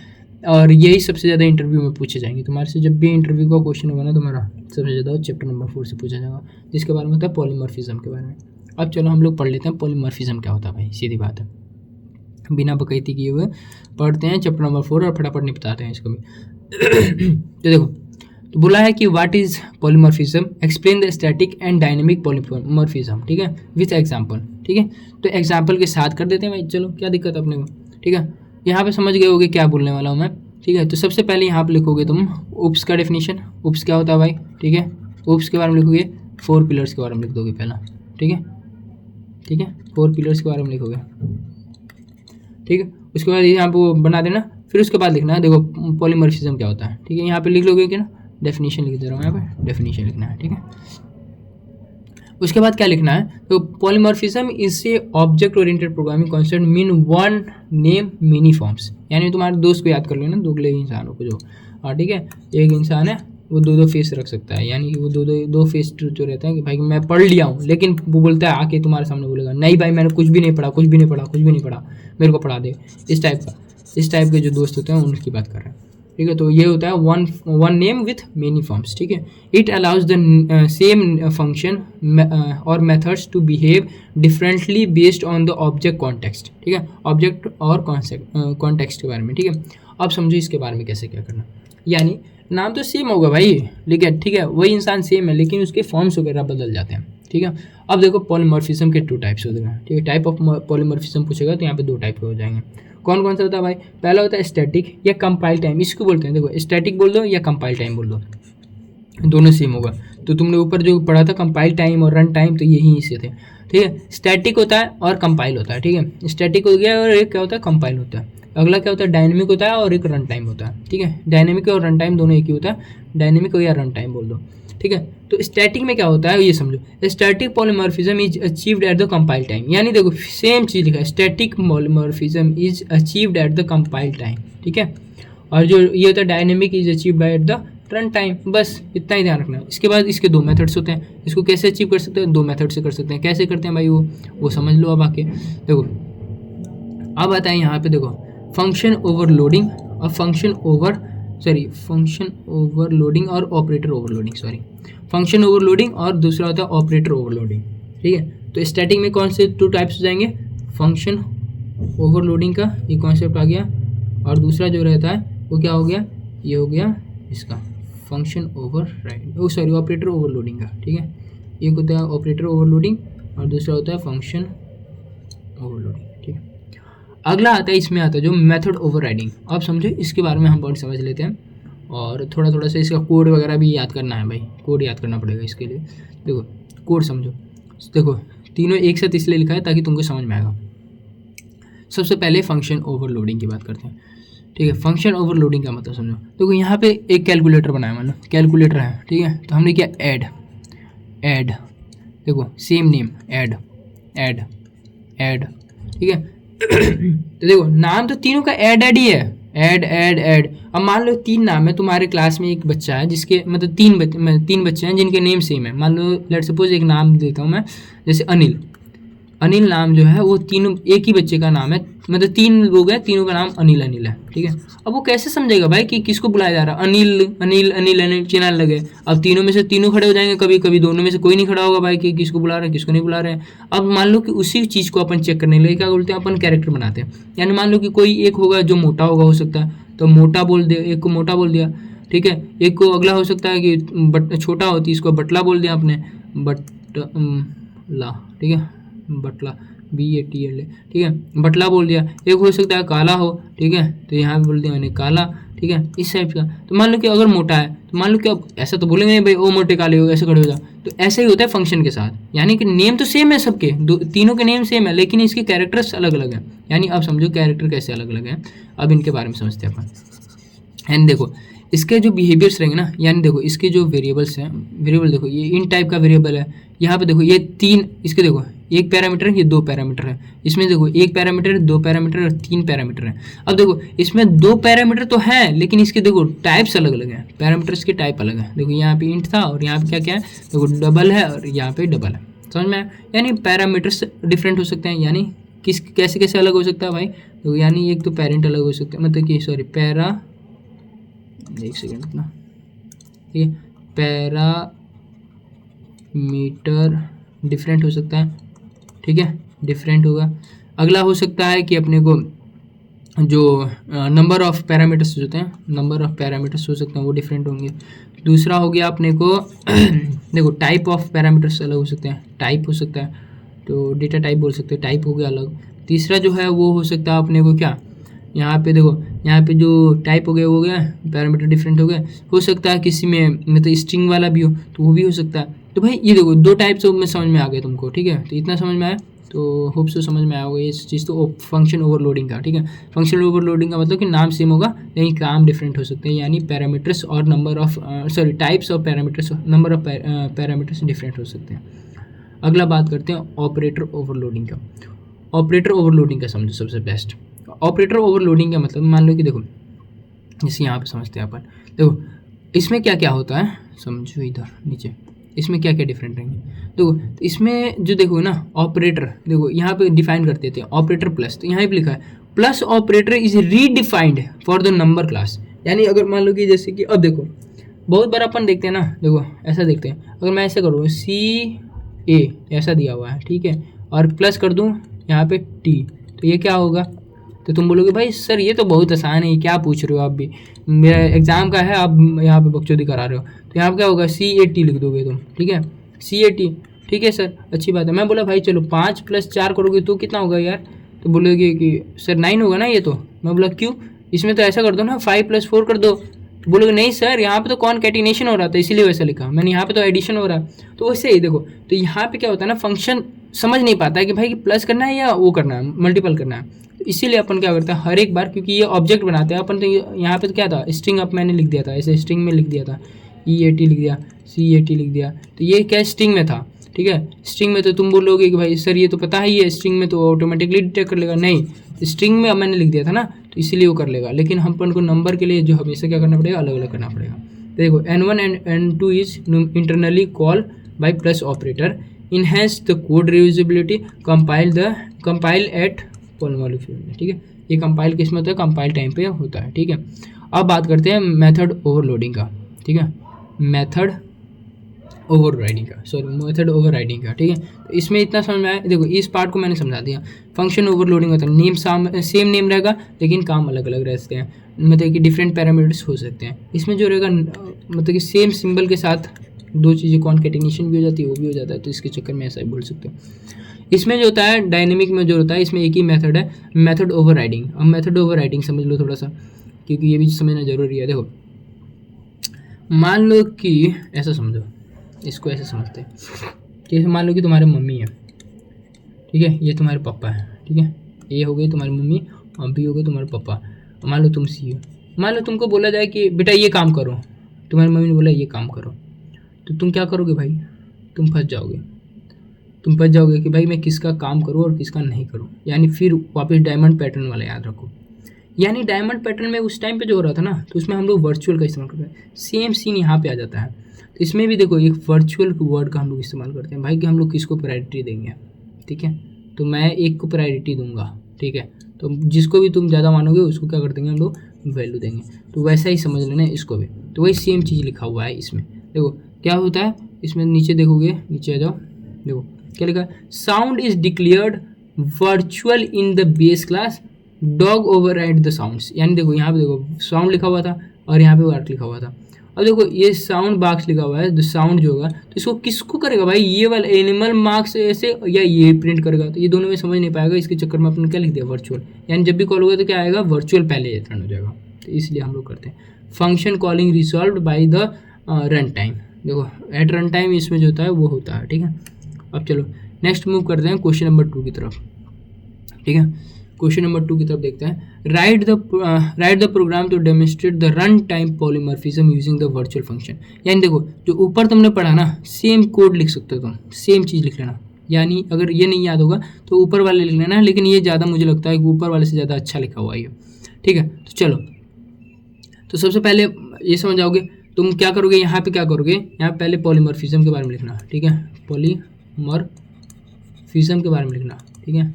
और यही सबसे ज़्यादा इंटरव्यू में पूछे जाएंगे तुम्हारे से। जब भी इंटरव्यू का क्वेश्चन होगा ना तुम्हारा, सबसे ज़्यादा चैप्टर नंबर 4 से पूछा जाएगा, जिसके बारे में होता है पॉलीमॉर्फिज्म के बारे में। अब चलो हम लोग पढ़ लेते हैं पॉलीमॉर्फिज्म क्या होता है भाई, सीधी बात है, बिना बकैती किए हुए पढ़ते हैं चैप्टर नंबर 4 और फटाफट निपटाते हैं इसको भी। तो देखो, तो बोला है कि what is polymorphism, explain the static and dynamic polymorphism, ठीक है, विथ एग्जांपल, ठीक है। तो एग्जांपल के साथ कर देते हैं भाई, चलो क्या दिक्कत है अपने को, ठीक है। यहाँ पे समझ गए होगे क्या बोलने वाला हूँ मैं, ठीक है। तो सबसे पहले यहाँ पे लिखोगे तुम उप्स का डेफिनेशन, उप्स क्या होता है भाई, ठीक है। उप्स के बारे में लिखोगे, 4 पिलर्स के बारे में लिख दोगे पहला, ठीक है, ठीक है, 4 पिलर्स के बारे में लिखोगे, ठीक है। उसके बाद यहाँ पे वो बना देना, फिर उसके बाद लिखना है देखो पॉलीमॉर्फिज्म क्या होता है, ठीक है। यहाँ पे लिख लोगे कि ना, डेफिनेशन लिख दे रहा हूँ यहाँ पे, डेफिनेशन लिखना है, ठीक है। उसके बाद क्या लिखना है, तो polymorphism is a object oriented programming concept mean one name many forms, यानी तुम्हारे दोस्त को याद कर लेना, दोगले इंसानों को जो, हाँ ठीक है, एक इंसान है वो 2 फेस रख सकता है, यानी कि वो दो फेस जो रहता है कि भाई मैं पढ़ लिया हूँ, लेकिन वो बोलता है आके तुम्हारे सामने बोलेगा नहीं भाई मैंने कुछ भी नहीं पढ़ा, कुछ भी नहीं पढ़ा, कुछ भी नहीं पढ़ा, मेरे को पढ़ा दे, इस टाइप के जो दोस्त होते हैं उनकी बात कर रहे हैं, ठीक है। तो ये होता है one name with many forms, ठीक है। It allows the same function और methods to behave differently based on the object context, ठीक है, ऑब्जेक्ट और कॉन्टेक्स्ट के बारे में, ठीक है। अब समझो इसके बारे में कैसे क्या करना, यानी नाम तो सेम होगा भाई, लेकिन ठीक है वही इंसान सेम है, लेकिन उसके फॉर्म्स वगैरह बदल जाते हैं, ठीक है। अब देखो पॉलीमॉर्फिज्म के 2 टाइप्स होते हैं, ठीक है। टाइप ऑफ पॉलीमॉर्फिज्म पूछेगा तो यहाँ पे 2 टाइप के हो जाएंगे। कौन कौन सा होता है भाई, पहला होता है स्टैटिक या कंपाइल टाइम, इसको बोलते हैं, देखो स्टैटिक बोल दो या कंपाइल टाइम बोल दो, दोनों सेम होगा। तो तुमने ऊपर जो पढ़ा था कंपाइल टाइम और रन टाइम, तो यही से थे, ठीक है। स्टैटिक होता है और कंपाइल होता है, ठीक है। स्टैटिक हो गया और एक क्या होता है, कंपाइल होता है। अगला क्या होता है, डायनेमिक होता है और एक रन टाइम होता है, ठीक है। डायनेमिक और रन टाइम दोनों एक ही होता है, डायनेमिक हो या रन टाइम बोल दो, ठीक है। तो स्टैटिक में क्या होता है ये समझो, static polymorphism is achieved at the compile time, यानी देखो सेम चीज़ लिखा है, static polymorphism is achieved at the compile time, ठीक है। और जो ये होता है dynamic is achieved by eight the run time, बस इतना ही ध्यान रखना है। इसके बाद इसके 2 मेथड्स होते हैं, इसको कैसे अचीव कर सकते हैं, 2 मेथड से कर सकते हैं। कैसे करते हैं भाई वो समझ लो अब आके, देखो अब आता है यहाँ पे देखो फंक्शन ओवरलोडिंग और फंक्शन ओवरलोडिंग और ऑपरेटर ओवरलोडिंग, फंक्शन ओवरलोडिंग और दूसरा होता है ऑपरेटर ओवरलोडिंग, ठीक है। तो स्टैटिक में कौन से 2 टाइप्स हो जाएंगे, फंक्शन ओवरलोडिंग का ये कॉन्सेप्ट आ गया, और दूसरा जो रहता है वो क्या हो गया, ये हो गया इसका फंक्शन ऑपरेटर ओवरलोडिंग का, ठीक है। एक होता है ऑपरेटर ओवरलोडिंग और दूसरा होता है फंक्शन ओवरलोडिंग, ठीक है। अगला आता है, इसमें आता है जो मेथड ओवरराइडिंग। अब समझो इसके बारे में हम बहुत समझ लेते हैं, और थोड़ा सा इसका कोड वगैरह भी याद करना है भाई, कोड याद करना पड़ेगा इसके लिए। देखो कोड समझो, देखो तीनों एक साथ इसलिए लिखा है ताकि तुमको समझ में आएगा। सबसे पहले फंक्शन ओवरलोडिंग की बात करते हैं, ठीक है। फंक्शन ओवरलोडिंग का मतलब समझो। देखो यहाँ पे एक कैलकुलेटर बनाया, मान लो कैलकुलेटर है, ठीक है। तो हमने किया ऐड, देखो सेम नेम ऐड, ठीक है। तो देखो नाम तो तीनों का ऐड ही है, ऐड। अब मान लो 3 नाम है, तुम्हारे क्लास में एक बच्चा है जिसके मतलब 3 बच्चे हैं जिनके नेम सेम है। मान लो लेट सपोज एक नाम देता हूँ मैं, जैसे अनिल नाम जो है वो तीनों एक ही बच्चे का नाम है, मतलब 3 लोग हैं, तीनों का नाम अनिल है, ठीक है। अब वो कैसे समझेगा भाई कि किसको बुलाया जा रहा है? अनिल चिल्लाने लगे, अब तीनों में से तीनों खड़े हो जाएंगे, कभी कभी दोनों में से कोई नहीं खड़ा होगा भाई कि किसको बुला रहे हैं किसको नहीं बुला रहे हैं। अब मान लो कि उसी चीज़ को अपन चेक करने लगे, क्या बोलते हैं अपन कैरेक्टर बनाते हैं। यानी मान लो कि कोई एक होगा जो मोटा होगा, हो सकता है तो मोटा बोल दे, एक को मोटा बोल दिया, ठीक है। एक को अगला हो सकता है कि छोटा होती, इसको बटला बोल दिया आपने, बटला, ठीक है, बटला BATLA, ठीक है, बटला बोल दिया। एक हो सकता है काला हो, ठीक है, तो यहाँ पे बोल दिया मैंने काला, ठीक है, इस टाइप का। तो मान लो कि अगर मोटा है तो मान लो कि अब ऐसा तो बोलेंगे नहीं भाई ओ मोटे काले हो ऐसे खड़े हो जाओ, तो ऐसा ही होता है फंक्शन के साथ। यानी कि नेम तो सेम है सबके, तीनों के नेम सेम है, लेकिन इसके कैरेक्टर्स अलग अलग हैं। यानी अब समझो कैरेक्टर कैसे अलग अलग हैं, अब इनके बारे में समझते हैं अपन। एंड देखो इसके जो बिहेवियर्स रहेंगे ना, यानी देखो इसके जो वेरिएबल्स हैं, वेरिएबल देखो ये इन टाइप का वेरिएबल है। यहाँ पे देखो ये 3, इसके देखो एक पैरामीटर है, ये 2 पैरामीटर है। इसमें देखो 1 पैरामीटर है, 2 पैरामीटर और 3 पैरामीटर है। अब देखो इसमें 2 पैरामीटर तो हैं, लेकिन इसके देखो टाइप्स अलग अलग हैं, पैरामीटर्स के टाइप अलग है। देखो यहाँ पे इंट था और यहाँ पे क्या क्या है, देखो डबल है और यहाँ पे डबल है, समझ में आया? यानी पैरामीटर्स डिफरेंट हो सकते हैं। यानी किस कैसे कैसे अलग हो सकता है भाई, देखो यानी एक तो पेरेंट अलग हो सकता है, मतलब कि सॉरी एक सेकेंड अपना, ये पैरामीटर डिफरेंट हो सकता है, ठीक है, डिफरेंट होगा। अगला हो सकता है कि अपने को जो नंबर ऑफ पैरामीटर्स होते हैं, नंबर ऑफ पैरामीटर्स हो सकते हैं वो डिफरेंट होंगे। दूसरा हो गया अपने को देखो टाइप ऑफ पैरामीटर्स अलग हो सकते हैं, टाइप हो सकता है, तो डेटा टाइप बोल सकते हैं, टाइप हो गया अलग। तीसरा जो है वो हो सकता है अपने को क्या, यहाँ पे देखो यहाँ पे जो टाइप हो गया पैरामीटर डिफरेंट हो गए। हो सकता है किसी में मतलब स्ट्रिंग वाला भी हो तो वो भी हो सकता है। तो भाई ये देखो 2 टाइप्स में समझ में आ गए तुमको, ठीक है। तो इतना समझ में आया, तो होप सो समझ में आया होगा इस चीज़ तो फंक्शन ओवरलोडिंग का, ठीक है। फंक्शन ओवरलोडिंग का मतलब कि नाम सेम होगा लेकिन काम डिफरेंट हो सकते हैं, यानी पैरामीटर्स और number of types of parameters, number of parameters different हो सकते हैं। अगला बात करते हैं ऑपरेटर ओवरलोडिंग का। ऑपरेटर ओवरलोडिंग का समझो सबसे बेस्ट। ऑपरेटर ओवरलोडिंग का मतलब मान लो कि देखो जैसे यहाँ पे समझते हैं अपन, देखो इसमें क्या क्या होता है समझो, इधर नीचे इसमें क्या क्या डिफरेंट रहेंगे। देखो इसमें जो देखो ना ऑपरेटर, देखो यहाँ पे डिफाइन कर देते हैं ऑपरेटर प्लस, तो यहाँ पे लिखा है plus operator is redefined for the number class. यानी अगर मान लो कि जैसे कि अब देखो बहुत बार अपन देखते हैं ना, देखो ऐसा देखते हैं, अगर मैं ऐसे करूँ CA ऐसा दिया हुआ है, ठीक है, और प्लस कर दूँ यहाँ पे T, तो ये क्या होगा, तो तुम बोलोगे भाई सर ये तो बहुत आसान है, क्या पूछ रहे हो आप भी, मेरा एग्ज़ाम का है, आप यहाँ पे बकचोदी करा रहे हो। तो यहाँ पे क्या होगा CAT लिख दोगे तुम, ठीक है, CAT, ठीक है सर, अच्छी बात है। मैं बोला भाई चलो 5 + 4 करोगे तो कितना होगा यार, तो बोलोगे कि सर 9 होगा ना ये तो। मैं बोला क्यों, इसमें तो ऐसा कर दो ना 5 + 4 कर दो। तो बोलोगे नहीं सर यहाँ पे तो कॉनकैटिनेशन हो रहा था इसीलिए वैसा लिखा मैंने, यहाँ पे तो एडिशन हो रहा है। तो वैसे ही देखो, तो यहाँ पे क्या होता है ना, फंक्शन समझ नहीं पाता है कि भाई प्लस करना है या वो करना है, मल्टीपल करना है। तो इसीलिए अपन क्या करते हैं हर एक बार, क्योंकि ये ऑब्जेक्ट बनाते हैं अपन, तो यहाँ पे तो क्या था स्ट्रिंग अप मैंने लिख दिया था, ऐसे स्ट्रिंग में लिख दिया था, EAT लिख दिया, CAT लिख दिया, तो ये क्या स्ट्रिंग में था, ठीक है। स्ट्रिंग में तो तुम बोलोगे कि भाई सर ये तो पता ही है, स्ट्रिंग में तो ऑटोमेटिकली डिटेक्ट कर लेगा, नहीं स्ट्रिंग में अब मैंने लिख दिया था ना तो इसीलिए वो कर लेगा। लेकिन हम अपन को नंबर के लिए जो हमेशा क्या करना पड़ेगा, अलग अलग करना पड़ेगा। तो देखो N1 and N2 is internally call by plus operator, enhance the code reusability, compile at polymorphism, ठीक है। ये कंपाइल किस में होता है, कंपाइल टाइम पे होता है, ठीक है। अब बात करते हैं मेथड ओवरलोडिंग का, ठीक है, मेथड ओवरराइडिंग का, ठीक है। तो इसमें इतना समझ में आया, देखो इस पार्ट को मैंने समझा दिया। फंक्शन ओवरलोडिंग होता है नेम सेम नेम रहेगा लेकिन काम अलग अलग रहते हैं, मतलब कि डिफरेंट पैरामीटर्स हो सकते हैं। इसमें जो रहेगा मतलब कि सेम सिंबल के साथ 2 चीज़ें कॉन्कैटिनेशन भी हो जाती है, वो भी हो जाता है, तो इसके चक्कर में ऐसा ही बोल सकते हैं। इसमें जो होता है डायनेमिक में जो होता है, इसमें एक ही मेथड है, मेथड ओवरराइडिंग। अब मेथड ओवरराइडिंग समझ लो थोड़ा सा, क्योंकि ये भी समझना जरूरी है। देखो मान लो कि ऐसा समझो, इसको ऐसे समझते हैं कि मान लो कि तुम्हारे मम्मी है, ठीक है, ये तुम्हारे पापा है, ठीक है, ये हो गए तुम्हारी मम्मी और भी हो गए तुम्हारे पापा। मान लो तुम सी हो, मान लो तुमको बोला जाए कि बेटा ये काम करो, तुम्हारी मम्मी ने बोला ये काम करो, तो तुम क्या करोगे भाई? तुम फंस जाओगे। तुम फंस जाओगे कि भाई मैं किसका काम करूँ और किसका नहीं करूँ। यानी फिर वापस डायमंड पैटर्न वाला याद रखो। यानी डायमंड पैटर्न में उस टाइम पे जो हो रहा था ना, तो उसमें हम लोग वर्चुअल का इस्तेमाल करते हैं। सेम सीन यहाँ पे आ जाता है। तो इसमें भी देखो एक वर्चुअल वर्ड का हम लोग इस्तेमाल करते हैं भाई, कि हम लोग किसको प्रायोरिटी देंगे। ठीक है, तो मैं एक को प्रायोरिटी दूंगा। ठीक है, तो जिसको भी तुम ज़्यादा मानोगे उसको क्या कर देंगे हम लोग? वैल्यू देंगे। तो वैसा ही समझ लेना इसको भी। तो वही सेम चीज़ लिखा हुआ है इसमें। देखो क्या होता है इसमें, नीचे देखोगे, नीचे आ जाओ, देखो क्या लिखा है, sound is declared virtual in the base class, dog override the sounds. यानी देखो यहाँ पे देखो साउंड लिखा हुआ था और यहाँ पे वर्क लिखा हुआ था। अब देखो ये साउंड बॉक्स लिखा हुआ है, तो साउंड जो होगा तो इसको किसको करेगा भाई? ये वाला एनिमल मार्क्स ऐसे या ये प्रिंट करेगा? तो ये दोनों में समझ नहीं पाएगा, इसके चक्कर में अपने क्या लिख दिया? वर्चुअल। यानी जब भी कॉल होगा तो क्या आएगा? वर्चुअल पहले रन हो जाएगा। तो इसलिए हम लोग करते हैं function calling resolve by the run time. देखो एट रन टाइम इसमें जो होता है वो होता है। ठीक है, अब चलो नेक्स्ट मूव करते हैं क्वेश्चन नंबर 2 की तरफ। ठीक है, क्वेश्चन नंबर 2 की तरफ देखते हैं। Write the program to demonstrate the run time polymorphism using the virtual function. यानी देखो जो ऊपर तुमने पढ़ा ना, सेम कोड लिख सकते हो तुम, सेम चीज़ लिख लेना। यानी अगर ये नहीं याद होगा तो ऊपर वाले लिख लेना, लेकिन ये ज़्यादा मुझे लगता है कि ऊपर वाले से ज़्यादा अच्छा लिखा हुआ है ये। ठीक है, तो चलो, तो सबसे पहले ये समझ जाओगे तुम क्या करोगे। यहाँ पे क्या करोगे, यहाँ पहले पॉलीमॉर्फिज्म के बारे में लिखना। ठीक है, पॉलीमॉर्फिज्म के बारे में लिखना। ठीक है,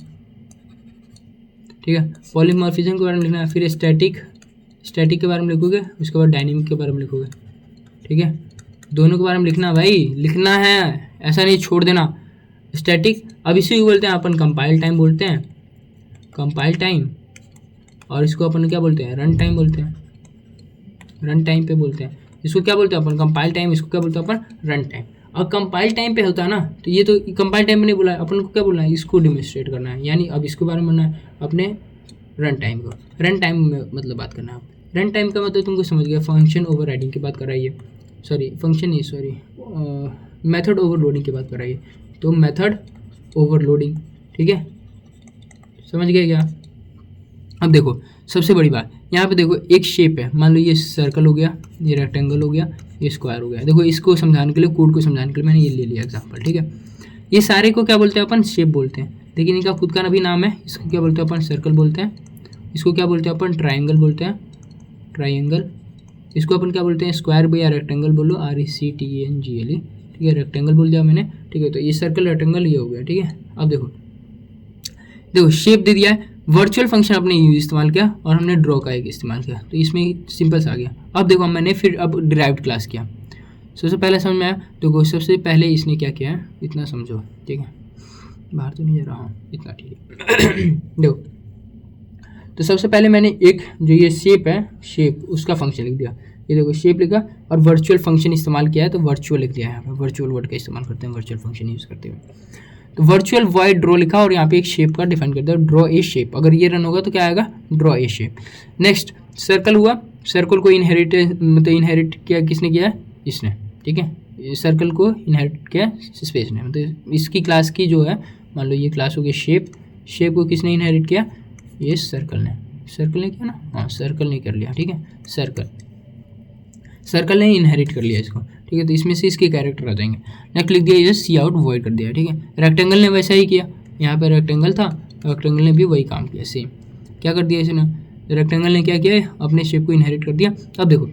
ठीक है, पॉलीमॉर्फिज्म के बारे में लिखना है। फिर स्टैटिक के बारे में लिखोगे, उसके बाद डायनेमिक के बारे में लिखोगे। ठीक है, दोनों के बारे में लिखना भाई, लिखना है, ऐसा नहीं छोड़ देना। स्टैटिक, अब इसी को बोलते हैं अपन कंपाइल टाइम बोलते हैं, कंपाइल टाइम। और इसको अपन क्या बोलते हैं? रन टाइम बोलते हैं, रन टाइम पे बोलते हैं। इसको क्या बोलते हैं अपन? Compile time. इसको क्या बोलते हैं अपन? Run time. और कंपाइल टाइम पे होता है ना, तो ये तो कंपाइल टाइम में नहीं बोला है, अपन को क्या बोलना है? इसको डेमोन्स्ट्रेट करना है। यानी अब इसके बारे में बोलना है अपने रन टाइम को। रन टाइम में मतलब बात करना है। रन टाइम का मतलब तुमको समझ गया, फंक्शन ओवरराइडिंग की बात कर रहा है ये, सॉरी फंक्शन नहीं, सॉरी मेथड ओवरलोडिंग की बात कर रहा है ये। तो मेथड ओवरलोडिंग। ठीक है, समझ गए क्या? अब देखो सबसे बड़ी बात, यहाँ पे देखो एक शेप है, मान लो ये सर्कल हो गया, ये रेक्टेंगल हो गया, ये स्क्वायर हो गया। देखो इसको समझाने के लिए, कोड को समझाने के लिए मैंने ये ले लिया एग्जांपल। ठीक है, ये सारे को क्या बोलते हैं अपन? शेप बोलते हैं। लेकिन इनका खुद का भी नाम है। इसको क्या बोलते हैं अपन? सर्कल बोलते हैं। इसको क्या बोलते हैं अपन? ट्राइंगल बोलते हैं, ट्राइंगल। इसको अपन क्या बोलते हैं? स्क्वायर या रेक्टेंगल बोलो, RECTANGLE। ठीक है, रेक्टेंगल बोल दिया मैंने। ठीक है, तो ये सर्कल रेक्टेंगल ये हो गया। ठीक है, अब देखो देखो शेप दे दिया है, वर्चुअल फंक्शन अपने इस्तेमाल किया और हमने ड्रॉ का एक इस्तेमाल किया, तो इसमें सिंपल सा आ गया। अब देखो मैंने फिर अब डिराइव्ड क्लास किया। सबसे पहले समझ में आया? देखो सबसे पहले इसने क्या किया है, इतना समझो। ठीक है, बाहर तो नहीं जा रहा हूँ, इतना ठीक है। देखो तो सबसे पहले मैंने एक जो ये शेप है, शेप उसका फंक्शन लिख दिया। ये देखो शेप लिखा और वर्चुअल फंक्शन इस्तेमाल किया है, तो वर्चुअल लिख दिया है। यहाँ पे वर्चुअल वर्ड का इस्तेमाल करते हैं वर्चुअल फंक्शन यूज़ करते हुए। तो वर्चुअल वॉइड ड्रॉ लिखा और यहाँ पे एक शेप का डिफाइन कर दिया, ड्रॉ ए शेप। अगर ये रन होगा तो क्या आएगा? Draw A shape. Next circle हुआ, सर्कल को इनहेरिट किया किसने किया है? इसने। ठीक है, सर्कल को इनहेरिट किया स्पेस ने, मतलब इसकी क्लास की जो है, मान लो ये क्लास हो गई शेप, शेप को किसने इनहेरिट किया? ये सर्कल ने। सर्कल ने किया ना, हाँ सर्कल ने कर लिया। ठीक है, सर्कल ने इनहेरिट कर लिया इसको। ठीक है, तो इसमें से इसके कैरेक्टर आ जाएंगे। नेक्स्ट लिख दिया ये सी आउट वॉइड कर दिया। ठीक है, रेक्टेंगल ने वैसा ही किया, यहाँ पे रेक्टेंगल था, रेक्टेंगल ने भी वही काम किया सेम। क्या कर दिया इसने? रेक्टेंगल ने क्या किया? अपने शेप को इनहेरिट कर दिया। अब देखो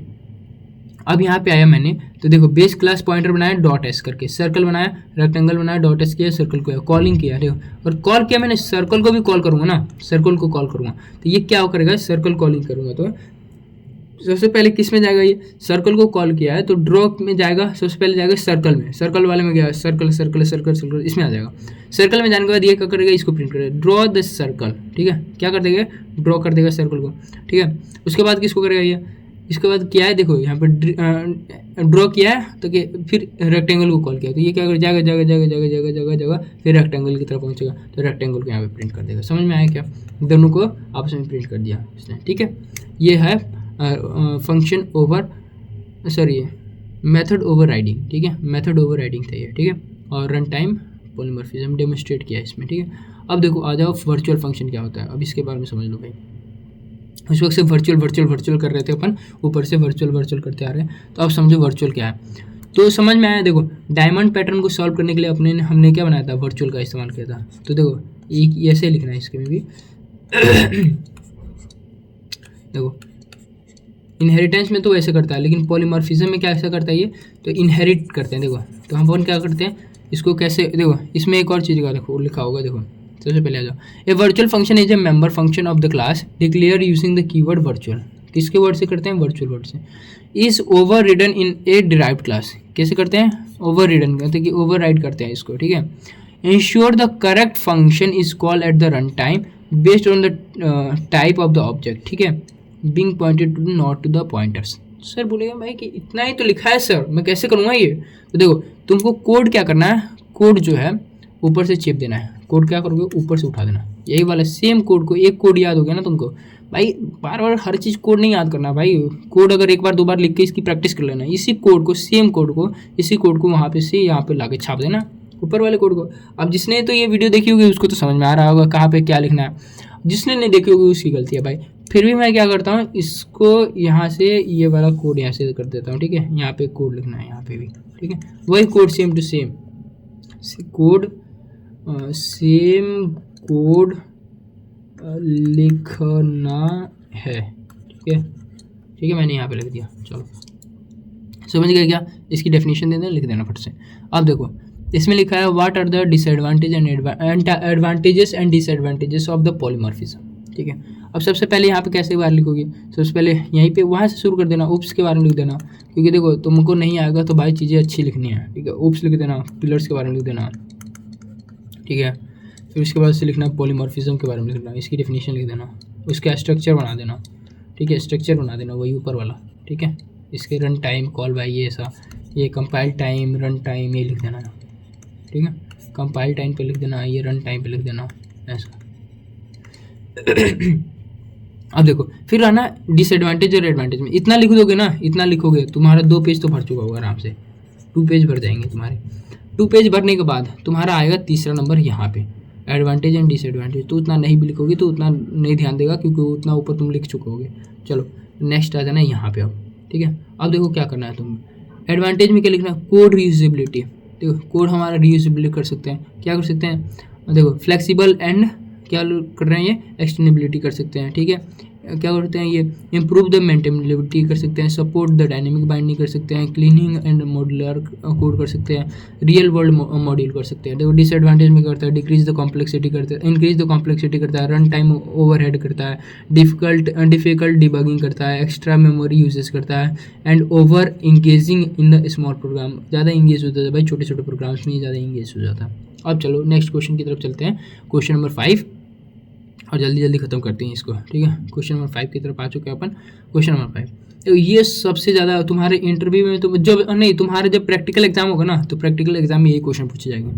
अब यहाँ पे आया मैंने, तो देखो बेस क्लास पॉइंटर बनाया डॉट एस करके, सर्कल बनाया, रेक्टेंगल बनाया, डॉट एस किया, सर्कल को कॉलिंग किया। देखो और कॉल किया मैंने, सर्कल को भी कॉल करूँगा ना, सर्कल को कॉल करूँगा तो ये क्या करेगा? सर्कल कॉलिंग करूँगा तो सबसे पहले किस में जाएगा? ये सर्कल को कॉल किया है तो ड्रॉ में जाएगा, सबसे पहले जाएगा सर्कल में, सर्कल वाले में गया, सर्कल सर्कल सर्कल सर्कल इसमें आ जाएगा। सर्कल में जाने के बाद ये क्या करेगा? इसको प्रिंट करेगा, ड्रॉ द सर्कल। ठीक है, क्या कर देगा? ड्रॉ कर देगा सर्कल को। ठीक है, उसके बाद किसको करेगा ये? इसके बाद क्या है देखो यहाँ पे ड्रॉ किया है तो कि फिर रेक्टेंगल को कॉल किया, तो ये क्या कर जाएगा? जगह जगह जगह जगह जगह जगह फिर रेक्टेंगल की तरफ पहुँचेगा, तो रेक्टेंगल को यहाँ पे प्रिंट कर देगा। समझ में आया क्या? दोनों को आपस में प्रिंट कर दिया इसने। ठीक है, ये है function over sorry method overriding. ठीक है, मेथड ओवरराइडिंग था ये। ठीक है, और रन टाइम पॉलीमॉर्फिज्म डेमोन्स्ट्रेट किया इसमें। ठीक है, अब देखो आ जाओ वर्चुअल फंक्शन क्या होता है, अब इसके बारे में समझ लो भाई। उस वक्त से वर्चुअल कर रहे थे अपन, ऊपर से वर्चुअल करते आ रहे हैं। तो अब समझो वर्चुअल क्या है। तो समझ में आया। देखो डायमंड पैटर्न को सॉल्व करने के लिए हमने क्या बनाया था, वर्चुअल का इस्तेमाल किया था। तो देखो एक ऐसे लिखना है इसके में भी देखो इनहेरिटेंस में तो वैसे करता है, लेकिन पॉलीमॉर्फिज्म में क्या ऐसा करता है ये, तो इनहेरिट करते हैं। देखो तो हम अपन क्या करते हैं इसको कैसे, देखो इसमें एक और चीज़ का देखो लिखा होगा। देखो सबसे पहले आ जाओ, a virtual function is a member function of the class declare using the keyword virtual. किसके वर्ड से करते हैं, वर्चुअल वर्ड से। Is overridden in a derived class, कैसे करते हैं, ओवर रिडन करते हैं कि ओवर राइड करते हैं इसको, ठीक है। Ensure the correct function is called at the run time based on the type of the object, ठीक है, being pointed to not to the pointers. Sir बोलेगा भाई कि इतना ही तो लिखा है सर, मैं कैसे करूँगा ये। तो देखो तुमको कोड क्या करना है, कोड जो है ऊपर से चिप देना है। कोड क्या करोगे, ऊपर से उठा देना, यही वाला सेम कोड को, एक कोड याद हो गया ना तुमको भाई। बार बार हर चीज़ कोड नहीं याद करना भाई, कोड अगर एक बार दो बार लिख के इसकी प्रैक्टिस कर लेना, इसी कोड को, सेम कोड को, इसी कोड को वहाँ पे से यहाँ पे लाके छाप देना, ऊपर वाले कोड को। अब जिसने तो ये वीडियो देखी होगी उसको तो समझ में आ रहा होगा कहाँ पे क्या लिखना है, जिसने नहीं देखी होगी उसकी गलती है भाई। फिर भी मैं क्या करता हूँ, इसको यहाँ से ये वाला कोड यहाँ से कर देता हूँ, ठीक है। यहाँ पे कोड लिखना है यहाँ पे भी, ठीक है, वही code same to same code, same code लिखना है, ठीक है, ठीक है। मैंने यहाँ पे लिख दिया, चलो समझ गए क्या। इसकी डेफिनेशन दे देना, लिख देना फट से। अब देखो इसमें लिखा है what are the disadvantage and advantages and disadvantages of the polymorphism, ठीक है। अब सबसे पहले यहाँ पे कैसे बार लिखोगे, सबसे पहले यहीं पे वहाँ से शुरू कर देना, उप्स के बारे में लिख देना, क्योंकि देखो तुमको नहीं आएगा तो भाई चीज़ें अच्छी लिखनी है, ठीक है। उप्स लिख देना, पिलर्स के बारे में लिख देना, ठीक है। फिर उसके बाद से लिखना पॉलीमॉर्फिज्म के बारे में लिखना, इसकी डेफिनेशन लिख देना, उसका स्ट्रक्चर बना देना, ठीक है, स्ट्रक्चर बना देना वही ऊपर वाला, ठीक है। इसके रन टाइम कॉल बाई ये ऐसा, ये कंपाइल टाइम, रन टाइम ये लिख देना, ठीक है। कंपाइल टाइम पे लिख देना, ये रन टाइम पे लिख देना, ऐसा। अब देखो फिर आना डिसएडवांटेज और एडवांटेज में। इतना लिख दोगे ना, इतना लिखोगे तुम्हारा 2 पेज तो भर चुका होगा आराम से, 2 पेज भर जाएंगे तुम्हारे। 2 पेज भरने के बाद तुम्हारा आएगा तीसरा नंबर यहाँ पे, एडवांटेज एंड डिसएडवांटेज। तो उतना नहीं भी लिखोगे तो उतना नहीं ध्यान देगा, क्योंकि उतना ऊपर तुम लिख चुके होगे। चलो नेक्स्ट आ जाना यहाँ पे अब, ठीक है। अब देखो क्या करना है तुम, एडवांटेज में क्या लिखना है, कोड रीयूजेबिलिटी। देखो कोड हमारा रीयूजेबिलिटी कर सकते हैं, क्या कर सकते हैं, देखो फ्लेक्सिबल एंड क्या कर रहे हैं ये, एक्सटेंडेबिलिटी कर सकते हैं, ठीक है। क्या करते हैं ये, इम्प्रूव द मेंटेनेबिलिटी कर सकते हैं, सपोर्ट द डायनेमिक बाइंडिंग कर सकते हैं, क्लीनिंग एंड मॉड्यूलर कोड कर सकते हैं, रियल वर्ल्ड मॉड्यूल कर सकते हैं। देखो डिसएडवांटेज में करता है, डिक्रीज द कॉम्प्लेक्सिटी करता है, इंक्रीज द कॉम्प्लेक्सिटी करता है, रन टाइम ओवरहेड करता है, डिफिकल्ट डिबगिंग करता है, एक्स्ट्रा मेमोरी यूजेस करता है, and over engaging in the small program. ज़्यादा इंगेज होता है भाई, छोटे छोटे प्रोग्राम्स में ज़्यादा इंगेज हो जाता है। अब चलो नेक्स्ट क्वेश्चन की तरफ चलते हैं, क्वेश्चन नंबर 5, और जल्दी जल्दी खत्म करते हैं इसको, ठीक है। क्वेश्चन नंबर 5 की तरफ आ चुके हैं अपन। क्वेश्चन नंबर 5, तो ये सबसे ज़्यादा तुम्हारे इंटरव्यू में, तो जब नहीं तुम्हारे जब प्रैक्टिकल एग्जाम होगा ना, तो प्रैक्टिकल एग्जाम में यही क्वेश्चन पूछे जाएंगे।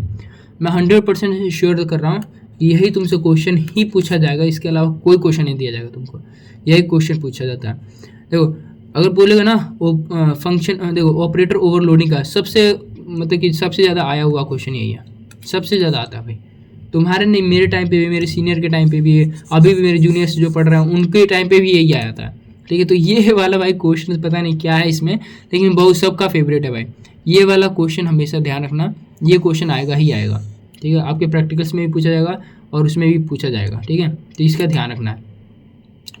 मैं 100% श्योर कर रहा हूँ कि यही तुमसे क्वेश्चन ही पूछा जाएगा, इसके अलावा कोई क्वेश्चन नहीं दिया जाएगा तुमको, यही क्वेश्चन पूछा जाता है। देखो अगर बोलेगा ना वो फंक्शन, देखो ऑपरेटर ओवरलोडिंग का सबसे मतलब कि सबसे ज़्यादा आया हुआ क्वेश्चन यही है, सबसे ज़्यादा आता है भाई। तुम्हारे नहीं, मेरे टाइम पे भी, मेरे सीनियर के टाइम पे भी, अभी भी मेरे जूनियर्स जो पढ़ रहे हैं उनके टाइम पे भी यही आया था, ठीक है। तो ये वाला भाई क्वेश्चन पता नहीं क्या है इसमें, लेकिन बहुत सबका फेवरेट है भाई। ये वाला क्वेश्चन हमेशा ध्यान रखना, ये क्वेश्चन आएगा ही आएगा, ठीक है। आपके प्रैक्टिकल्स में भी पूछा जाएगा और उसमें भी पूछा जाएगा, ठीक है। तो इसका ध्यान रखना है,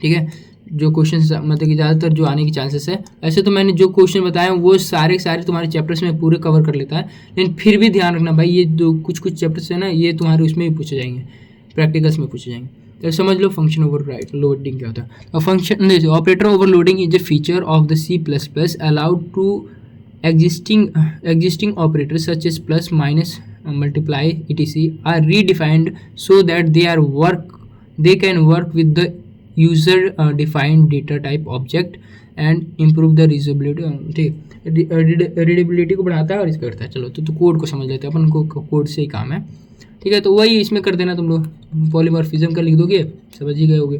ठीक है। जो क्वेश्चन मतलब कि ज़्यादातर जो आने की चांसेस है, ऐसे तो मैंने जो क्वेश्चन बताए वो सारे तुम्हारे चैप्टर्स में पूरे कवर कर लेता है, लेकिन फिर भी ध्यान रखना भाई, ये जो कुछ चैप्टर्स है ना, ये तुम्हारे उसमें भी पूछे जाएंगे, प्रैक्टिकल्स में पूछे जाएंगे। तो समझ लो फंक्शन ओवरलोडिंग क्या होता है। और function operator overloading is a feature of the C++ allowed to existing operators such as plus, minus, multiply, etc. are redefined so that they can work with the user defined data type object and improve the reusability, ठीक है, रीडेबिलिटी को बढ़ाता है और इस पर करता है। चलो तो कोड को समझ लेते हैं अपन को, कोड से ही काम है, ठीक है। तो वही इसमें कर देना तुम लोग, पॉलीमॉर्फिज्म का लिख दोगे, समझ ही गए होगे।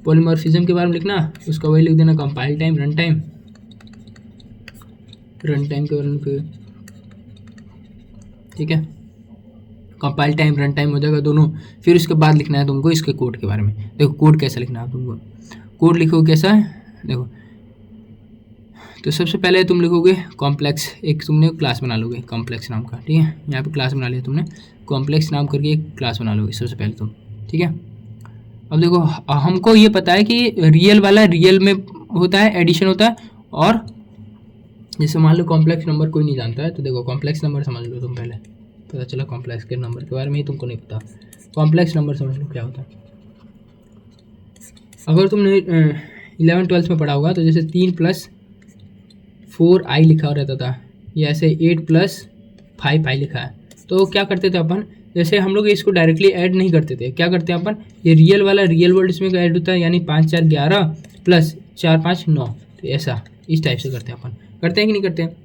पॉलीमॉर्फिज्म के बारे में लिखना, उसका वही लिख देना, कंपाइल टाइम, रन टाइम के बारे में, ठीक है। कंपाइल टाइम, रन टाइम हो जाएगा दोनों। फिर उसके बाद लिखना है तुमको इसके कोड के बारे में। देखो कोड कैसा लिखना है तुमको, कोड लिखो कैसा है देखो। तो सबसे पहले तुम लिखोगे कॉम्प्लेक्स, एक तुमने क्लास बना लोगे कॉम्प्लेक्स नाम का, ठीक है। यहाँ पे क्लास बना लिया तुमने, कॉम्प्लेक्स नाम करके एक क्लास बना लोगे सबसे पहले तुम, ठीक है। अब देखो हमको ये पता है कि रियल वाला रियल में होता है, एडिशन होता है, और जैसे मान लो कॉम्प्लेक्स नंबर कोई नहीं जानता है, तो देखो कॉम्प्लेक्स नंबर समझ लो तुम पहले, पता चला कॉम्प्लेक्स के नंबर के बारे में ही तुमको नहीं पता। कॉम्प्लेक्स नंबर समझ लो क्या होता है। अगर तुमने 11th-12th में पढ़ा होगा तो जैसे 3+4i लिखा रहता था, ये ऐसे 8+5i लिखा है। तो क्या करते थे अपन, जैसे हम लोग इसको डायरेक्टली ऐड नहीं करते थे, क्या करते हैं अपन, ये रियल वाला रियल वर्ल्ड इसमें ऐड होता है, यानी 5 4 11 प्लस 4 5 9, तो ऐसा इस टाइप से करते हैं अपन, करते हैं कि नहीं करते हैं।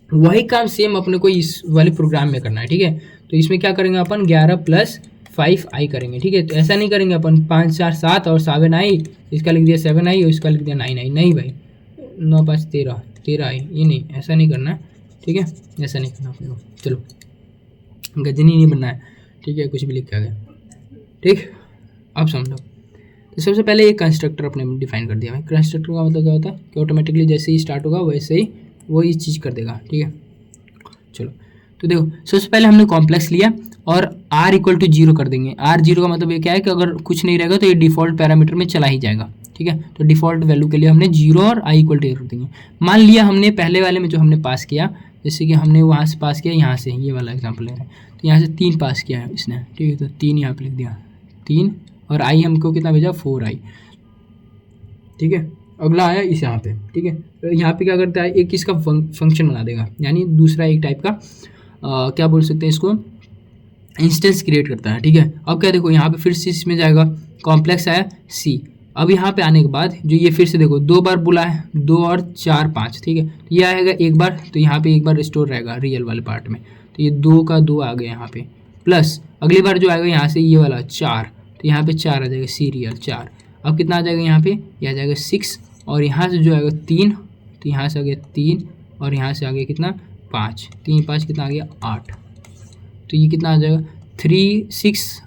वही काम सेम अपने को इस वाले प्रोग्राम में करना है, ठीक है। तो इसमें क्या करेंगे अपन, 11+5i करेंगे, ठीक है। तो ऐसा नहीं करेंगे अपन 5 4 7 और 7i, इसका लिख दिया 7i और इसका लिख दिया 9i, नहीं भाई, 9 5 13i, ये नहीं, ऐसा नहीं करना है, ठीक है। ऐसा नहीं करना अपने को, चलो गजनी नहीं बनना है, ठीक है, कुछ भी लिख के आ गया, ठीक। अब समझो, तो सबसे पहले एक कंस्ट्रक्टर अपने डिफाइन कर दिया भाई। कंस्ट्रक्टर का मतलब क्या होता है कि ऑटोमेटिकली जैसे ही स्टार्ट होगा वैसे ही वो इस चीज़ कर देगा, ठीक है। चलो तो देखो सबसे पहले हमने कॉम्प्लेक्स लिया और r=0 कर देंगे। r0 का मतलब ये क्या है कि अगर कुछ नहीं रहेगा तो ये डिफ़ॉल्ट पैरामीटर में चला ही जाएगा, ठीक है। तो डिफ़ॉल्ट वैल्यू के लिए हमने 0 और i=0 कर देंगे। मान लिया हमने पहले वाले में जो हमने पास किया, जैसे कि हमने वहाँ से पास किया, यहाँ से ये वाला एग्जाम्पल ले रहे हैं, तो यहाँ से 3 पास किया है इसने, ठीक है। तो 3 यहाँ पर लिख दिया 3, और i हमको कितना भेजा 4i, ठीक है। अगला आया इस यहाँ पे, ठीक है। तो यहाँ पे क्या करता है, एक इसका फंक्शन बना देगा, यानी दूसरा एक टाइप का क्या बोल सकते हैं इसको, इंस्टेंस क्रिएट करता है, ठीक है। अब क्या देखो यहाँ पे फिर से इसमें जाएगा, कॉम्प्लेक्स आया c। अब यहाँ पे आने के बाद जो ये फिर से देखो 2 बार बुला है, 2 और 4 5, ठीक है। तो ये आएगा एक बार, तो यहाँ पे एक बार स्टोर रहेगा रियल वाले पार्ट में, तो ये 2 का 2 आ गया यहाँ पे, प्लस अगली बार जो आएगा यहाँ से ये वाला 4, तो यहाँ पे 4 आ जाएगा, सीरियल 4। अब कितना आ जाएगा यहाँ पे, यह आ जाएगा 6, और यहाँ से जो आएगा 3, तो यहाँ से आ गया 3, और यहाँ से आ गया कितना 5, 3 5 कितना आ गया 8, तो ये कितना आ जाएगा 3 6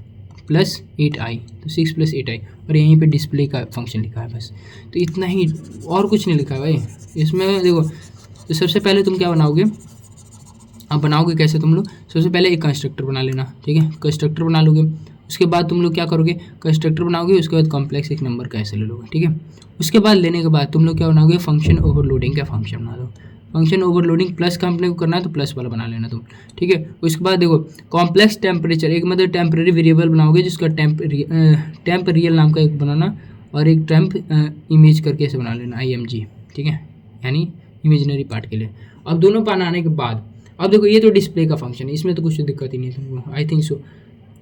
+ 8i, तो 6 + 8i, और यहीं पे डिस्प्ले का फंक्शन लिखा है बस। तो इतना ही, और कुछ नहीं लिखा है भाई इसमें। देखो तो सबसे पहले तुम क्या बनाओगे, अब बनाओगे कैसे तुम लोग, सबसे पहले एक कंस्ट्रक्टर बना लेना, ठीक है। कंस्ट्रक्टर बना लोगे, उसके बाद तुम लोग क्या करोगे, कंस्ट्रक्टर बनाओगे, उसके बाद कॉम्प्लेक्स एक नंबर का ऐसे ले लोगे, ठीक है। उसके बाद लेने के बाद तुम लोग क्या बनाओगे, फंक्शन ओवरलोडिंग का फंक्शन बना दो। फंक्शन ओवरलोडिंग प्लस का अपने को करना है तो प्लस वाला बना लेना तुम, ठीक है। उसके बाद देखो कॉम्प्लेक्स टेम्परेचर, एक मतलब टेम्परेरी वेरिएबल बनाओगे जिसका टेम्प रियल नाम का एक बनाना, और एक टेम्प इमेज करके ऐसे बना लेना img, ठीक है, यानी इमेजनरी पार्ट के लिए। अब दोनों बनाने के बाद अब देखो ये तो डिस्प्ले का फंक्शन है, इसमें तो कुछ दिक्कत ही नहीं है तुमको, आई थिंक सो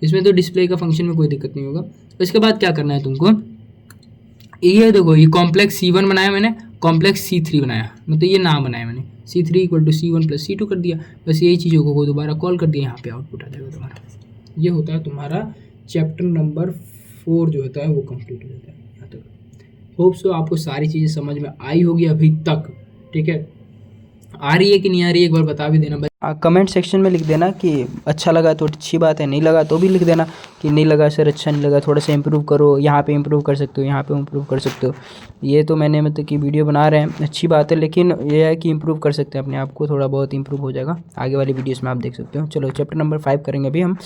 इसमें तो डिस्प्ले का फंक्शन में कोई दिक्कत नहीं होगा। इसके बाद क्या करना है तुमको, ये देखो ये कॉम्प्लेक्स C1 बनाया मैंने, कॉम्प्लेक्स C3 बनाया, मतलब ये नाम बनाया मैंने, C3 = C1 + C2 कर दिया, बस यही चीज़ों को दोबारा कॉल कर दिया, यहाँ पे आउटपुट आ जाएगा तुम्हारा। ये होता है तुम्हारा चैप्टर नंबर 4 जो होता है वो कंप्लीट हो जाता है यहाँ तक। होप सो आपको सारी चीज़ें समझ में आई होगी अभी तक, ठीक है। आ रही है कि नहीं आ रही है एक बार बता भी देना भाई। कमेंट सेक्शन में लिख देना कि अच्छा लगा तो अच्छी बात है, नहीं लगा तो भी लिख देना कि नहीं लगा सर, अच्छा नहीं लगा, थोड़ा सा इम्प्रूव करो, यहाँ पे इम्प्रूव कर सकते हो, यहाँ पे इम्प्रूव कर सकते हो। ये तो मैंने मतलब कि वीडियो बना रहे हैं, अच्छी बात है, लेकिन ये है कि इम्प्रूव कर सकते हैं अपने आप को, थोड़ा बहुत इम्प्रूव हो जाएगा आगे वाली वीडियोज़ में, आप देख सकते हो। चलो चैप्टर नंबर 5 करेंगे अभी हम,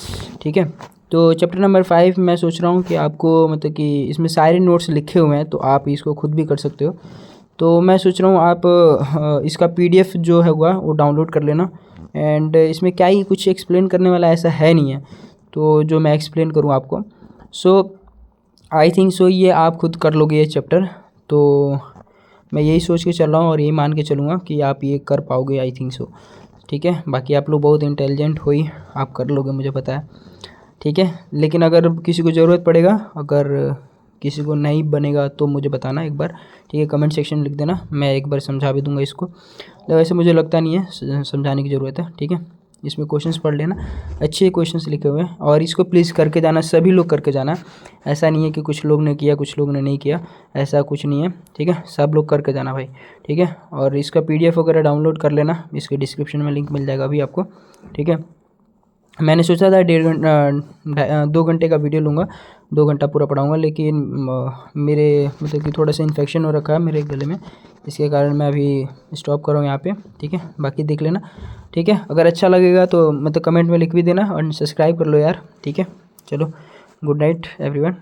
ठीक है। तो चैप्टर नंबर 5 मैं सोच रहा हूँ कि आपको मतलब कि इसमें सारे नोट्स लिखे हुए हैं, तो आप इसको खुद भी कर सकते हो। तो मैं सोच रहा हूँ आप इसका PDF जो है वो डाउनलोड कर लेना, एंड इसमें क्या ही कुछ एक्सप्लेन करने वाला ऐसा है नहीं है, तो जो मैं एक्सप्लेन करूँ आपको, सो आई थिंक सो ये आप खुद कर लोगे ये चैप्टर। तो मैं यही सोच के चल रहा हूँ और यही मान के चलूँगा कि आप ये कर पाओगे, आई थिंक सो, ठीक है। बाकी आप लोग बहुत इंटेलिजेंट हो ही, आप कर लोगे मुझे पता है, ठीक है। लेकिन अगर किसी को ज़रूरत पड़ेगा, अगर किसी को नहीं बनेगा तो मुझे बताना एक बार, ठीक है, कमेंट सेक्शन में लिख देना, मैं एक बार समझा भी दूंगा इसको। तो वैसे मुझे लगता नहीं है समझाने की ज़रूरत है, ठीक है। इसमें क्वेश्चंस पढ़ लेना, अच्छे क्वेश्चंस लिखे हुए हैं, और इसको प्लीज़ करके जाना, सभी लोग करके जाना। ऐसा नहीं है कि कुछ लोग ने किया कुछ लोग ने नहीं किया, ऐसा कुछ नहीं है, ठीक है। सब लोग करके जाना भाई, ठीक है। और इसका PDF वगैरह डाउनलोड कर लेना, इसके डिस्क्रिप्शन में लिंक मिल जाएगा अभी आपको, ठीक है। मैंने सोचा था 2 घंटे का वीडियो लूँगा, 2 घंटा पूरा पढ़ाऊँगा, लेकिन मेरे मतलब कि थोड़ा सा इन्फेक्शन हो रखा है मेरे गले में, इसके कारण मैं अभी स्टॉप कर रहा हूँ यहाँ पे, ठीक है। बाकी देख लेना, ठीक है। अगर अच्छा लगेगा तो मतलब कमेंट में लिख भी देना और सब्सक्राइब कर लो यार, ठीक है। चलो, गुड नाइट एवरीवन।